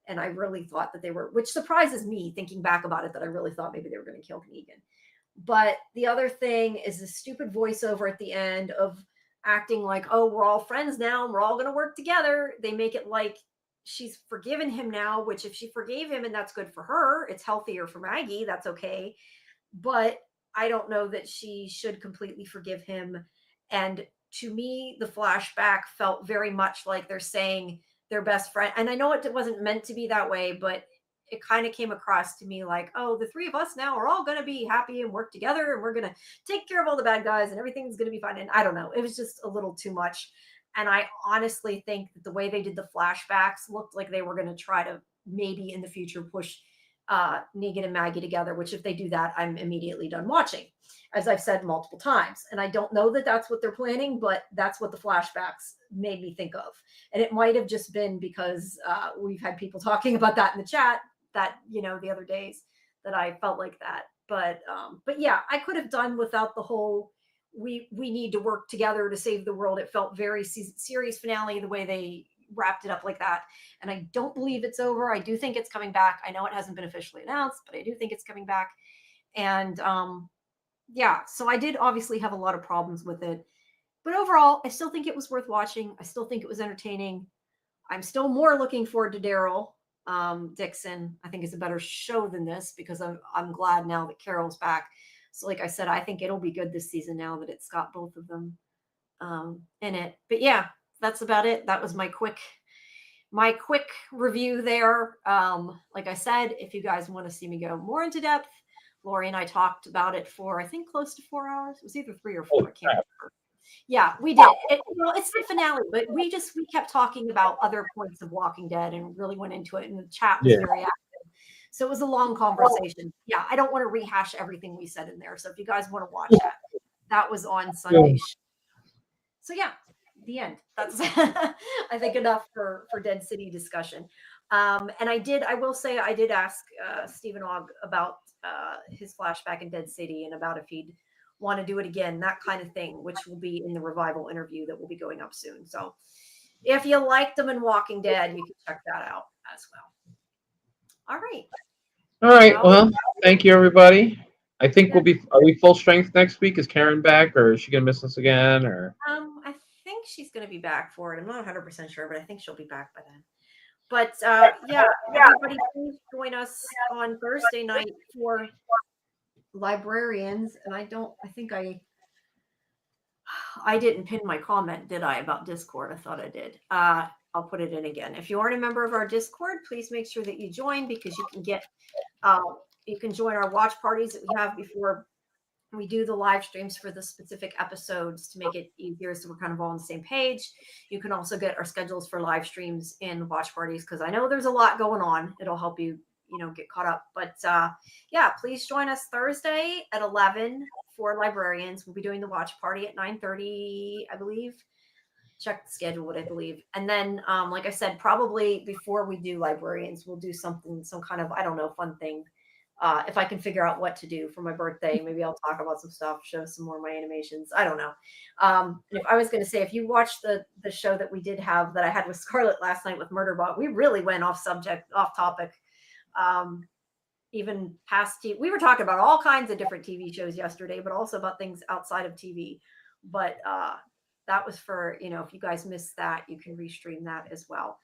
and I really thought that they were, which surprises me thinking back about it, that I really thought maybe they were going to kill Negan. But the other thing is the stupid voiceover at the end of acting like, oh, we're all friends now and we're all going to work together. They make it like she's forgiven him now, which if she forgave him and that's good for her, it's healthier for Maggie, that's okay. But I don't know that she should completely forgive him. And to me, the flashback felt very much like they're saying their best friend. And I know it wasn't meant to be that way, but it kind of came across to me like, oh, the three of us now are all going to be happy and work together, and we're going to take care of all the bad guys and everything's going to be fine. And I don't know, it was just a little too much. And I honestly think that the way they did the flashbacks looked like they were going to try to maybe in the future push Negan and Maggie together, which if they do that, I'm immediately done watching, as I've said multiple times. And I don't know that that's what they're planning, but that's what the flashbacks made me think of. And it might have just been because we've had people talking about that in the chat that, you know, the other days that I felt like that. But yeah, I could have done without the whole we need to work together to save the world. It felt very series finale the way they wrapped it up like that. And I don't believe it's over. I do think it's coming back. I know it hasn't been officially announced, but I do think it's coming back. And yeah, so I did obviously have a lot of problems with it. But overall, I still think it was worth watching. I still think it was entertaining. I'm still more looking forward to Daryl Dixon. I think it's a better show than this because I'm glad now that Carol's back. So like I said, I think it'll be good this season now that it's got both of them in it. But yeah, that's about it. That was my quick review there. Like I said, if you guys want to see me go more into depth, Lori and I talked about it for, I think, close to 4 hours. It was either 3 or 4. I can't remember. Yeah, we did. It's the finale, but we kept talking about other points of Walking Dead and really went into it, and the chat was very active. So it was a long conversation. Yeah, I don't want to rehash everything we said in there. So if you guys want to watch that was on Sunday. So yeah, the end. That's I think enough for Dead City discussion. And I will say I did ask Stephen Ogg about his flashback in Dead City and about if he'd want to do it again, that kind of thing, which will be in the revival interview that will be going up soon. So if you liked them in Walking Dead, you can check that out as well. All right. Well, thank you, everybody. I think are we full strength next week? Is Karen back, or is she going to miss us again? Or I think she's going to be back for it. I'm not 100% sure, but I think she'll be back by then. But yeah, everybody please join us on Thursday night for Librarians. And I think I didn't pin my comment, did I, about Discord? I thought I did. I'll put it in again. If you aren't a member of our Discord, please make sure that you join, because you can get you can join our watch parties that we have before we do the live streams for the specific episodes to make it easier, so we're kind of all on the same page. You can also get our schedules for live streams and watch parties, because I know there's a lot going on. It'll help you, get caught up. But yeah, please join us Thursday at 11 for Librarians. We'll be doing the watch party at 9:30, I believe. Check the schedule, what I believe. And then, like I said, probably before we do Librarians, we'll do some kind of, I don't know, fun thing. If I can figure out what to do for my birthday, maybe I'll talk about some stuff, show some more of my animations. I don't know. And if I was going to say, if you watched the show that we did have that I had with Scarlett last night with Murderbot, we really went off topic. Even past TV, we were talking about all kinds of different TV shows yesterday, but also about things outside of TV. But that was for, if you guys missed that, you can restream that as well.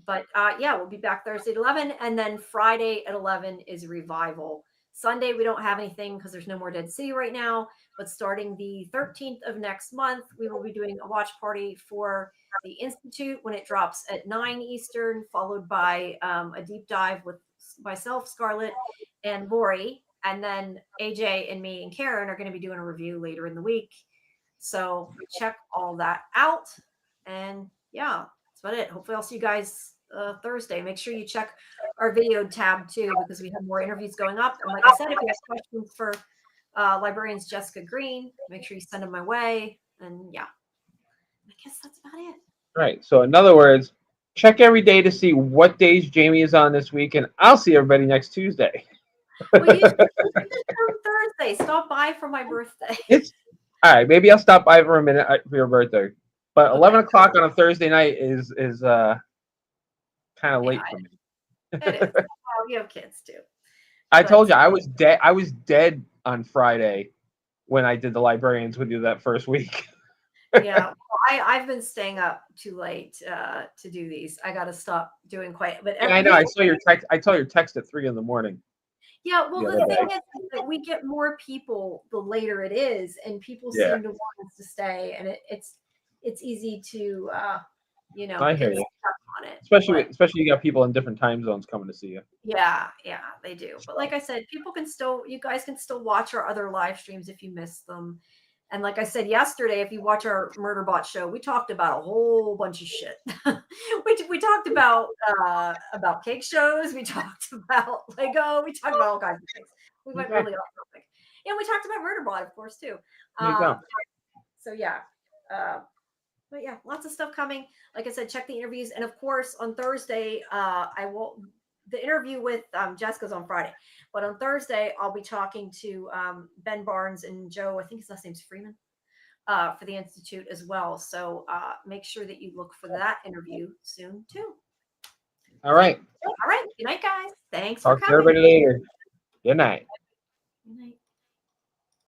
But yeah, we'll be back Thursday at 11, and then Friday at 11 is Revival. Sunday we don't have anything because there's no more Dead City right now. But starting the 13th of next month, we will be doing a watch party for the Institute when it drops at 9 Eastern, followed by a deep dive with myself, Scarlett, and Lori, and then AJ and me and Karen are going to be doing a review later in the week. So check all that out, and yeah. That's about it. Hopefully I'll see you guys Thursday. Make sure you check our video tab too, because we have more interviews going up. And like I said, if you have questions for Librarians Jessica Green, make sure you send them my way. And yeah, I guess that's about it. Right. So in other words, check every day to see what days Jamie is on this week, and I'll see everybody next Tuesday. Well, you should come Thursday. Stop by for my birthday. It's all right. Maybe I'll stop by for a minute for your birthday. But 11 o'clock on a Thursday night is kind of late for me. It is. Well, you have kids too. I told you I was dead. I was dead on Friday when I did the Librarians with you that first week. Yeah, well, I've been staying up too late to do these. I got to stop doing quite. But I know. I saw your text. I saw your text at 3 a.m. Yeah, well, the thing is that we get more people the later it is, and people seem to want us to stay, and it's easy to I hear get you. stuck on it. Especially you got people in different time zones coming to see you. Yeah, they do. But like I said, you guys can still watch our other live streams if you missed them. And like I said yesterday, if you watch our Murderbot show, we talked about a whole bunch of shit. we talked about cake shows. We talked about Lego. We talked about all kinds of things. We went really off topic. And we talked about Murderbot, of course, too. So yeah. But yeah, lots of stuff coming. Like I said, check the interviews. And of course, on Thursday, the interview with Jessica's on Friday. But on Thursday, I'll be talking to Ben Barnes and Joe, I think his last name's Freeman, for the Institute as well. So make sure that you look for that interview soon, too. All right. All right. Good night, guys. Thanks Talk for coming. to everybody later. Good night. Good night.